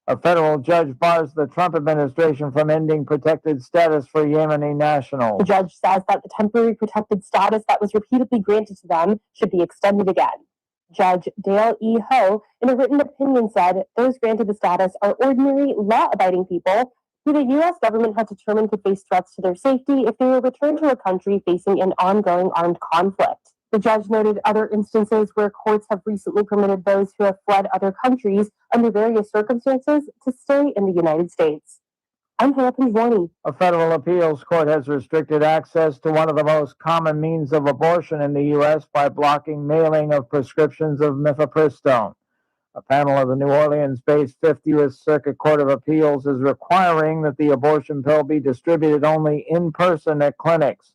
A federal judge bars the Trump administration from ending protected status for Yemeni nationals. The judge says that the temporary protected status that was repeatedly granted to them should be extended again. Judge Dale E. Ho, in a written opinion, said those granted the status are ordinary, law-abiding people who the U.S. government had determined could face threats to their safety if they were returned to a country facing an ongoing armed conflict. The judge noted other instances where courts have recently permitted those who have fled other countries under various circumstances to stay in the United States. I'm Hannah Pinjwani. A federal appeals court has restricted access to one of the most common means of abortion in the U.S. by blocking mailing of prescriptions of mifepristone. A panel of the New Orleans-based 5th U.S. Circuit Court of Appeals is requiring that the abortion pill be distributed only in person at clinics.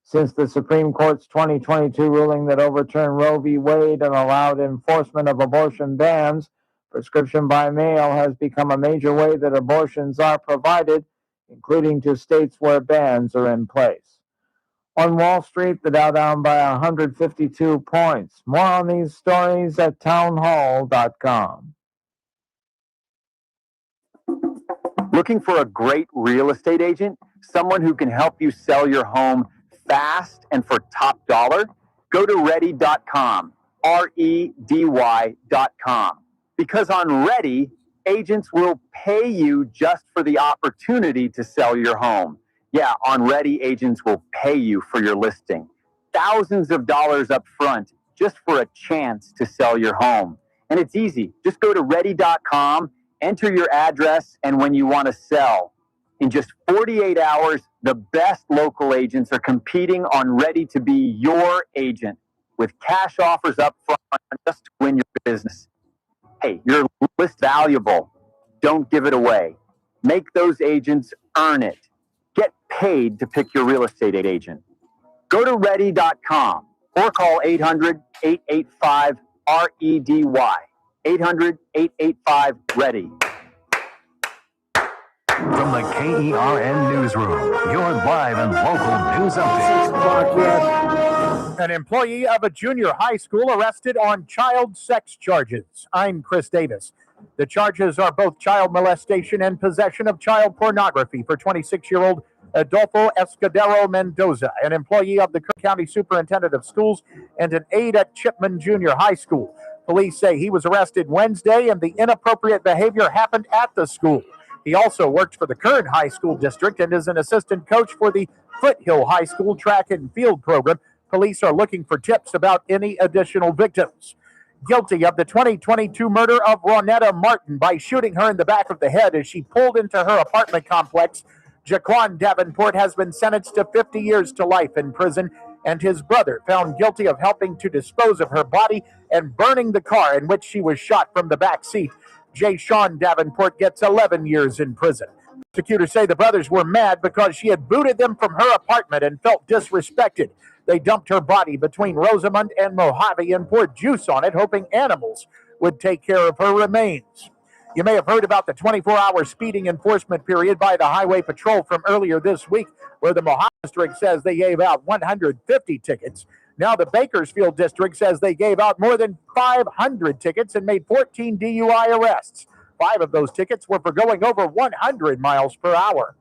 Since the Supreme Court's 2022 ruling that overturned Roe v. Wade and allowed enforcement of abortion bans, prescription by mail has become a major way that abortions are provided, including to states where bans are in place. On Wall Street, the Dow down by 152 points. More on these stories at townhall.com. Looking for a great real estate agent? Someone who can help you sell your home fast and for top dollar? Go to ready.com, REDY.com. Because on Ready, agents will pay you just for the opportunity to sell your home. Yeah, on Ready, agents will pay you for your listing. Thousands of dollars up front just for a chance to sell your home. And it's easy. Just go to ready.com, enter your address, and when you want to sell. In just 48 hours, the best local agents are competing on Ready to be your agent with cash offers up front just to win your business. Hey, your list valuable. Don't give it away. Make those agents earn it. Get paid to pick your real estate agent. Go to ready.com or call 800-885-REDY. 800-885-READY. From the KERN Newsroom, your live and local news update. An employee of a junior high school arrested on child sex charges. I'm Chris Davis. The charges are both child molestation and possession of child pornography for 26-year-old Adolfo Escudero Mendoza, an employee of the Kern County Superintendent of Schools and an aide at Chipman Junior High School. Police say he was arrested Wednesday and the inappropriate behavior happened at the school. He also worked for the Kern High School District and is an assistant coach for the Foothill High School track and field program. Police are looking for tips about any additional victims. Guilty of the 2022 murder of Ronetta Martin by shooting her in the back of the head as she pulled into her apartment complex, Jaquan Davenport has been sentenced to 50 years to life in prison, and his brother found guilty of helping to dispose of her body and burning the car in which she was shot from the back seat. J. Sean Davenport gets 11 years in prison. Prosecutors say the brothers were mad because she had booted them from her apartment and felt disrespected. They dumped her body between Rosamond and Mojave and poured juice on it, hoping animals would take care of her remains. You may have heard about the 24-hour speeding enforcement period by the Highway Patrol from earlier this week, where the Mojave District says they gave out 150 tickets. Now the Bakersfield District says they gave out more than 500 tickets and made 14 DUI arrests. 5 of those tickets were for going over 100 miles per hour.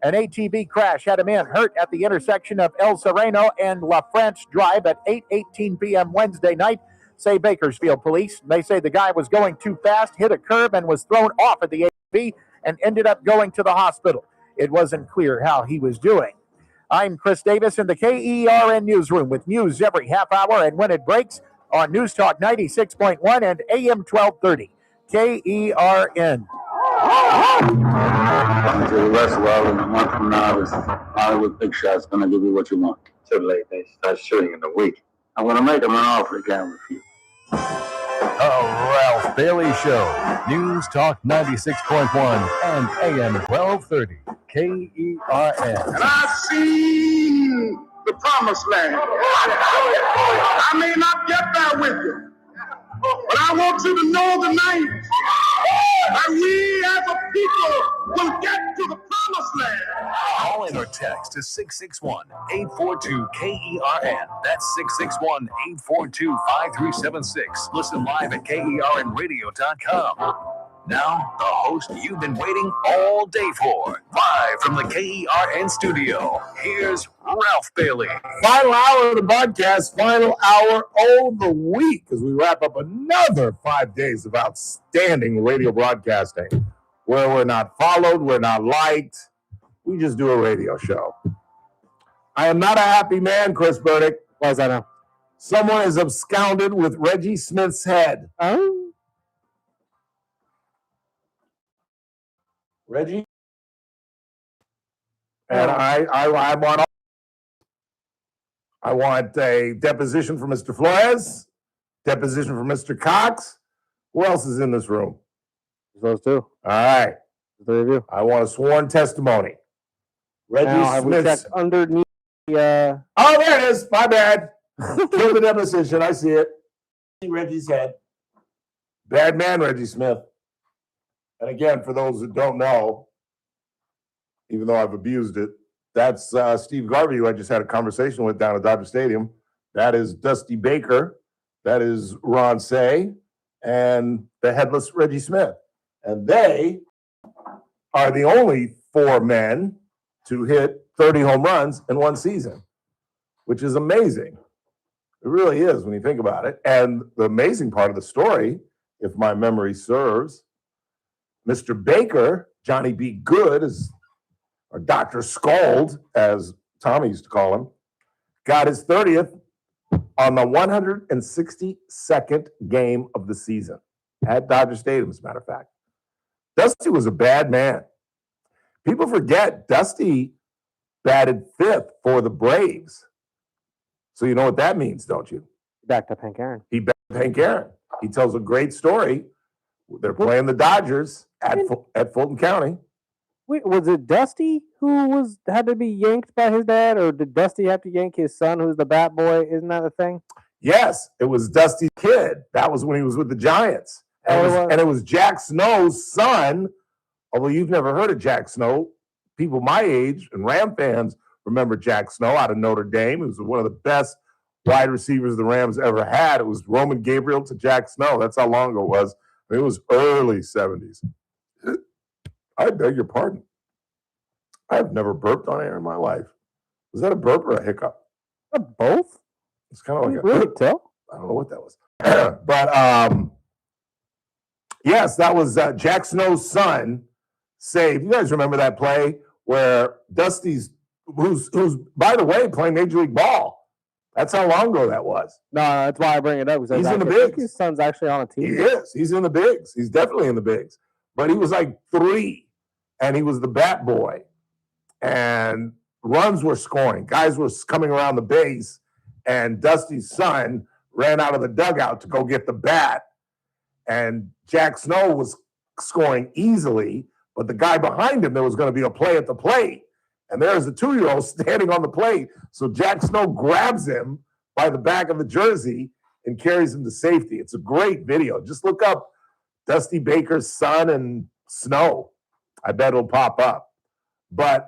An ATV crash had a man hurt at the intersection of El Sereno and La France Drive at 8:18 p.m. Wednesday night, say Bakersfield police. They say the guy was going too fast, hit a curb, and was thrown off of the ATV and ended up going to the hospital. It wasn't clear how he was doing. I'm Chris Davis in the KERN Newsroom with news every half hour and when it breaks on News Talk 96.1 and AM 1230. KERN. To the rest of in a month from now, this Hollywood Big Shot's going to give you what you want. Too late. They start shooting in a week. I'm going to make them an offer again with you. The Ralph Bailey Show. News Talk 96.1 and AM 1230. KERN. And I've seen the promised land. I may not get there with you, but I want you to know tonight that we as a people will get to the promised land. Call in or text to 661-842-KERN. That's 661-842-5376. Listen live at KERNradio.com. Now, the host you've been waiting all day for. Live from the KERN studio, here's Ralph Bailey. Final hour of the broadcast, final hour of the week, as we wrap up another 5 days of outstanding radio broadcasting, where we're not followed, we're not liked, we just do a radio show. I am not a happy man, Chris Burdick. Why is that now? Someone is absconded with Reggie Smith's head. Oh. Reggie? And I want a deposition from Mr. Flores, deposition from Mr. Cox. Who else is in this room? Those two. All right. The three of you. I want a sworn testimony. Reggie Smith. Underneath the. Oh, there it is. My bad. Kill the deposition. I see it. See Reggie's head. Bad man, Reggie Smith. And again, for those that don't know, even though I've abused it, that's Steve Garvey, who I just had a conversation with down at Dodger Stadium. That is Dusty Baker. That is Ron Say and the headless Reggie Smith. And they are the only 4 men to hit 30 home runs in one season, which is amazing. It really is when you think about it. And the amazing part of the story, if my memory serves, Mr. Baker, Johnny B. Good, or Dr. Scald, as Tommy used to call him, got his 30th on the 162nd game of the season. at Dodger Stadium, as a matter of fact. Dusty was a bad man. People forget Dusty batted 5th for the Braves. So you know what that means, don't you? Backed up Hank Aaron. He backed up Hank Aaron. He tells a great story. They're playing the Dodgers at Fulton County. Wait, was it Dusty who had to be yanked by his dad, or did Dusty have to yank his son, who's the bat boy? Isn't that a thing? Yes, it was Dusty's kid. That was when he was with the Giants. And it was Jack Snow's son. Although you've never heard of Jack Snow, people my age and Ram fans remember Jack Snow out of Notre Dame. He was one of the best wide receivers the Rams ever had. It was Roman Gabriel to Jack Snow. That's how long ago it was. It was early 70s. I beg your pardon. I've never burped on air in my life. Was that a burp or a hiccup? Both? It's kind of like really tell? I don't know what that was. But yes, that was Jack Snow's son saved. You guys remember that play where Dusty's, who's by the way, playing Major League Ball. That's how long ago that was. No, that's why I bring it up. He's in the bigs. His son's actually on a team. He is. He's in the bigs. He's definitely in the bigs. But he was like 3, and he was the bat boy. And runs were scoring. Guys were coming around the base, and Dusty's son ran out of the dugout to go get the bat. And Jack Snow was scoring easily, but the guy behind him, there was going to be a play at the plate. And there's a 2-year-old standing on the plate. So Jack Snow grabs him by the back of the jersey and carries him to safety. It's a great video. Just look up Dusty Baker's son and Snow. I bet it'll pop up. But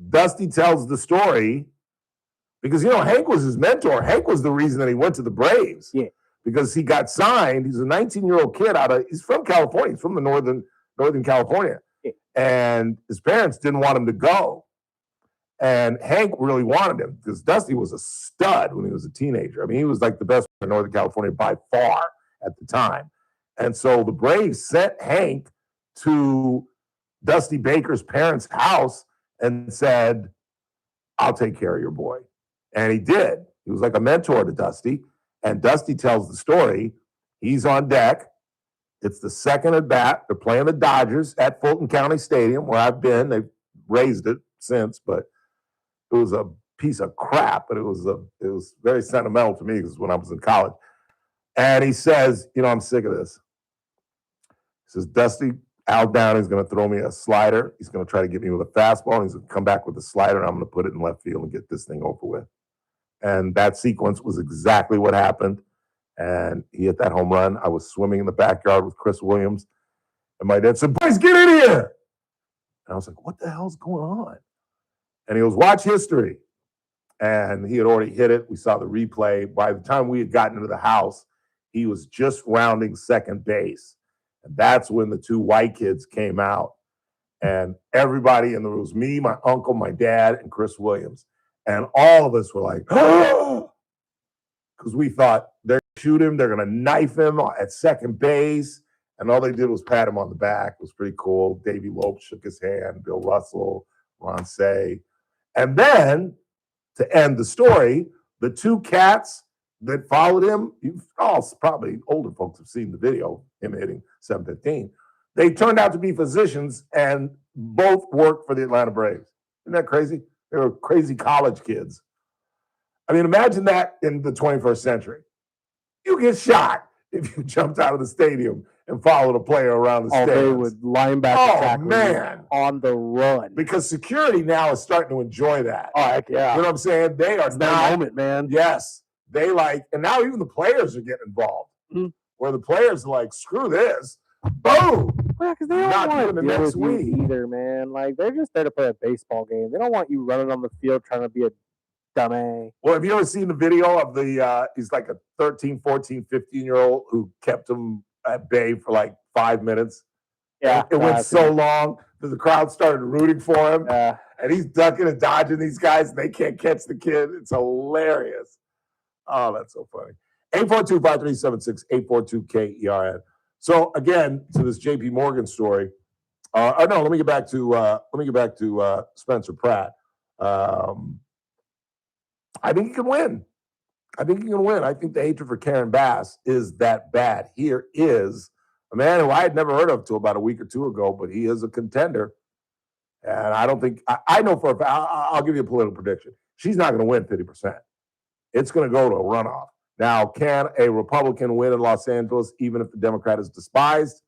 Dusty tells the story because, Hank was his mentor. Hank was the reason that he went to the Braves. Yeah. Because he got signed. He's a 19-year-old kid he's from California. He's from the Northern California. Yeah. And his parents didn't want him to go. And Hank really wanted him because Dusty was a stud when he was a teenager. I mean, he was like the best player in Northern California by far at the time. And so the Braves sent Hank to Dusty Baker's parents' house and said, I'll take care of your boy. And he did. He was like a mentor to Dusty. And Dusty tells the story. He's on deck. It's the second at bat. They're playing the Dodgers at Fulton County Stadium, where I've been. They've raised it since, but it was a piece of crap. But it was very sentimental to me because when I was in college. And he says, I'm sick of this. He says, Dusty, Al Downey's going to throw me a slider. He's going to try to get me with a fastball. And he's going to come back with a slider, and I'm going to put it in left field and get this thing over with. And that sequence was exactly what happened. And he hit that home run. I was swimming in the backyard with Chris Williams. And my dad said, boys, get in here. And I was like, what the hell's going on? And he goes, watch history. And he had already hit it. We saw the replay. By the time we had gotten into the house, he was just rounding second base. And that's when the 2 white kids came out. And everybody in the room, it was me, my uncle, my dad, and Chris Williams. And all of us were like, oh, because we thought they're going to shoot him. They're going to knife him at second base. And all they did was pat him on the back. It was pretty cool. Davey Lope shook his hand, Bill Russell, Ron Say. And then, to end the story, the 2 cats that followed him, probably older folks have seen the video, him hitting 715. They turned out to be physicians and both worked for the Atlanta Braves. Isn't that crazy? They were crazy college kids. I mean, imagine that in the 21st century. You get shot if you jumped out of the stadium and followed a player around the stands. They would linebacker tackle man. On the run. Because security now is starting to enjoy that. Oh, heck yeah. You know what I'm saying? They are now. Moment, man. Yes. They and now even the players are getting involved. Mm-hmm. Where the players are like, screw this. Boom. Yeah, because they don't want to deal with you either, man. Like, they're just there to play a baseball game. They don't want you running on the field trying to be a dummy. Well, have you ever seen the video of he's like a 13, 14, 15-year-old who kept him at bay for like 5 minutes? Yeah. It went so long that the crowd started rooting for him. Yeah. And he's ducking and dodging these guys, and they can't catch the kid. It's hilarious. Oh, that's so funny. 842-5376, 842-KERN. So again, to this J.P. Morgan story. Let me get back to Spencer Pratt. I think he can win. I think he can win. I think the hatred for Karen Bass is that bad. Here is a man who I had never heard of till about a week or two ago, but he is a contender. And I don't think, I know for a fact, I'll give you a political prediction. She's not going to win 50%. It's going to go to a runoff. Now, can a Republican win in Los Angeles, even if the Democrat is despised?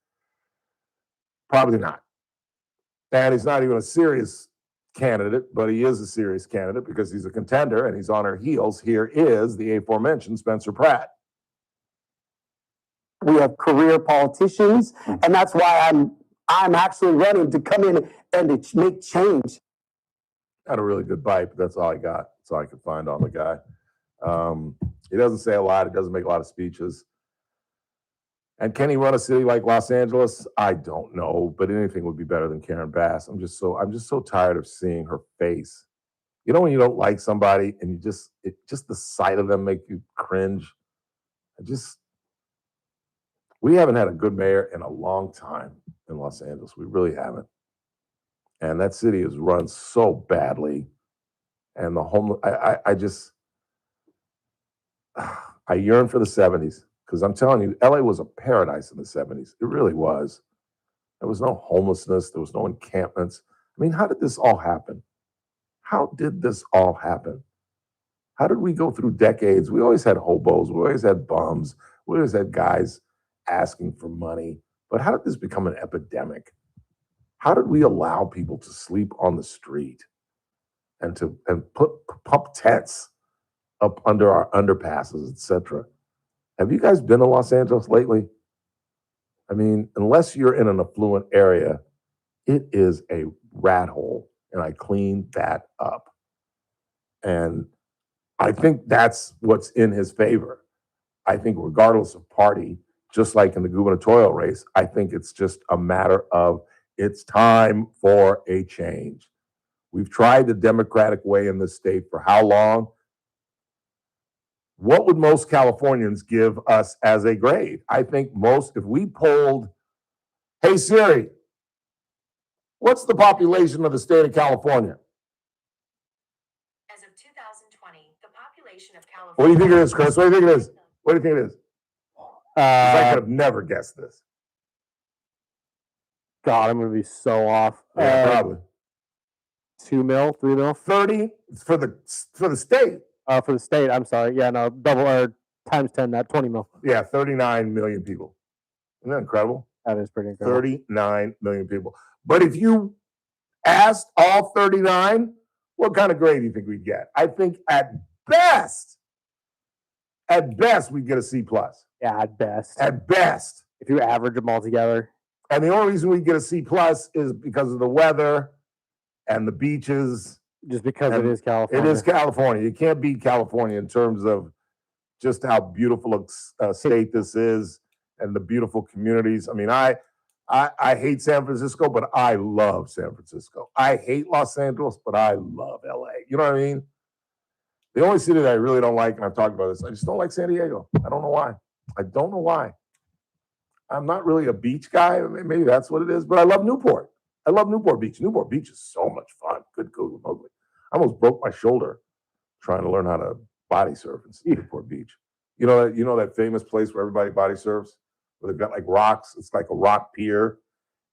Probably not. And he's not even a serious candidate, but he is a serious candidate because he's a contender and he's on her heels. Here is the aforementioned Spencer Pratt. We have career politicians, and that's why I'm actually running to come in and to make change. Had a really good bite, but that's all I got. That's all I could find on the guy. He doesn't say a lot. He doesn't make a lot of speeches. And can he run a city like Los Angeles? I don't know, but anything would be better than Karen Bass. I'm just so tired of seeing her face. You know when you don't like somebody and just the sight of them make you cringe. We haven't had a good mayor in a long time in Los Angeles. We really haven't. And that city is run so badly. And the homeless, I yearn for the 70s. Because I'm telling you, LA was a paradise in the 70s. It really was. There was no homelessness. There was no encampments. I mean, how did this all happen? How did this all happen? How did we go through decades? We always had hobos. We always had bums. We always had guys asking for money. But how did this become an epidemic? How did we allow people to sleep on the street and pump tents up under our underpasses, etc.? Have you guys been to Los Angeles lately? I mean, unless you're in an affluent area, it is a rat hole, and I cleaned that up. And I think that's what's in his favor. I think regardless of party, just like in the gubernatorial race, I think it's just a matter of it's time for a change. We've tried the Democratic way in this state for how long? What would most Californians give us as a grade? I think if we polled, hey Siri, what's the population of the state of California? As of 2020, the population of California. What do you think it is, Chris? What do you think it is? What do you think it is? I could have never guessed this. God, I'm going to be so off. Yeah, probably. 2 mil, 3 mil? 30 for the state. For the state, I'm sorry. Yeah, no, double or times 10 that, 20 mil. Yeah, 39 million people. Isn't that incredible? That is pretty incredible. 39 million people. But if you asked all 39, what kind of grade do you think we'd get? I think at best, we'd get a C+. Yeah, at best. At best. If you average them all together. And the only reason we get a C+ is because of the weather and the beaches. Just because it is California. It is California. You can't beat California in terms of just how beautiful a state this is and the beautiful communities. I mean, I hate San Francisco, but I love San Francisco. I hate Los Angeles, but I love LA. You know what I mean? The only city that I really don't like, and I've talked about this, I just don't like San Diego. I don't know why. I don't know why. I'm not really a beach guy. Maybe that's what it is, but I love Newport. I love Newport Beach. Newport Beach is so much fun. Good, and ugly. I almost broke my shoulder trying to learn how to body surf in Newport Beach. You know that famous place where everybody body surfs, where they've got like rocks. It's like a rock pier,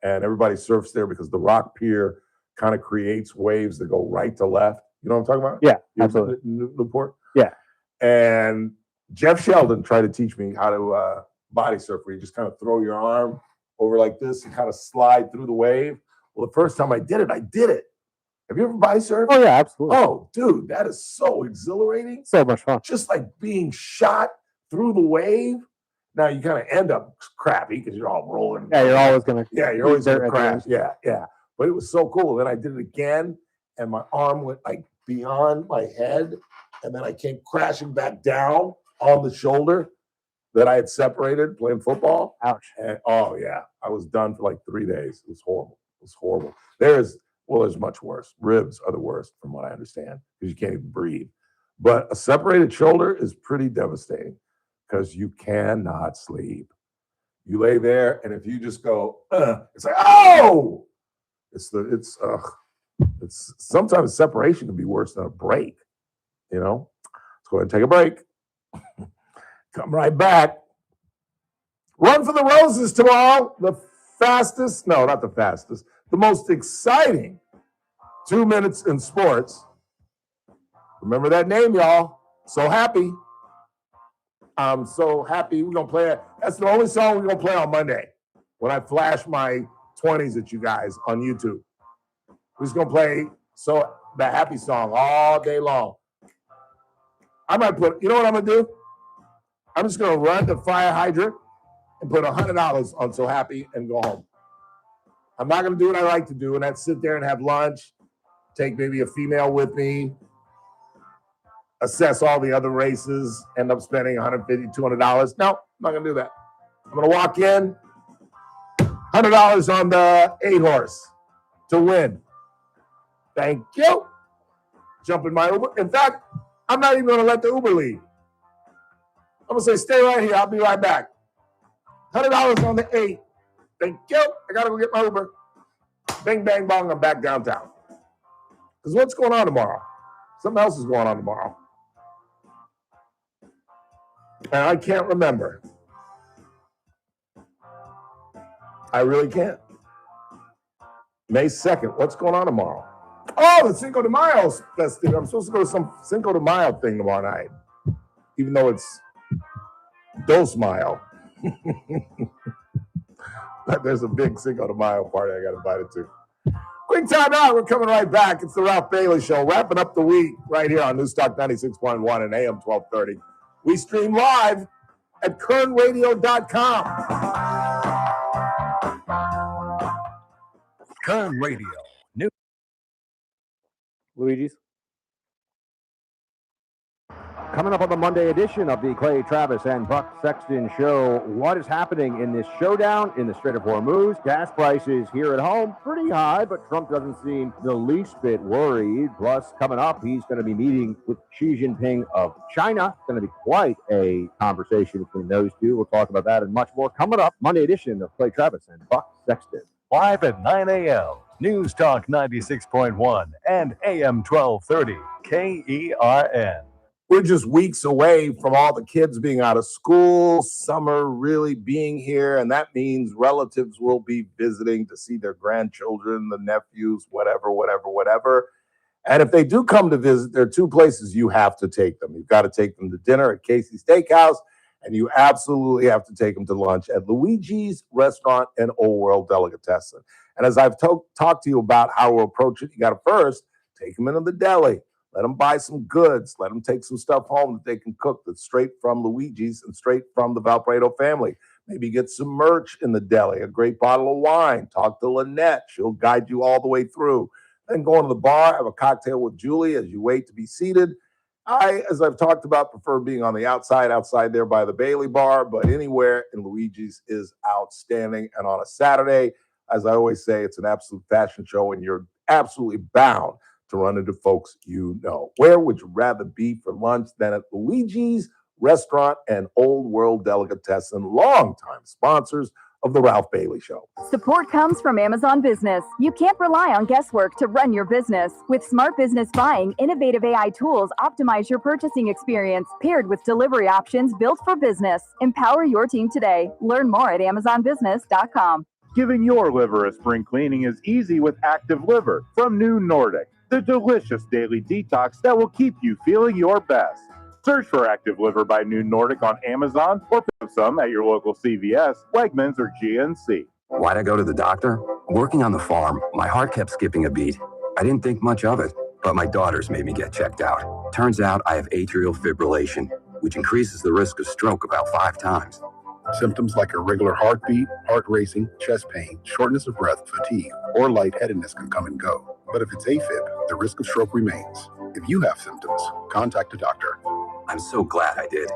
and everybody surfs there because the rock pier kind of creates waves that go right to left. You know what I'm talking about? Yeah, absolutely. Newport. Yeah. And Jeff Sheldon tried to teach me how to body surf, where you just kind of throw your arm over like this and kind of slide through the wave. Well, the first time I did it. Have you ever body surfed? Oh, yeah, absolutely. Oh, dude, that is so exhilarating. So much fun. Just like being shot through the wave. Now, you kind of end up crappy because you're all rolling. Yeah, you're always going to. Yeah, you're always going to crash. Yeah. But it was so cool. Then I did it again, and my arm went like beyond my head, and then I came crashing back down on the shoulder that I had separated playing football. Ouch. And oh, yeah, I was done for like 3 days. It was horrible. There's much worse. Ribs are the worst, from what I understand, because you can't even breathe. But a separated shoulder is pretty devastating because you cannot sleep. You lay there, and if you just go, it's like, oh! It's sometimes separation can be worse than a break. Let's go ahead and take a break. Come right back. Run for the Roses tomorrow. The most exciting 2 minutes in sports. Remember that name, y'all. So happy. I'm so happy. We're going to play it. That's the only song we're going to play on Monday when I flash my 20s at you guys on YouTube. We're just going to play the happy song all day long. I might you know what I'm going to do? I'm just going to run the fire hydrant and put $100 on So Happy and go home. I'm not going to do what I like to do, and that's sit there and have lunch, take maybe a female with me, assess all the other races, end up spending $150, $200. No, I'm not going to do that. I'm going to walk in, $100 on the 8-horse to win. Thank you. Jump in my Uber. In fact, I'm not even going to let the Uber leave. I'm going to say, stay right here. I'll be right back. $100 on the 8. Thank you. I got to go get my Uber. Bang, bang, bong. I'm back downtown. Because what's going on tomorrow? Something else is going on tomorrow. And I can't remember. I really can't. May 2nd. What's going on tomorrow? Oh, the Cinco de Mayo festival. I'm supposed to go to some Cinco de Mayo thing tomorrow night. Even though it's Dos Mayo. But there's a big Cinco de Mayo party I got invited to. Quick time out. We're coming right back. It's the Ralph Bailey Show. Wrapping up the week right here on Newstalk 96.1 and AM 1230. We stream live at kernradio.com. Kern Radio. Luigi's. Coming up on the Monday edition of the Clay Travis and Buck Sexton Show, what is happening in this showdown in the Strait of Hormuz? Gas prices here at home pretty high, but Trump doesn't seem the least bit worried. Plus, coming up, he's going to be meeting with Xi Jinping of China. It's going to be quite a conversation between those two. We'll talk about that and much more coming up. Monday edition of Clay Travis and Buck Sexton. Live at 9 a.m. News Talk 96.1 and AM 1230. KERN. We're just weeks away from all the kids being out of school, summer really being here, and that means relatives will be visiting to see their grandchildren, the nephews, whatever. And if they do come to visit, there are two places you have to take them. You've got to take them to dinner at Casey's Steakhouse, and you absolutely have to take them to lunch at Luigi's Restaurant and Old World Delicatessen. And as I've talked to you about how we'll approach it, you got to first take them into the deli. Let them buy some goods. Let them take some stuff home that they can cook that's straight from Luigi's and straight from the Valparaiso family. Maybe get some merch in the deli, a great bottle of wine. Talk to Lynette. She'll guide you all the way through. Then go into the bar, have a cocktail with Julie as you wait to be seated. I, as I've talked about, prefer being on the outside there by the Bailey Bar, but anywhere in Luigi's is outstanding. And on a Saturday, as I always say, it's an absolute fashion show, and you're absolutely bound to run into folks you know. Where would you rather be for lunch than at Luigi's Restaurant and Old World Delicatessen, longtime sponsors of the Ralph Bailey Show. Support comes from Amazon Business. You can't rely on guesswork to run your business. With smart business buying, innovative AI tools optimize your purchasing experience, paired with delivery options built for business. Empower your team today. Learn more at amazonbusiness.com. Giving your liver a spring cleaning is easy with Active Liver from New Nordic, the delicious daily detox that will keep you feeling your best. Search for Active Liver by New Nordic on Amazon or pick up some at your local CVS, Wegmans, or GNC. Why'd I go to the doctor? Working on the farm, my heart kept skipping a beat. I didn't think much of it, but my daughters made me get checked out. Turns out I have atrial fibrillation, which increases the risk of stroke about 5 times. Symptoms like irregular heartbeat, heart racing, chest pain, shortness of breath, fatigue, or lightheadedness can come and go. But if it's AFib, the risk of stroke remains. If you have symptoms, contact a doctor. I'm so glad I did.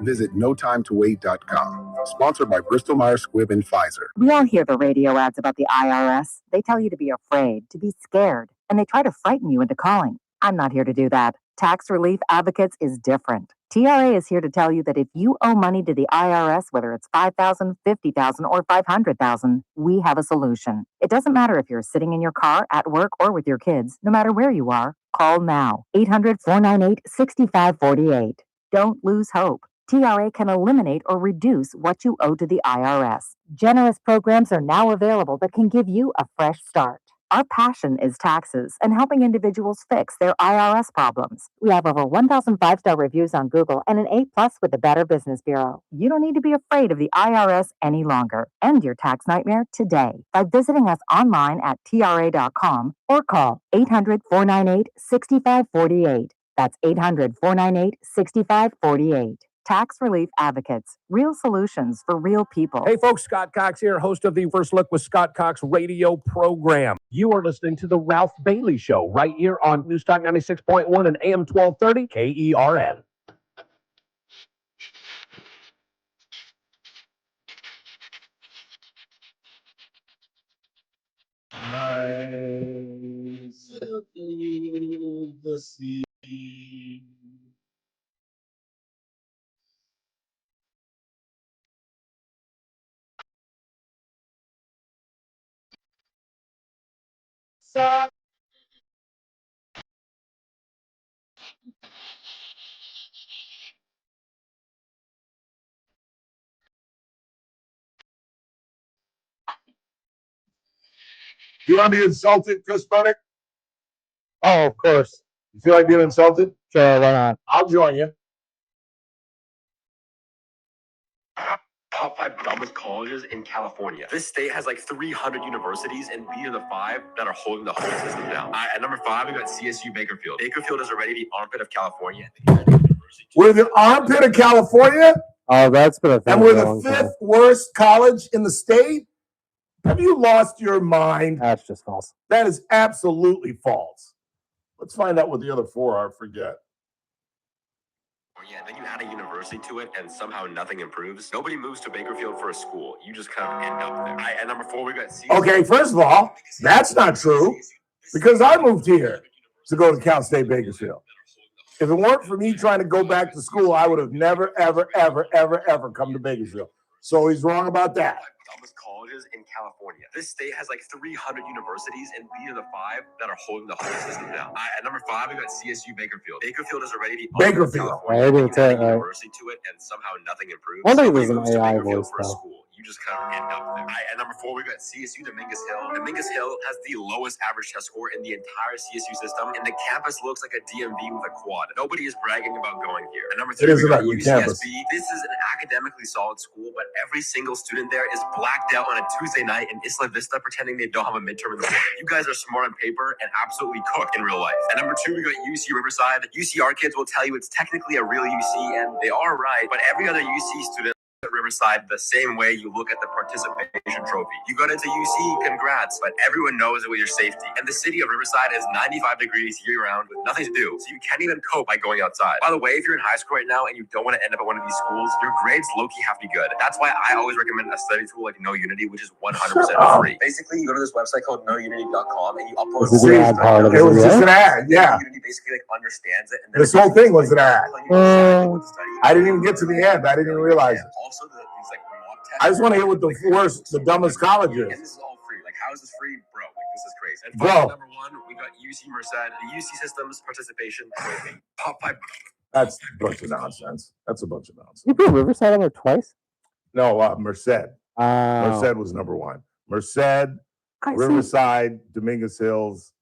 Visit notimetowait.com. Sponsored by Bristol Myers Squibb and Pfizer. We all hear the radio ads about the IRS. They tell you to be afraid, to be scared, and they try to frighten you into calling. I'm not here to do that. Tax Relief Advocates is different. TRA is here to tell you that if you owe money to the IRS, whether it's $5,000, $50,000, or $500,000, we have a solution. It doesn't matter if you're sitting in your car, at work, or with your kids. No matter where you are, call now. 800-498-6548. Don't lose hope. TRA can eliminate or reduce what you owe to the IRS. Generous programs are now available that can give you a fresh start. Our passion is taxes and helping individuals fix their IRS problems. We have over 1,000 five-star reviews on Google and an A+ with the Better Business Bureau. You don't need to be afraid of the IRS any longer. End your tax nightmare today by visiting us online at TRA.com or call 800-498-6548. That's 800-498-6548. Tax Relief Advocates. Real solutions for real people. Hey folks, Scott Cox here, host of the First Look with Scott Cox radio program. You are listening to The Ralph Bailey Show right here on Newstalk 96.1 and AM 1230 KERN. The sea. You want to be insulted, Chris Bennett? Oh, of course. You feel like being insulted? Sure, why not? I'll join you. Top 5 dumbest colleges in California. This state has like 300 universities, and we are the 5 that are holding the whole system down. At number 5, we got CSU Bakerfield. Bakerfield is already the armpit of California. We're the armpit of California, Oh, that's been a thing. and we're for a the long time. 5th worst college in the state? Have you lost your mind? That's just false. That is absolutely false. Let's find out what the other 4 are. Forget. Yeah, then you add a university to it, and somehow nothing improves. Nobody moves to Bakerfield for a school. You just kind of end up there. At number 4, we got CSU. Okay, first of all, that's not true, because I moved here to go to Cal State Bakersfield. If it weren't for me trying to go back to school, I would have never, ever, ever, ever, ever come to Bakersfield. So he's wrong about that. Dumbest colleges in California. This state has like 300 universities, and we are the 5 that are holding the whole system down. At number 5, we got CSU Bakerfield. Bakerfield is already the Bakerfield. I didn't say it right. university to it, and somehow nothing improves. I think Nobody there's an moves to AI Bakerfield voice, for a though. school. You just kind of end up there. At number 4, we got CSU Dominguez Hill. Dominguez Hill has the lowest average test score in the entire CSU system, and the campus looks like a DMV with a quad. Nobody is bragging about going here. At number 3, It is we got an ugly UCSB. campus. This is an academically solid school, but every single student there is blacked out on a Tuesday night in Isla Vista pretending they don't have a midterm in the morning. You guys are smart on paper and absolutely cooked in real life. At number 2, we got UC Riverside. UCR kids will tell you it's technically a real UC, and they are right, but every other UC student at Riverside the same way you look at the participation trophy. You got into UC, congrats, but everyone knows it with your safety. And the city of Riverside is 95 degrees year-round with nothing to do, so you can't even cope by going outside. By the way, if you're in high school right now and you don't want to end up at one of these schools, your grades low-key have to be good. That's why I always recommend a study tool like KnowUnity, which is 100% free. Basically, you go to this website called KnowUnity.com and you upload This is the ad part of It was the just video. an ad, yeah. Unity basically like understands it. And then This whole thing was an ad. I I didn't even get to the end. I didn't even realize it. Also, these like mock tests. I just want to hear what the worst, the dumbest college And is. this is all free. Like, how is this free, bro? Like, this is crazy. And Bro. finally, number 1, we got UC Merced, the UC systems participation trophy. Top 5. That's a bunch of nonsense. That's a bunch of nonsense. You put Riverside on there twice? No, Merced. Oh. Merced was number 1. Merced, I see. Riverside, Dominguez Hills,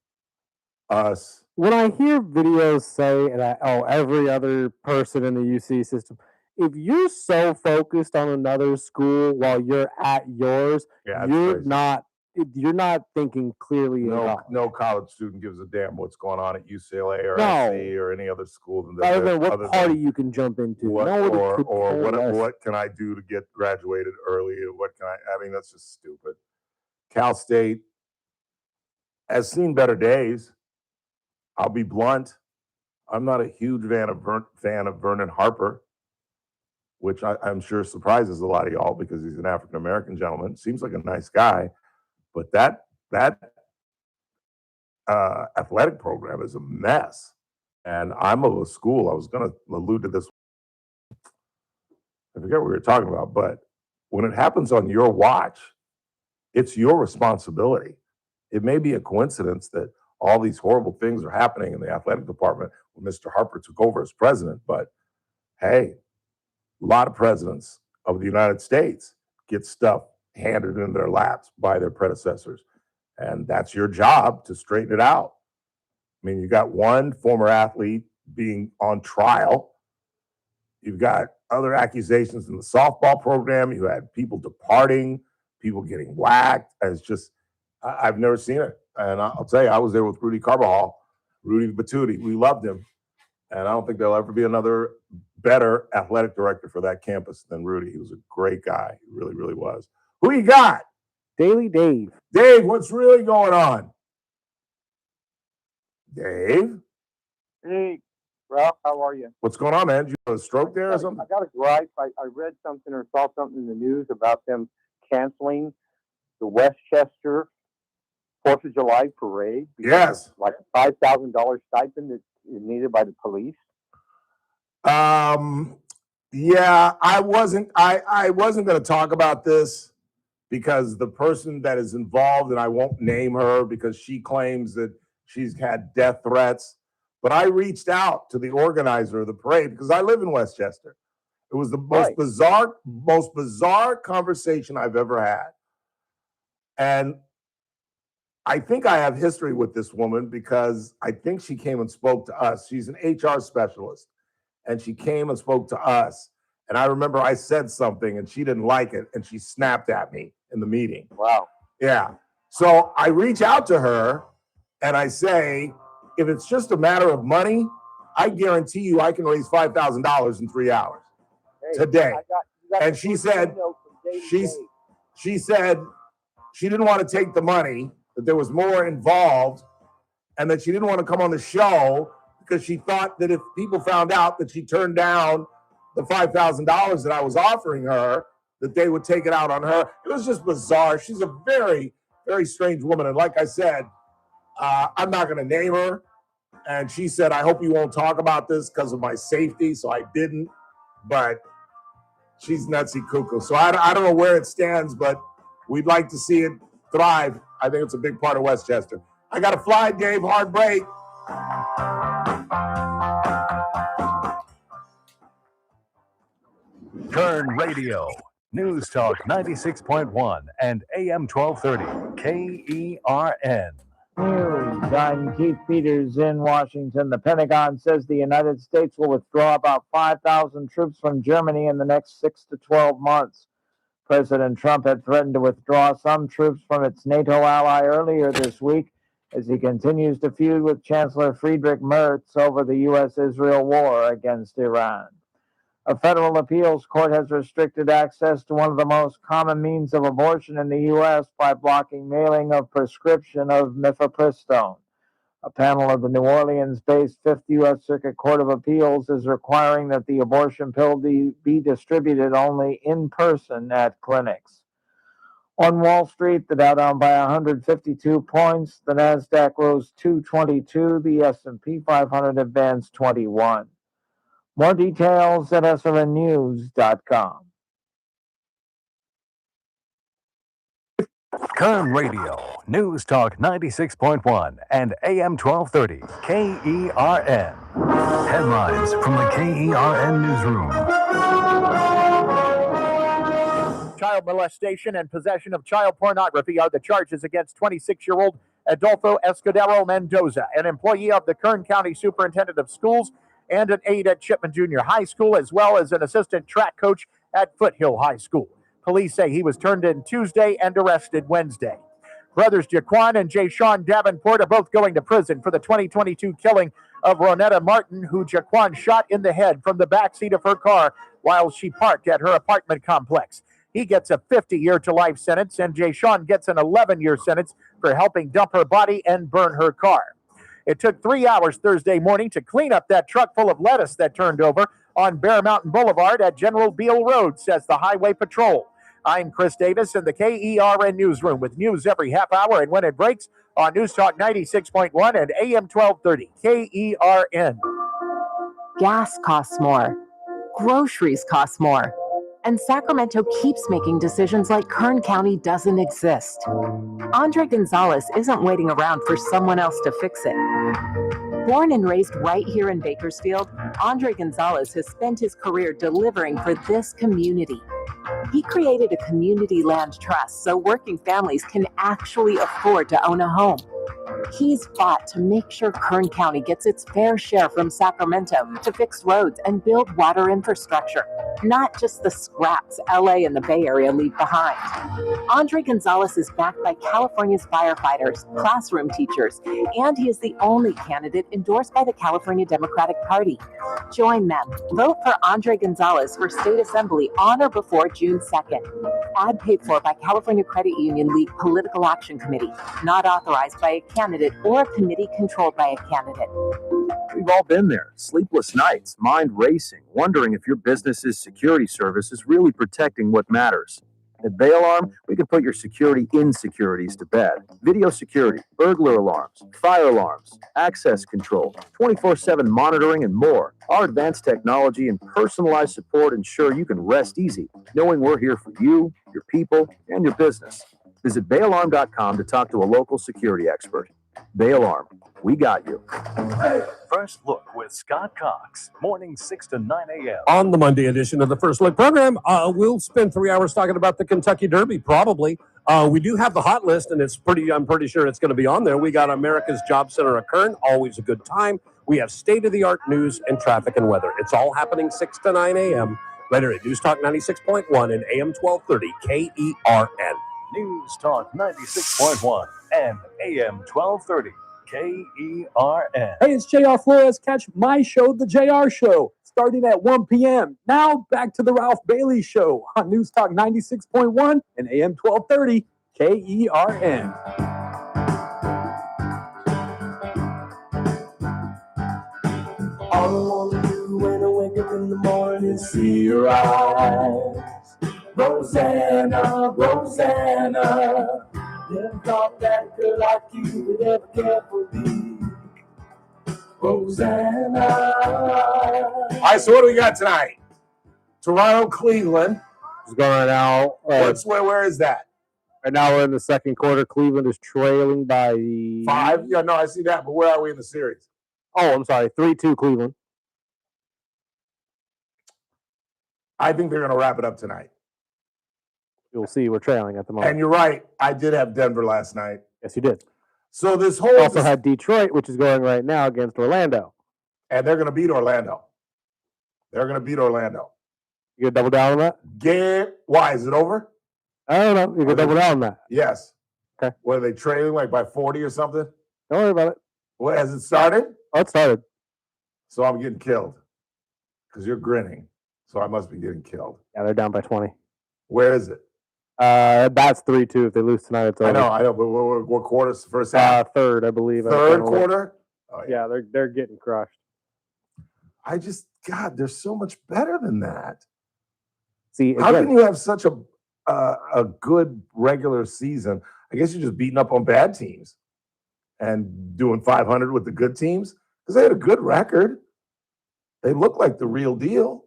us. When I hear videos say that, oh, every other person in the UC system, if you're so focused on another school while you're at yours, Yeah, that's you're crazy. not thinking clearly at all. No college student gives a damn what's going on at UCLA or No. SC or any other school. Other than what party you can jump into. What, Nobody or could care less. what can I do to get graduated early? What can I mean, that's just stupid. Cal State has seen better days. I'll be blunt. I'm not a huge fan of Vernon Harper, which I'm sure surprises a lot of y'all because he's an African-American gentleman. Seems like a nice guy, but that athletic program is a mess. And I'm of a school, I was going to allude to this. I forget what we were talking about, but when it happens on your watch, it's your responsibility. It may be a coincidence that all these horrible things are happening in the athletic department when Mr. Harper took over as president, but Hey, a lot of presidents of the United States get stuff handed in their laps by their predecessors. And that's your job to straighten it out. I mean, you got one former athlete being on trial. You've got other accusations in the softball program. You had people departing, people getting whacked. And it's just, I've never seen it. And I'll tell you, I was there with Rudy Carbajal, Rudy Batutti. We loved him. And I don't think there'll ever be another better athletic director for that campus than Rudy. He was a great guy. He really, really was. Who you got? Daily Dave. Dave, what's really going on? Dave? Hey, Ralph, how are you? What's going on, man? Did you have a stroke there or something? I got a gripe. I read something or saw something in the news about them canceling the Westchester 4th of July parade. Yes. Like a $5,000 stipend that is needed by the police. Yeah, I wasn't going to talk about this because the person that is involved, and I won't name her because she claims that she's had death threats, but I reached out to the organizer of the parade because I live in Westchester. It was the most bizarre conversation I've ever had. And I think I have history with this woman because I think she came and spoke to us. She's an HR specialist, and she came and spoke to us. And I remember I said something, and she didn't like it, and she snapped at me in the meeting. Wow. Yeah. So I reach out to her, and I say, if it's just a matter of money, I guarantee you I can raise $5,000 in 3 hours today. And she said, she said she didn't want to take the money, that there was more involved, and that she didn't want to come on the show because she thought that if people found out that she turned down the $5,000 that I was offering her, that they would take it out on her. It was just bizarre. She's a very, very strange woman. And like I said, I'm not going to name her. And she said, I hope you won't talk about this because of my safety. So I didn't. But she's nutsy cuckoo. So I don't know where it stands, but we'd like to see it thrive. I think it's a big part of Westchester. I got to fly, Dave. Hard break. Kern Radio, News Talk 96.1 and AM 1230, KERN. News. I'm Keith Peters in Washington. The Pentagon says the United States will withdraw about 5,000 troops from Germany in the next 6 to 12 months. President Trump had threatened to withdraw some troops from its NATO ally earlier this week as he continues to feud with Chancellor Friedrich Merz over the U.S.-Israel war against Iran. A federal appeals court has restricted access to one of the most common means of abortion in the U.S. by blocking mailing of prescription of mifepristone. A panel of the New Orleans-based 5th U.S. Circuit Court of Appeals is requiring that the abortion pill be distributed only in person at clinics. On Wall Street, the Dow down by 152 points, the Nasdaq rose 222, the S&P 500 advanced 21. More details at SRNnews.com. Kern Radio, News Talk 96.1 and AM 1230, KERN. Headlines from the KERN newsroom. Child molestation and possession of child pornography are the charges against 26-year-old Adolfo Escudero Mendoza, an employee of the Kern County Superintendent of Schools and an aide at Chipman Junior High School, as well as an assistant track coach at Foothill High School. Police say he was turned in Tuesday and arrested Wednesday. Brothers Jaquan and Jayshawn Davenport are both going to prison for the 2022 killing of Ronetta Martin, who Jaquan shot in the head from the backseat of her car while she parked at her apartment complex. He gets a 50-year-to-life sentence, and Jayshawn gets an 11-year sentence for helping dump her body and burn her car. It took 3 hours Thursday morning to clean up that truck full of lettuce that turned over on Bear Mountain Boulevard at General Beale Road, says the Highway Patrol. I'm Chris Davis in the KERN newsroom with news every half hour and when it breaks on News Talk 96.1 and AM 1230, KERN. Gas costs more. Groceries cost more. And Sacramento keeps making decisions like Kern County doesn't exist. Andre Gonzalez isn't waiting around for someone else to fix it. Born and raised right here in Bakersfield, Andre Gonzalez has spent his career delivering for this community. He created a community land trust so working families can actually afford to own a home. He's fought to make sure Kern County gets its fair share from Sacramento to fix roads and build water infrastructure, not just the scraps LA and the Bay Area leave behind. Andre Gonzalez is backed by California's firefighters, classroom teachers, and he is the only candidate endorsed by the California Democratic Party. Join them. Vote for Andre Gonzalez for State Assembly on or before June 2nd. Ad paid for by California Credit Union League Political Action Committee, not authorized by a candidate or a committee controlled by a candidate. We've all been there. Sleepless nights, mind racing, wondering if your business's security service is really protecting what matters. At Bay Alarm, we can put your security insecurities to bed. Video security, burglar alarms, fire alarms, access control, 24/7 monitoring, and more. Our advanced technology and personalized support ensure you can rest easy, knowing we're here for you, your people, and your business. Visit bayalarm.com to talk to a local security expert. Bay Alarm, we got you. First Look with Scott Cox, mornings 6 to 9 a.m. On the Monday edition of the First Look program, we'll spend 3 hours talking about the Kentucky Derby, probably. We do have the hot list, and I'm pretty sure it's going to be on there. We got America's Job Center at Kern, always a good time. We have state-of-the-art news and traffic and weather. It's all happening 6 to 9 a.m. later at News Talk 96.1 and AM 1230 KERN. News Talk 96.1 and AM 1230 KERN. Hey, it's JR Flores. Catch my show, The JR Show, starting at 1 p.m. Now back to the Ralph Bailey Show on News Talk 96.1 and AM 1230 KERN. All I want to do when I wake up in the morning is see your eyes. Rosanna, Rosanna, never thought that a girl like you would ever care for me. Rosanna. All right, so what do we got tonight? Toronto, Cleveland. It's going right now. Where is that? Right now we're in the second quarter. Cleveland is trailing by 5? Yeah, no, I see that, but where are we in the series? Oh, I'm sorry. 3-2 Cleveland. I think they're going to wrap it up tonight. You'll see. We're trailing at the moment. And you're right. I did have Denver last night. Yes, you did. So this You whole... also had Detroit, which is going right now against Orlando. And they're going to beat Orlando. They're going to beat Orlando. You going to double down on that? Why? Is it over? I don't know. You going to double down on that? Yes. Okay. What, are they trailing like by 40 or something? Don't worry about it. What, has it started? Oh, it started. So I'm getting killed. Because you're grinning. So I must be getting killed. Yeah, they're down by 20. Where is it? That's 3-2. If they lose tonight, it's over. I know, but what quarter's the first half? Third, I believe. Third quarter? Oh, yeah, they're getting crushed. God, they're so much better than that. See, how can you have such a good regular season? I guess you're just beating up on bad teams and doing 500 with the good teams because they had a good record. They look like the real deal.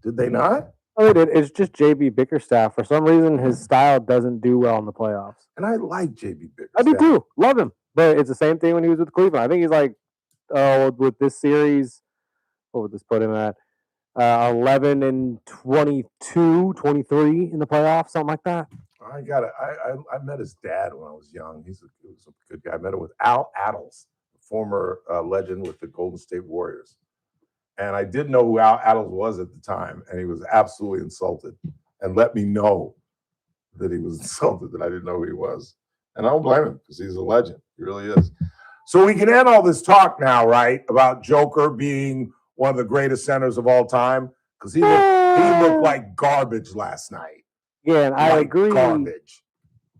Did they not? Oh, they did. It's just JB Bickerstaff. For some reason, his style doesn't do well in the playoffs. And I like JB Bickerstaff. I do too. Love him. But it's the same thing when he was with Cleveland. I think he's like, with this series, what would this put him at? 11 and 22, 23 in the playoffs, something like that. I met his dad when I was young. He was a good guy. I met him with Al Attles, former legend with the Golden State Warriors. And I didn't know who Al Attles was at the time, and he was absolutely insulted and let me know that he was insulted, that I didn't know who he was. And I don't blame him because he's a legend. He really is. So we can end all this talk now, right, about Joker being one of the greatest centers of all time because he looked like garbage last night. Yeah, and I agree garbage.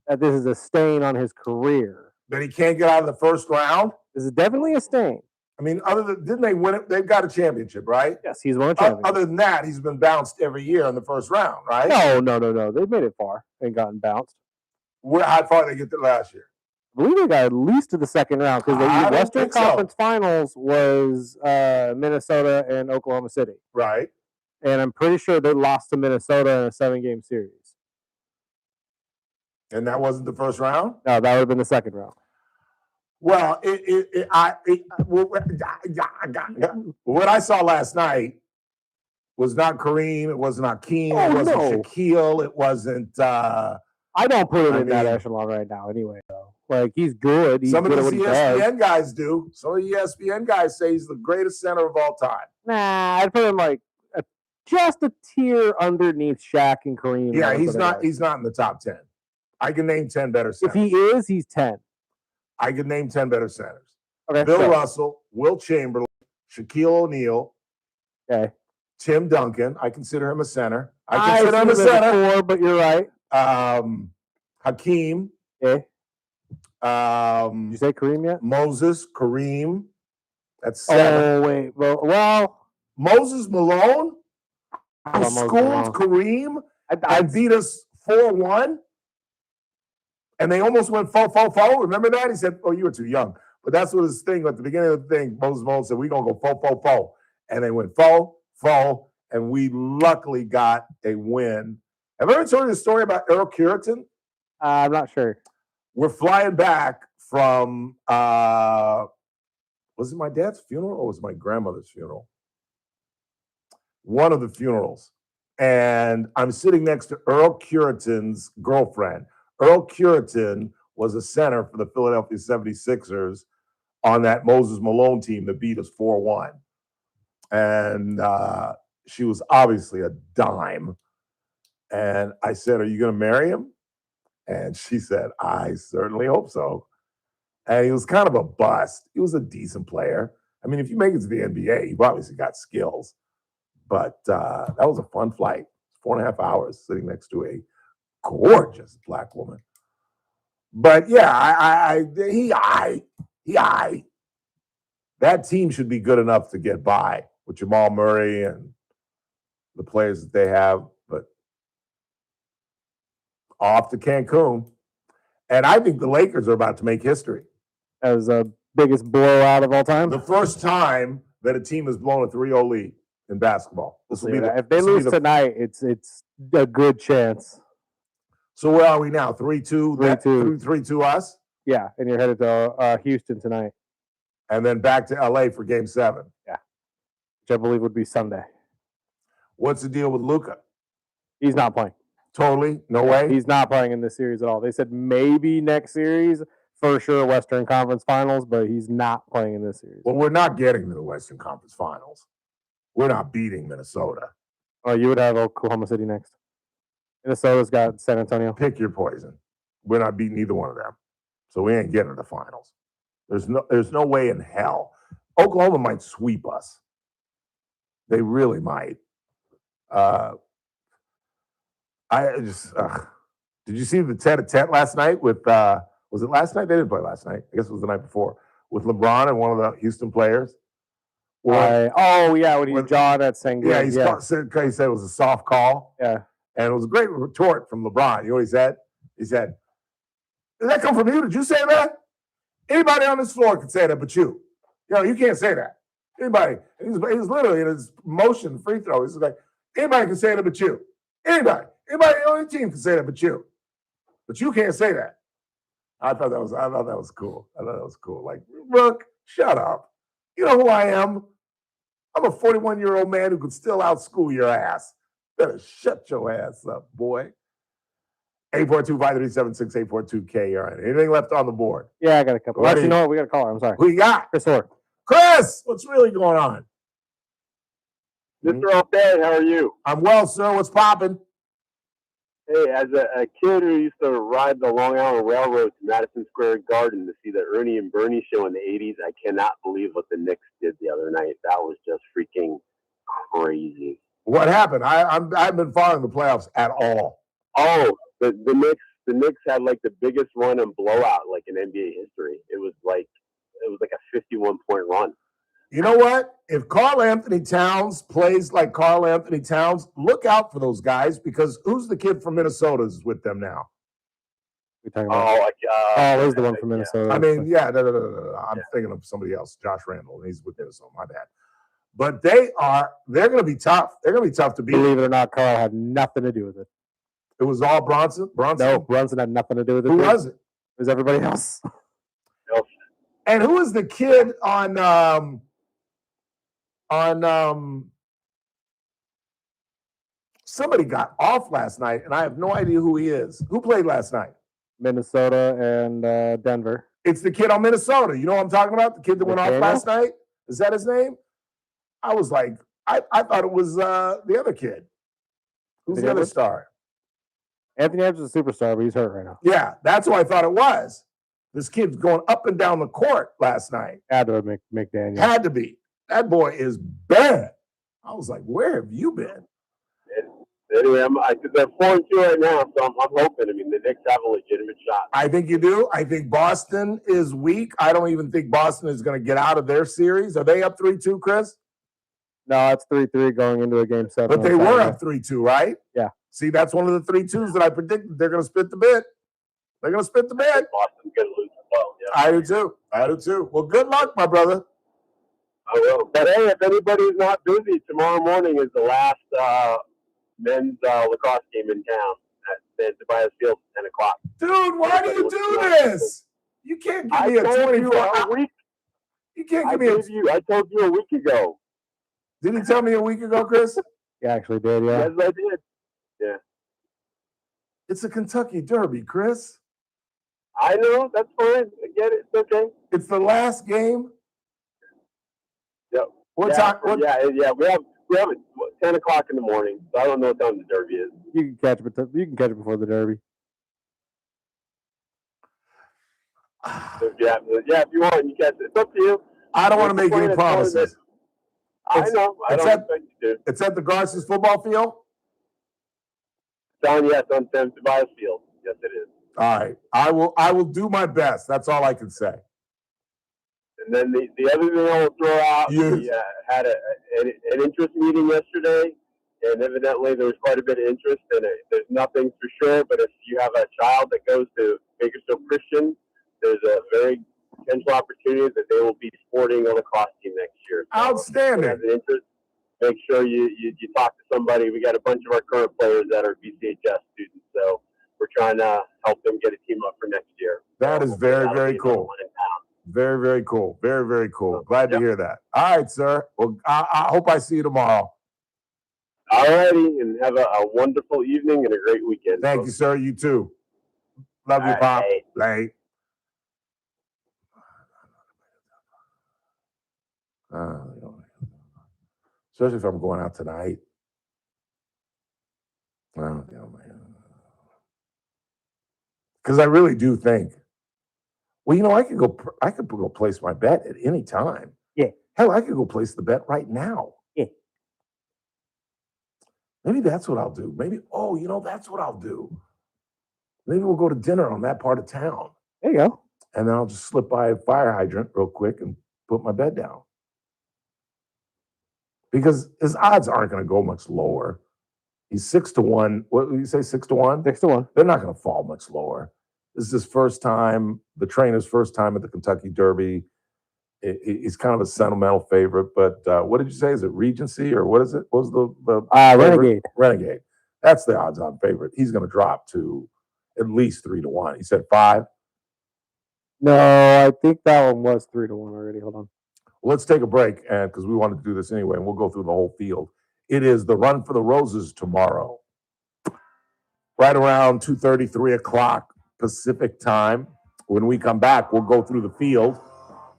That this is a stain on his career. That he can't get out of the first round? This is definitely a stain. I mean, didn't they win it? They've got a championship, right? Yes, he's won a championship. Other than that, he's been bounced every year in the first round, right? No. They've made it far and gotten bounced. How far did they get to last year? I believe they got at least to the second round because the Western Conference Finals was Minnesota and Oklahoma City. Right. And I'm pretty sure they lost to Minnesota in a 7-game series. And that wasn't the first round? No, that would have been the second round. Well, what I saw last night was not Kareem. It wasn't Hakeem. It wasn't Shaquille. It wasn't. I don't put him in that echelon right now. Anyway, though, like he's good. He's some good of at the what he does. ESPN guys do. Some of the ESPN guys say he's the greatest center of all time. Nah, I'd put him like just a tier underneath Shaq and Kareem. Yeah, and he's not. guys. He's not in the top 10. I can name 10 better centers. If he is, he's 10. I can name 10 better centers. Okay, Bill Russell, Will Chamberlain, Shaquille O'Neal. Okay. Tim Duncan. I consider him a center. I consider him a center. 4, but you're right. Hakeem. Okay. Did you say Kareem yet? Moses, Kareem. That's 7. Oh wait. Well, Moses Malone, who schooled Kareem and beat us 4-1. And they almost went 4-4-4. Remember that? He said, "Oh, you were too young." But that's what his thing at the beginning of the thing. Moses Malone said, "We're gonna go 4-4-4," and they went 4-4, and we luckily got a win. Have I ever told you the story about Earl Curitan? I'm not sure. We're flying back from was it my dad's funeral or was it my grandmother's funeral? One of the funerals. And I'm sitting next to Earl Curitan's girlfriend. Earl Curitan was a center for the Philadelphia 76ers on that Moses Malone team that beat us 4-1. And she was obviously a dime. And I said, "Are you going to marry him?" And she said, "I certainly hope so." And he was kind of a bust. He was a decent player. I mean, if you make it to the NBA, you've obviously got skills. But that was a fun flight. 4.5 hours sitting next to a gorgeous black woman. But yeah, that team should be good enough to get by with Jamal Murray and the players that they have. But off to Cancun. And I think the Lakers are about to make history. As the biggest blowout of all time? The first time that a team has blown a 3-0 lead in basketball. This will be if they lose tonight, it's a good chance. So where are we now? 3-2? 3-2 us? Yeah, and you're headed to Houston tonight. And then back to LA for game 7. Yeah. Which I believe would be Sunday. What's the deal with Luka? He's not playing. Totally? No way? He's not playing in this series at all. They said maybe next series, for sure, Western Conference Finals, but he's not playing in this series. Well, we're not getting to the Western Conference Finals. We're not beating Minnesota. Oh, you would have Oklahoma City next. Minnesota's got San Antonio. Pick your poison. We're not beating either one of them. So we ain't getting to the finals. There's no way in hell. Oklahoma might sweep us. They really might. Did you see the tete-a-tete last night with was it last night? They didn't play last night. I guess it was the night before. With LeBron and one of the Houston players. When he John at saying he said it was a soft call. Yeah. And it was a great retort from LeBron. You know what he said? He said, "Did that come from you? Did you say that? Anybody on this floor can say that, but you. You know, you can't say that. Anybody." And he's literally in his motion free throw. He's like, "Anybody can say that, but you. Anybody on the team can say that, but you. But you can't say that." I thought that was cool. I thought that was cool. Like, Rook, shut up. You know who I am? I'm a 41-year-old man who could still outschool your ass. Better shut your ass up, boy. 842-537-6842-KRN. Anything left on the board? Yeah, I got a couple. Actually, no, we got a caller. I'm sorry. Who you got? Chris Orr. Chris, what's really going on? Mr. Alfred, how are you? I'm well, sir. What's popping? Hey, as a kid who used to ride the Long Island Railroad to Madison Square Garden to see the Ernie and Bernie show in the 80s, I cannot believe what the Knicks did the other night. That was just freaking crazy. What happened? I haven't been following the playoffs at all. Oh, the Knicks had like the biggest run and blowout like in NBA history. It was like a 51-point run. You know what? If Karl Anthony Towns plays like Karl Anthony Towns, look out for those guys because who's the kid from Minnesota is with them now? We're talking about is the one from Minnesota. I mean, no. I'm thinking of somebody else, Josh Randall, and he's with Minnesota. My bad. But they're going to be tough. They're going to be tough to beat. Believe it or not, Karl had nothing to do with it. It was all Bronson? No, Brunson had nothing to do with it. Who was it? It was everybody else. And who is the kid on somebody got off last night, and I have no idea who he is. Who played last night? Minnesota and Denver. It's the kid on Minnesota. You know what I'm talking about? The kid that went off McDaniel? last night? Is that his name? I was like, I thought it was the other kid. Who's the other star? Anthony Edwards is a superstar, but he's hurt right now. Yeah, that's who I thought it was. This kid's going up and down the court last night. Had to be McDaniel. Had to be. That boy is bad. I was like, where have you been? Anyway, they're 4-2 right now, so I'm hoping. I mean, the Knicks have a legitimate shot. I think you do. I think Boston is weak. I don't even think Boston is going to get out of their series. Are they up 3-2, Chris? No, it's 3-3 going into a game 7. But they were up 3-2, right? Yeah. See, that's one of the 3-2s that I predicted. They're going to split the bid. They're going to split the bid. Boston's going to lose as well. Yeah. I do too. I do too. Well, good luck, my brother. I will. But hey, if anybody's not busy, tomorrow morning is the last men's lacrosse game in town at San Tobias Field at 10 o'clock. Dude, why do you do this? You can't give me a 24-hour week. You can't give me I told you a week ago. Did he tell me a week ago, Chris? He actually did, yeah. Yes, I did. Yeah. It's a Kentucky Derby, Chris. I know. That's fine. I get it. It's okay. It's the last game. Yep. What yeah, time? Yeah. We have it 10 o'clock in the morning. So I don't know what time the Derby is. You can catch it before the Derby. Yeah, if you want, you catch it. It's up to you. I don't want to make any promises. I know. I don't expect you to. It's at the Garces football field? It's on San Tobias Field. Yes, it is. All right. I will do my best. That's all I can say. And then the other thing I will throw out, we had an interest meeting yesterday, and evidently there was quite a bit of interest, and there's nothing for sure, but if you have a child that goes to Bakersfield Christian, there's a very potential opportunity that they will be sporting on a lacrosse team next year. So outstanding. If you have an interest, make sure you talk to somebody. We got a bunch of our current players that are BCHS students, so we're trying to help them get a team up for next year. That is very, very cool. Very, very cool. Very, very cool. Glad to hear that. All right, sir. Well, I hope I see you tomorrow. All righty, and have a wonderful evening and a great weekend. Thank you, sir. You too. Love you, Pop. Late. Especially if I'm going out tonight. Because I really do think, well, I could go place my bet at any time. Yeah. Hell, I could go place the bet right now. Yeah. Maybe that's what I'll do. Maybe, that's what I'll do. Maybe we'll go to dinner on that part of town. There you go. And then I'll just slip by a fire hydrant real quick and put my bet down. Because his odds aren't going to go much lower. He's 6-1. What did you say, 6-1? 6-1. They're not going to fall much lower. This is his first time, the trainer's first time at the Kentucky Derby. He's kind of a sentimental favorite, but what did you say? Is it Regency or what is it? What was the Renegade? Renegade. That's the odds-on favorite. He's going to drop to at least 3-1. He said 5. No, I think that one was 3-1 already. Hold on. Let's take a break, and because we wanted to do this anyway, and we'll go through the whole field. It is the Run for the Roses tomorrow, right around 2:30, 3 o'clock Pacific time. When we come back, we'll go through the field,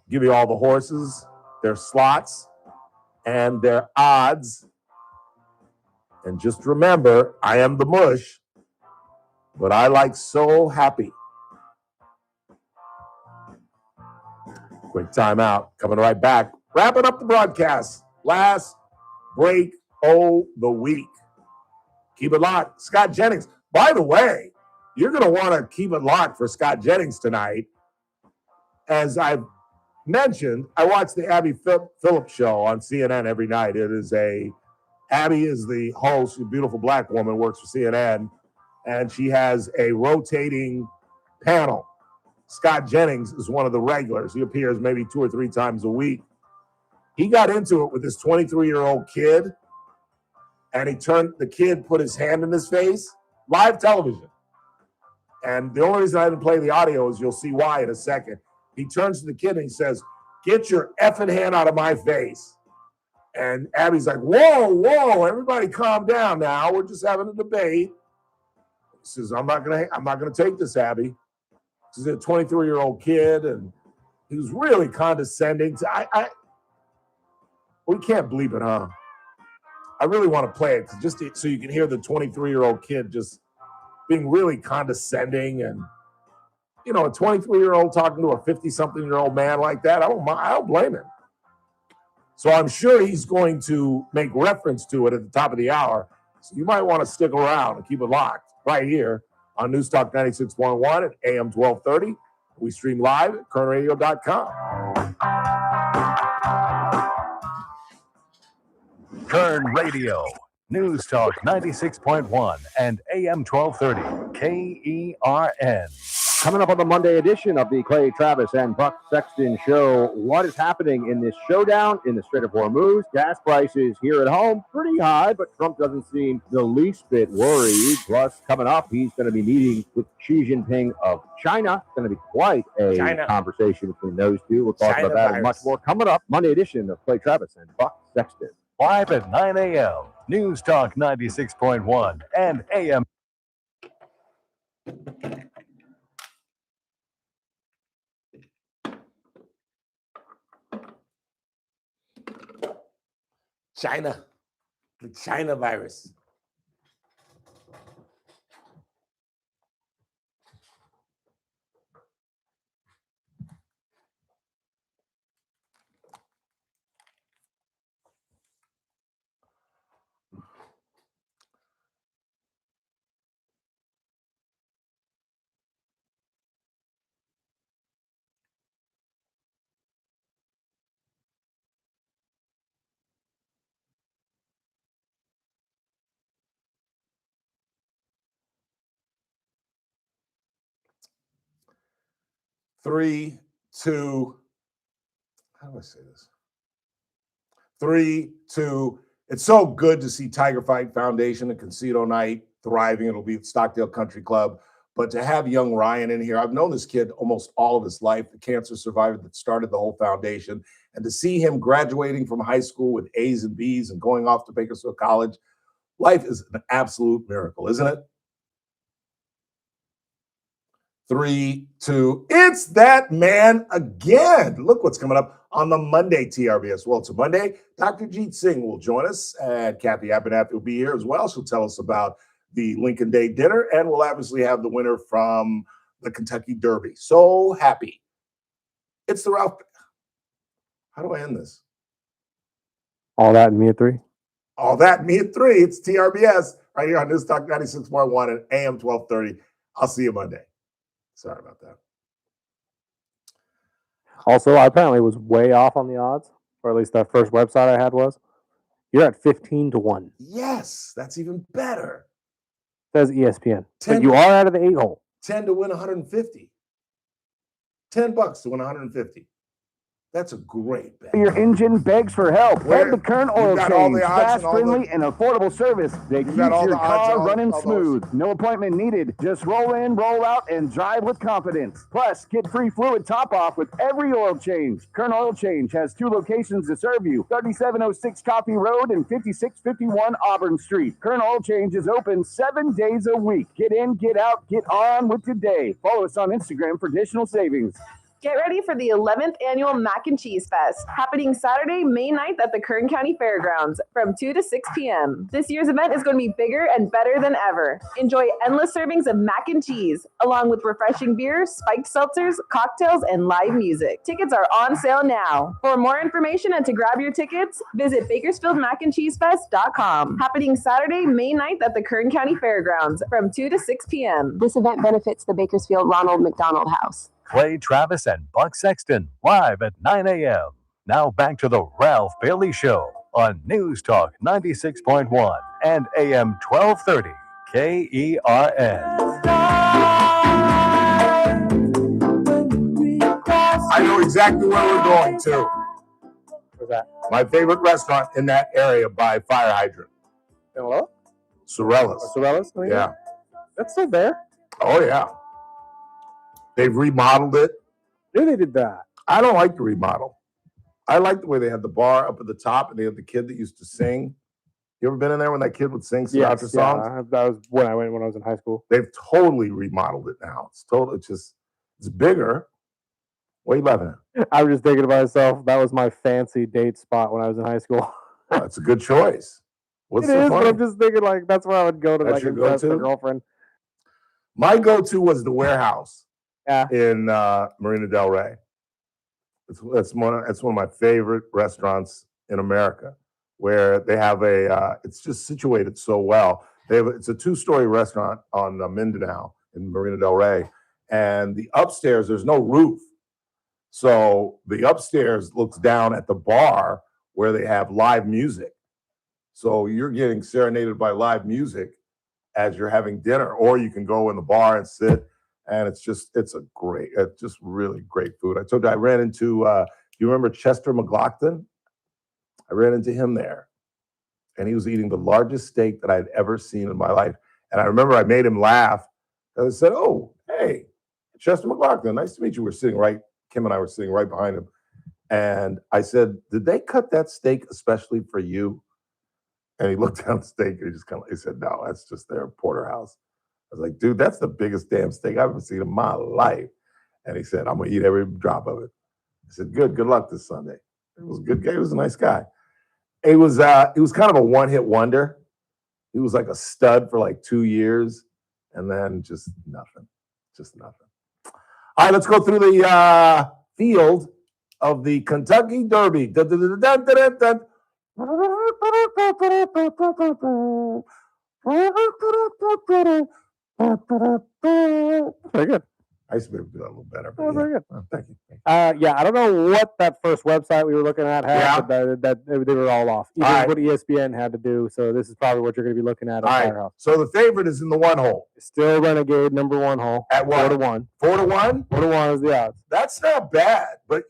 give you all the horses, their slots, and their odds. And just remember, I am the mush, but I like So Happy. Quick timeout. Coming right back. Wrapping up the broadcast. Last break of the week. Keep it locked. Scott Jennings. By the way, you're going to want to keep it locked for Scott Jennings tonight. As I've mentioned, I watch the Abby Phillips show on CNN every night. Abby is the host, a beautiful black woman, works for CNN, and she has a rotating panel. Scott Jennings is one of the regulars. He appears maybe 2 or 3 times a week. He got into it with this 23-year-old kid, and the kid put his hand in his face, live television. And the only reason I didn't play the audio is you'll see why in a second. He turns to the kid and he says, "Get your effing hand out of my face." And Abby's like, whoa, everybody calm down now. We're just having a debate. He says, I'm not gonna take this, Abby. This is a 23-year-old kid, and he was really condescending. We can't bleep it, huh? I really want to play it just so you can hear the 23-year-old kid just being really condescending, and a 23-year-old talking to a 50-something-year-old man like that. I don't blame him. So I'm sure he's going to make reference to it at the top of the hour. So you might want to stick around and keep it locked right here on News Talk 96.1 at AM 1230. We stream live at kernradio.com. Kern Radio, News Talk 96.1 and AM 1230, KERN. Coming up on the Monday edition of the Clay Travis and Buck Sexton Show, what is happening in this showdown in the Strait of Hormuz? Gas prices here at home pretty high, but Trump doesn't seem the least bit worried. Plus, coming up, he's going to be meeting with Xi Jinping of China. It's going to be quite a conversation between those two. We'll talk about that and much more coming up. Monday edition of Clay Travis and Buck Sexton. Live at 9 a.m. News Talk 96.1 and AM. China, the China virus. Three, two, how do I say this? 3, 2. It's so good to see Tiger Fight Foundation and Casino Night thriving. It'll be at Stockdale Country Club. But to have young Ryan in here, I've known this kid almost all of his life, the cancer survivor that started the whole foundation. And to see him graduating from high school with A's and B's and going off to Bakersfield College, life is an absolute miracle, isn't it? 3, 2. It's that man again. Look what's coming up on the Monday TRBS. Well, it's a Monday. Dr. Jeet Singh will join us, and Kathy Abernathy will be here as well. She'll tell us about the Lincoln Day dinner, and we'll obviously have the winner from the Kentucky Derby. So happy. It's the Ralph. How do I end this? All that and me at 3. All that and me at 3. It's TRBS right here on News Talk 96.1 and AM 1230. I'll see you Monday. Sorry about that. Also, I apparently was way off on the odds, or at least that first website I had was. You're at 15-1. Yes, that's even better. Says ESPN. But you are out of the 8-hole. 10 to win 150. $10 to win 150. That's a great bet. Your engine begs for help. Head to Kern Oil Change. Fast, friendly, and affordable service that keeps your car running smooth. No appointment needed. Just roll in, roll out, and drive with confidence. Plus, get free fluid top-off with every oil change. Kern Oil Change has 2 locations to serve you. 3706 Coffee Road and 5651 Auburn Street. Kern Oil Change is open 7 days a week. Get in, get out, get on with your day. Follow us on Instagram for additional savings. Get ready for the 11th annual Mac and Cheese Fest, happening Saturday, May 9th at the Kern County Fairgrounds from 2 to 6 p.m. This year's event is going to be bigger and better than ever. Enjoy endless servings of mac and cheese, along with refreshing beers, spiked seltzers, cocktails, and live music. Tickets are on sale now. For more information and to grab your tickets, visit BakersfieldMacandCheeseFest.com. Happening Saturday, May 9th at the Kern County Fairgrounds from 2 to 6 p.m. This event benefits the Bakersfield Ronald McDonald House. Clay Travis and Buck Sexton live at 9 a.m. Now back to the Ralph Bailey Show on News Talk 96.1 and AM 1230 KERN. I know exactly where we're going to. Where's that? My favorite restaurant in that area by Fire Hydrant. Hello? Sorellas. Sorellas? Oh, yeah. That's still there? Oh, yeah. They've remodeled it. knew they did that. I don't like the remodel. I like the way they had the bar up at the top and they had the kid that used to sing. You ever been in there when that kid would sing Sinatra songs? Yeah, that was when I went when I was in high school. They've totally remodeled it now. It's bigger. What are you laughing at? I was just thinking to myself, that was my fancy date spot when I was in high school. Well, that's a good choice. What's It so is, funny? but I'm just thinking like that's where I would go to That's like your impress the go-to? girlfriend. My go-to was the Warehouse Yeah. in Marina Del Rey. That's one of my favorite restaurants in America, where they have it's just situated so well. It's a 2-story restaurant on Mindanao in Marina Del Rey, and the upstairs there's no roof, so the upstairs looks down at the bar where they have live music. So you're getting serenaded by live music as you're having dinner, or you can go in the bar and sit. And it's just really great food. I told you I ran into, you remember Chester McLaughlin? I ran into him there. And he was eating the largest steak that I'd ever seen in my life. And I remember I made him laugh. And I said, "Oh, hey, Chester McLaughlin, nice to meet you." Kim and I were sitting right behind him. And I said, "Did they cut that steak especially for you?" And he looked down at the steak and he said, "No, that's just their porterhouse." I was like, "Dude, that's the biggest damn steak I've ever seen in my life." And he said, "I'm gonna eat every drop of it." I said, Good luck this Sunday." It was a good guy. He was a nice guy. He was kind of a one-hit wonder. He was like a stud for like 2 years, and then just nothing. All right, let's go through the field of the Kentucky Derby. Dun, dun, dun, dun, dun, dun, dun. Very good. I used to be able to do that a little better. Oh, very good. Oh, thank you. Yeah, I don't know what that first website we were looking at had, but they were all off. Even All right. what ESPN had to do. So this is probably what you're going to be looking at. All right. Firehouse. So the favorite is in the 1 hole. Still Renegade, number 1 hole. At what? 4-1. 4-1? 4-1 is the odds. That's not bad. But,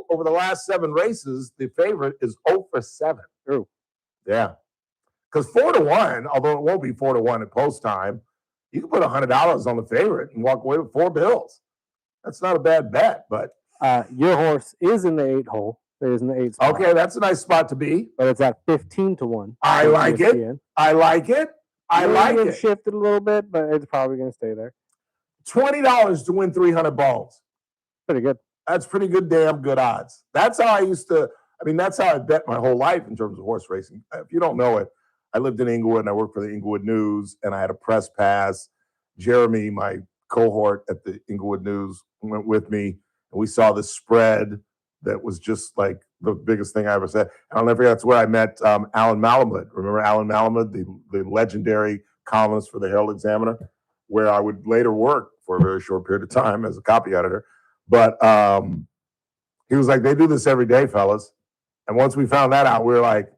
over the last 7 races, the favorite is 0 for 7. True. Yeah. Because 4-1, although it won't be 4-1 at post time, you can put $100 on the favorite and walk away with 4 bills. That's not a bad bet, but your horse is in the 8 hole. It is in the 8 spot. Okay, that's a nice spot to be. But it's at 15-1. I like it. I like it. I like it. Shifted a little bit, but it's probably going to stay there. $20 to win 300 balls. Pretty good. That's pretty good, damn good odds. That's how that's how I bet my whole life in terms of horse racing. If you don't know it, I lived in Inglewood and I worked for the Inglewood News and I had a press pass. Jeremy, my cohort at the Inglewood News, went with me and we saw this spread that was just like the biggest thing I ever said. And I'll never forget, that's where I met Alan Malamud. Remember Alan Malamud, the legendary columnist for the Herald Examiner, where I would later work for a very short period of time as a copy editor. But he was like, "They do this every day, fellas." And once we found that out, we were like,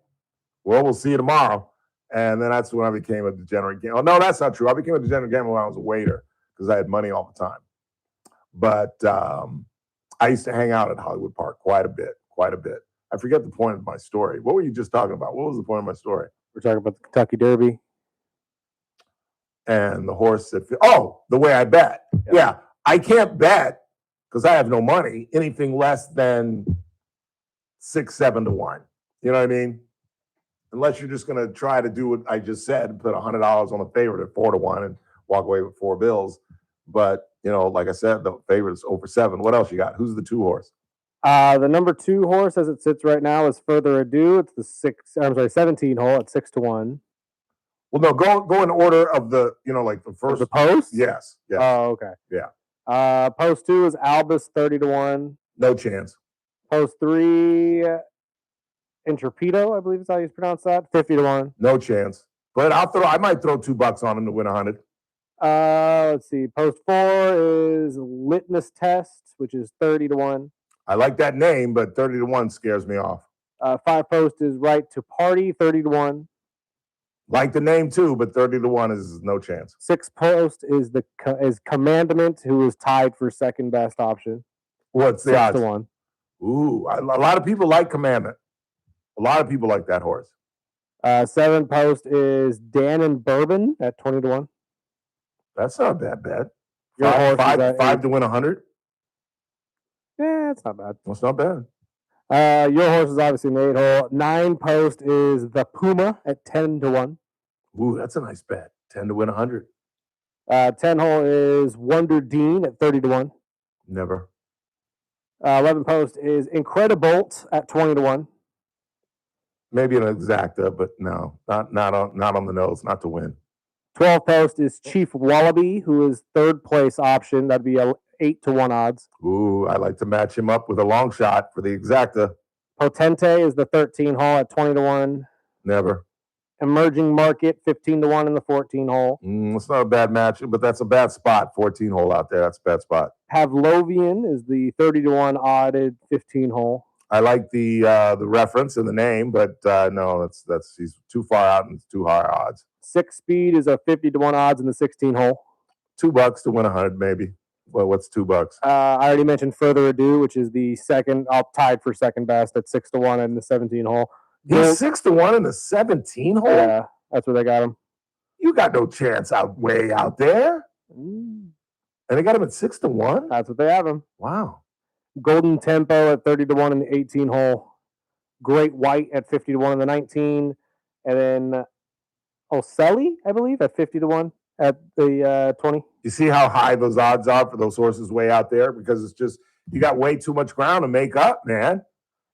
"Well, we'll see you tomorrow." And then that's when I became a degenerate gambler. Oh, no, that's not true. I became a degenerate gambler when I was a waiter because I had money all the time. But I used to hang out at Hollywood Park quite a bit. I forget the point of my story. What were you just talking about? What was the point of my story? We're talking about the Kentucky Derby. And the horse that... the way I bet. Yeah. I can't bet, because I have no money, anything less than 6-7 to 1. You know what I mean? Unless you're just going to try to do what I just said and put $100 on the favorite at 4-1 and walk away with 4 bills. But, like I said, the favorite is 0 for 7. What else you got? Who's the 2 horse? The number 2 horse, as it sits right now, is Further Ado. It's the 17 hole at 6-1. Well, no, go in order of the, like the first. The post? Yes. Oh, okay. Yeah. Post 2 is Albus 30-1. No chance. Post 3, Intrepido, I believe is how you pronounce that, 50-1. No chance. But I might throw $2 on him to win 100. Let's see. Post 4 is Litmus Test, which is 30-1. I like that name, but 30-1 scares me off. 5 post is Right to Party, 30-1. Like the name too, but 30-1 is no chance. 6 post is Commandment, who is tied for second best option. What's the odds? 6-1. Ooh, a lot of people like Commandment. A lot of people like that horse. 7 post is Dan and Bourbon at 20-1. That's not a bad bet. Your horse is 5 to win 100. That's not bad. That's not bad. Your horse is obviously an 8-hole. 9 post is the Puma at 10-1. Ooh, that's a nice bet. 10 to win 100. 10 hole is Wonder Dean at 30-1. Never. 11 post is Incredibolt at 20-1. Maybe an exacta, but no, not on the nose, not to win. 12 post is Chief Wallaby, who is third place option. That'd be a 8-1 odds. Ooh, I like to match him up with a long shot for the exacta. Potente is the 13 hole at 20-1. Never. Emerging Market 15-1 in the 14 hole. It's not a bad match, but that's a bad spot. 14 hole out there. That's a bad spot. Pavlovian is the 30-1 odded 15 hole. I like the reference and the name, but no, that's he's too far out and it's too high odds. 6 Speed is a 50-1 odds in the 16 hole. $2 to win 100, maybe. Well, what's $2? I already mentioned Further Ado, which is the second, tied for second best at 6-1 in the 17 hole. He's 6-1 in the 17 hole? Yeah, that's where they got him. You got no chance way out there. And they got him at 6-1? That's what they have him. Wow. Golden Tempo at 30-1 in the 18 hole. Great White at 50-1 in the 19. And then Ocelli, I believe, at 50-1 at the 20. You see how high those odds are for those horses way out there? Because it's just, you got way too much ground to make up, man.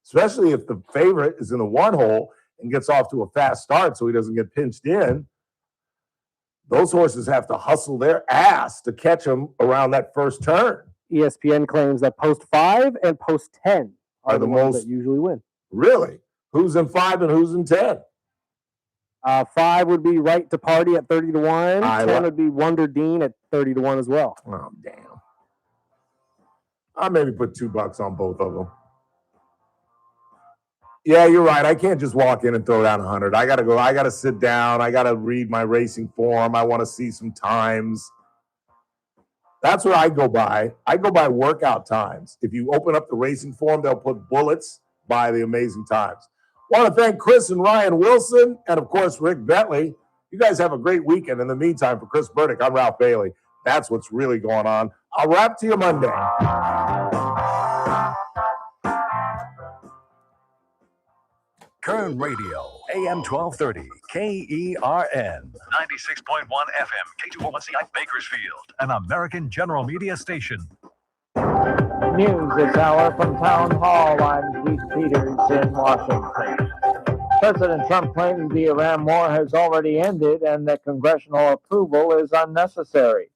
Especially if the favorite is in the 1 hole and gets off to a fast start so he doesn't get pinched in. Those horses have to hustle their ass to catch him around that first turn. ESPN claims that post 5 and post 10 are the ones most that usually win. Really? Who's in 5 and who's in 10? 5 would be Right to Party at 30-1. 10 would be Wonder Dean at 30-1 as well. Oh, damn. I'll maybe put $2 on both of them. Yeah, you're right. I can't just walk in and throw down 100. I got to go. I got to sit down. I got to read my racing form. I want to see some times. That's what I go by. I go by workout times. If you open up the racing form, they'll put bullets by the amazing times. Want to thank Chris and Ryan Wilson and, of course, Rick Bentley. You guys have a great weekend. In the meantime, for Chris Burdick, I'm Ralph Bailey. That's what's really going on. I'll wrap to you Monday. Kern Radio, AM 1230, KERN, 96.1 FM, K241CI Bakersfield, an American General Media station. News this hour from Town Hall. I'm Keith Peters in Washington. President Trump claims the Iran war has already ended and that congressional approval is unnecessary.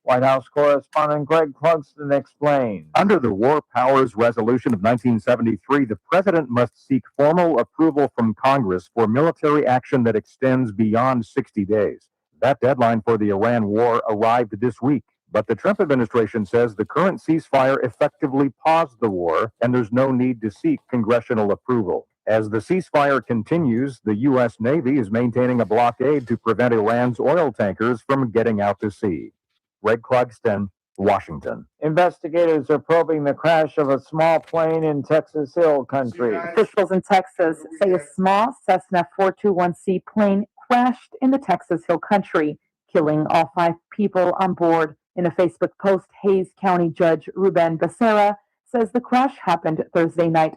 White House correspondent Greg Clugston explains. Under the War Powers Resolution of 1973, the president must seek formal approval from Congress for military action that extends beyond 60 days. That deadline for the Iran war arrived this week, but the Trump administration says the current ceasefire effectively paused the war and there's no need to seek congressional approval. As the ceasefire continues, the U.S. Navy is maintaining a blockade to prevent Iran's oil tankers from getting out to sea. Greg Clugston, Washington. Investigators are probing the crash of a small plane in Texas Hill Country. Officials in Texas say a small Cessna 421C plane crashed in the Texas Hill Country, killing all 5 people on board. In a Facebook post, Hays County Judge Ruben Becerra says the crash happened Thursday night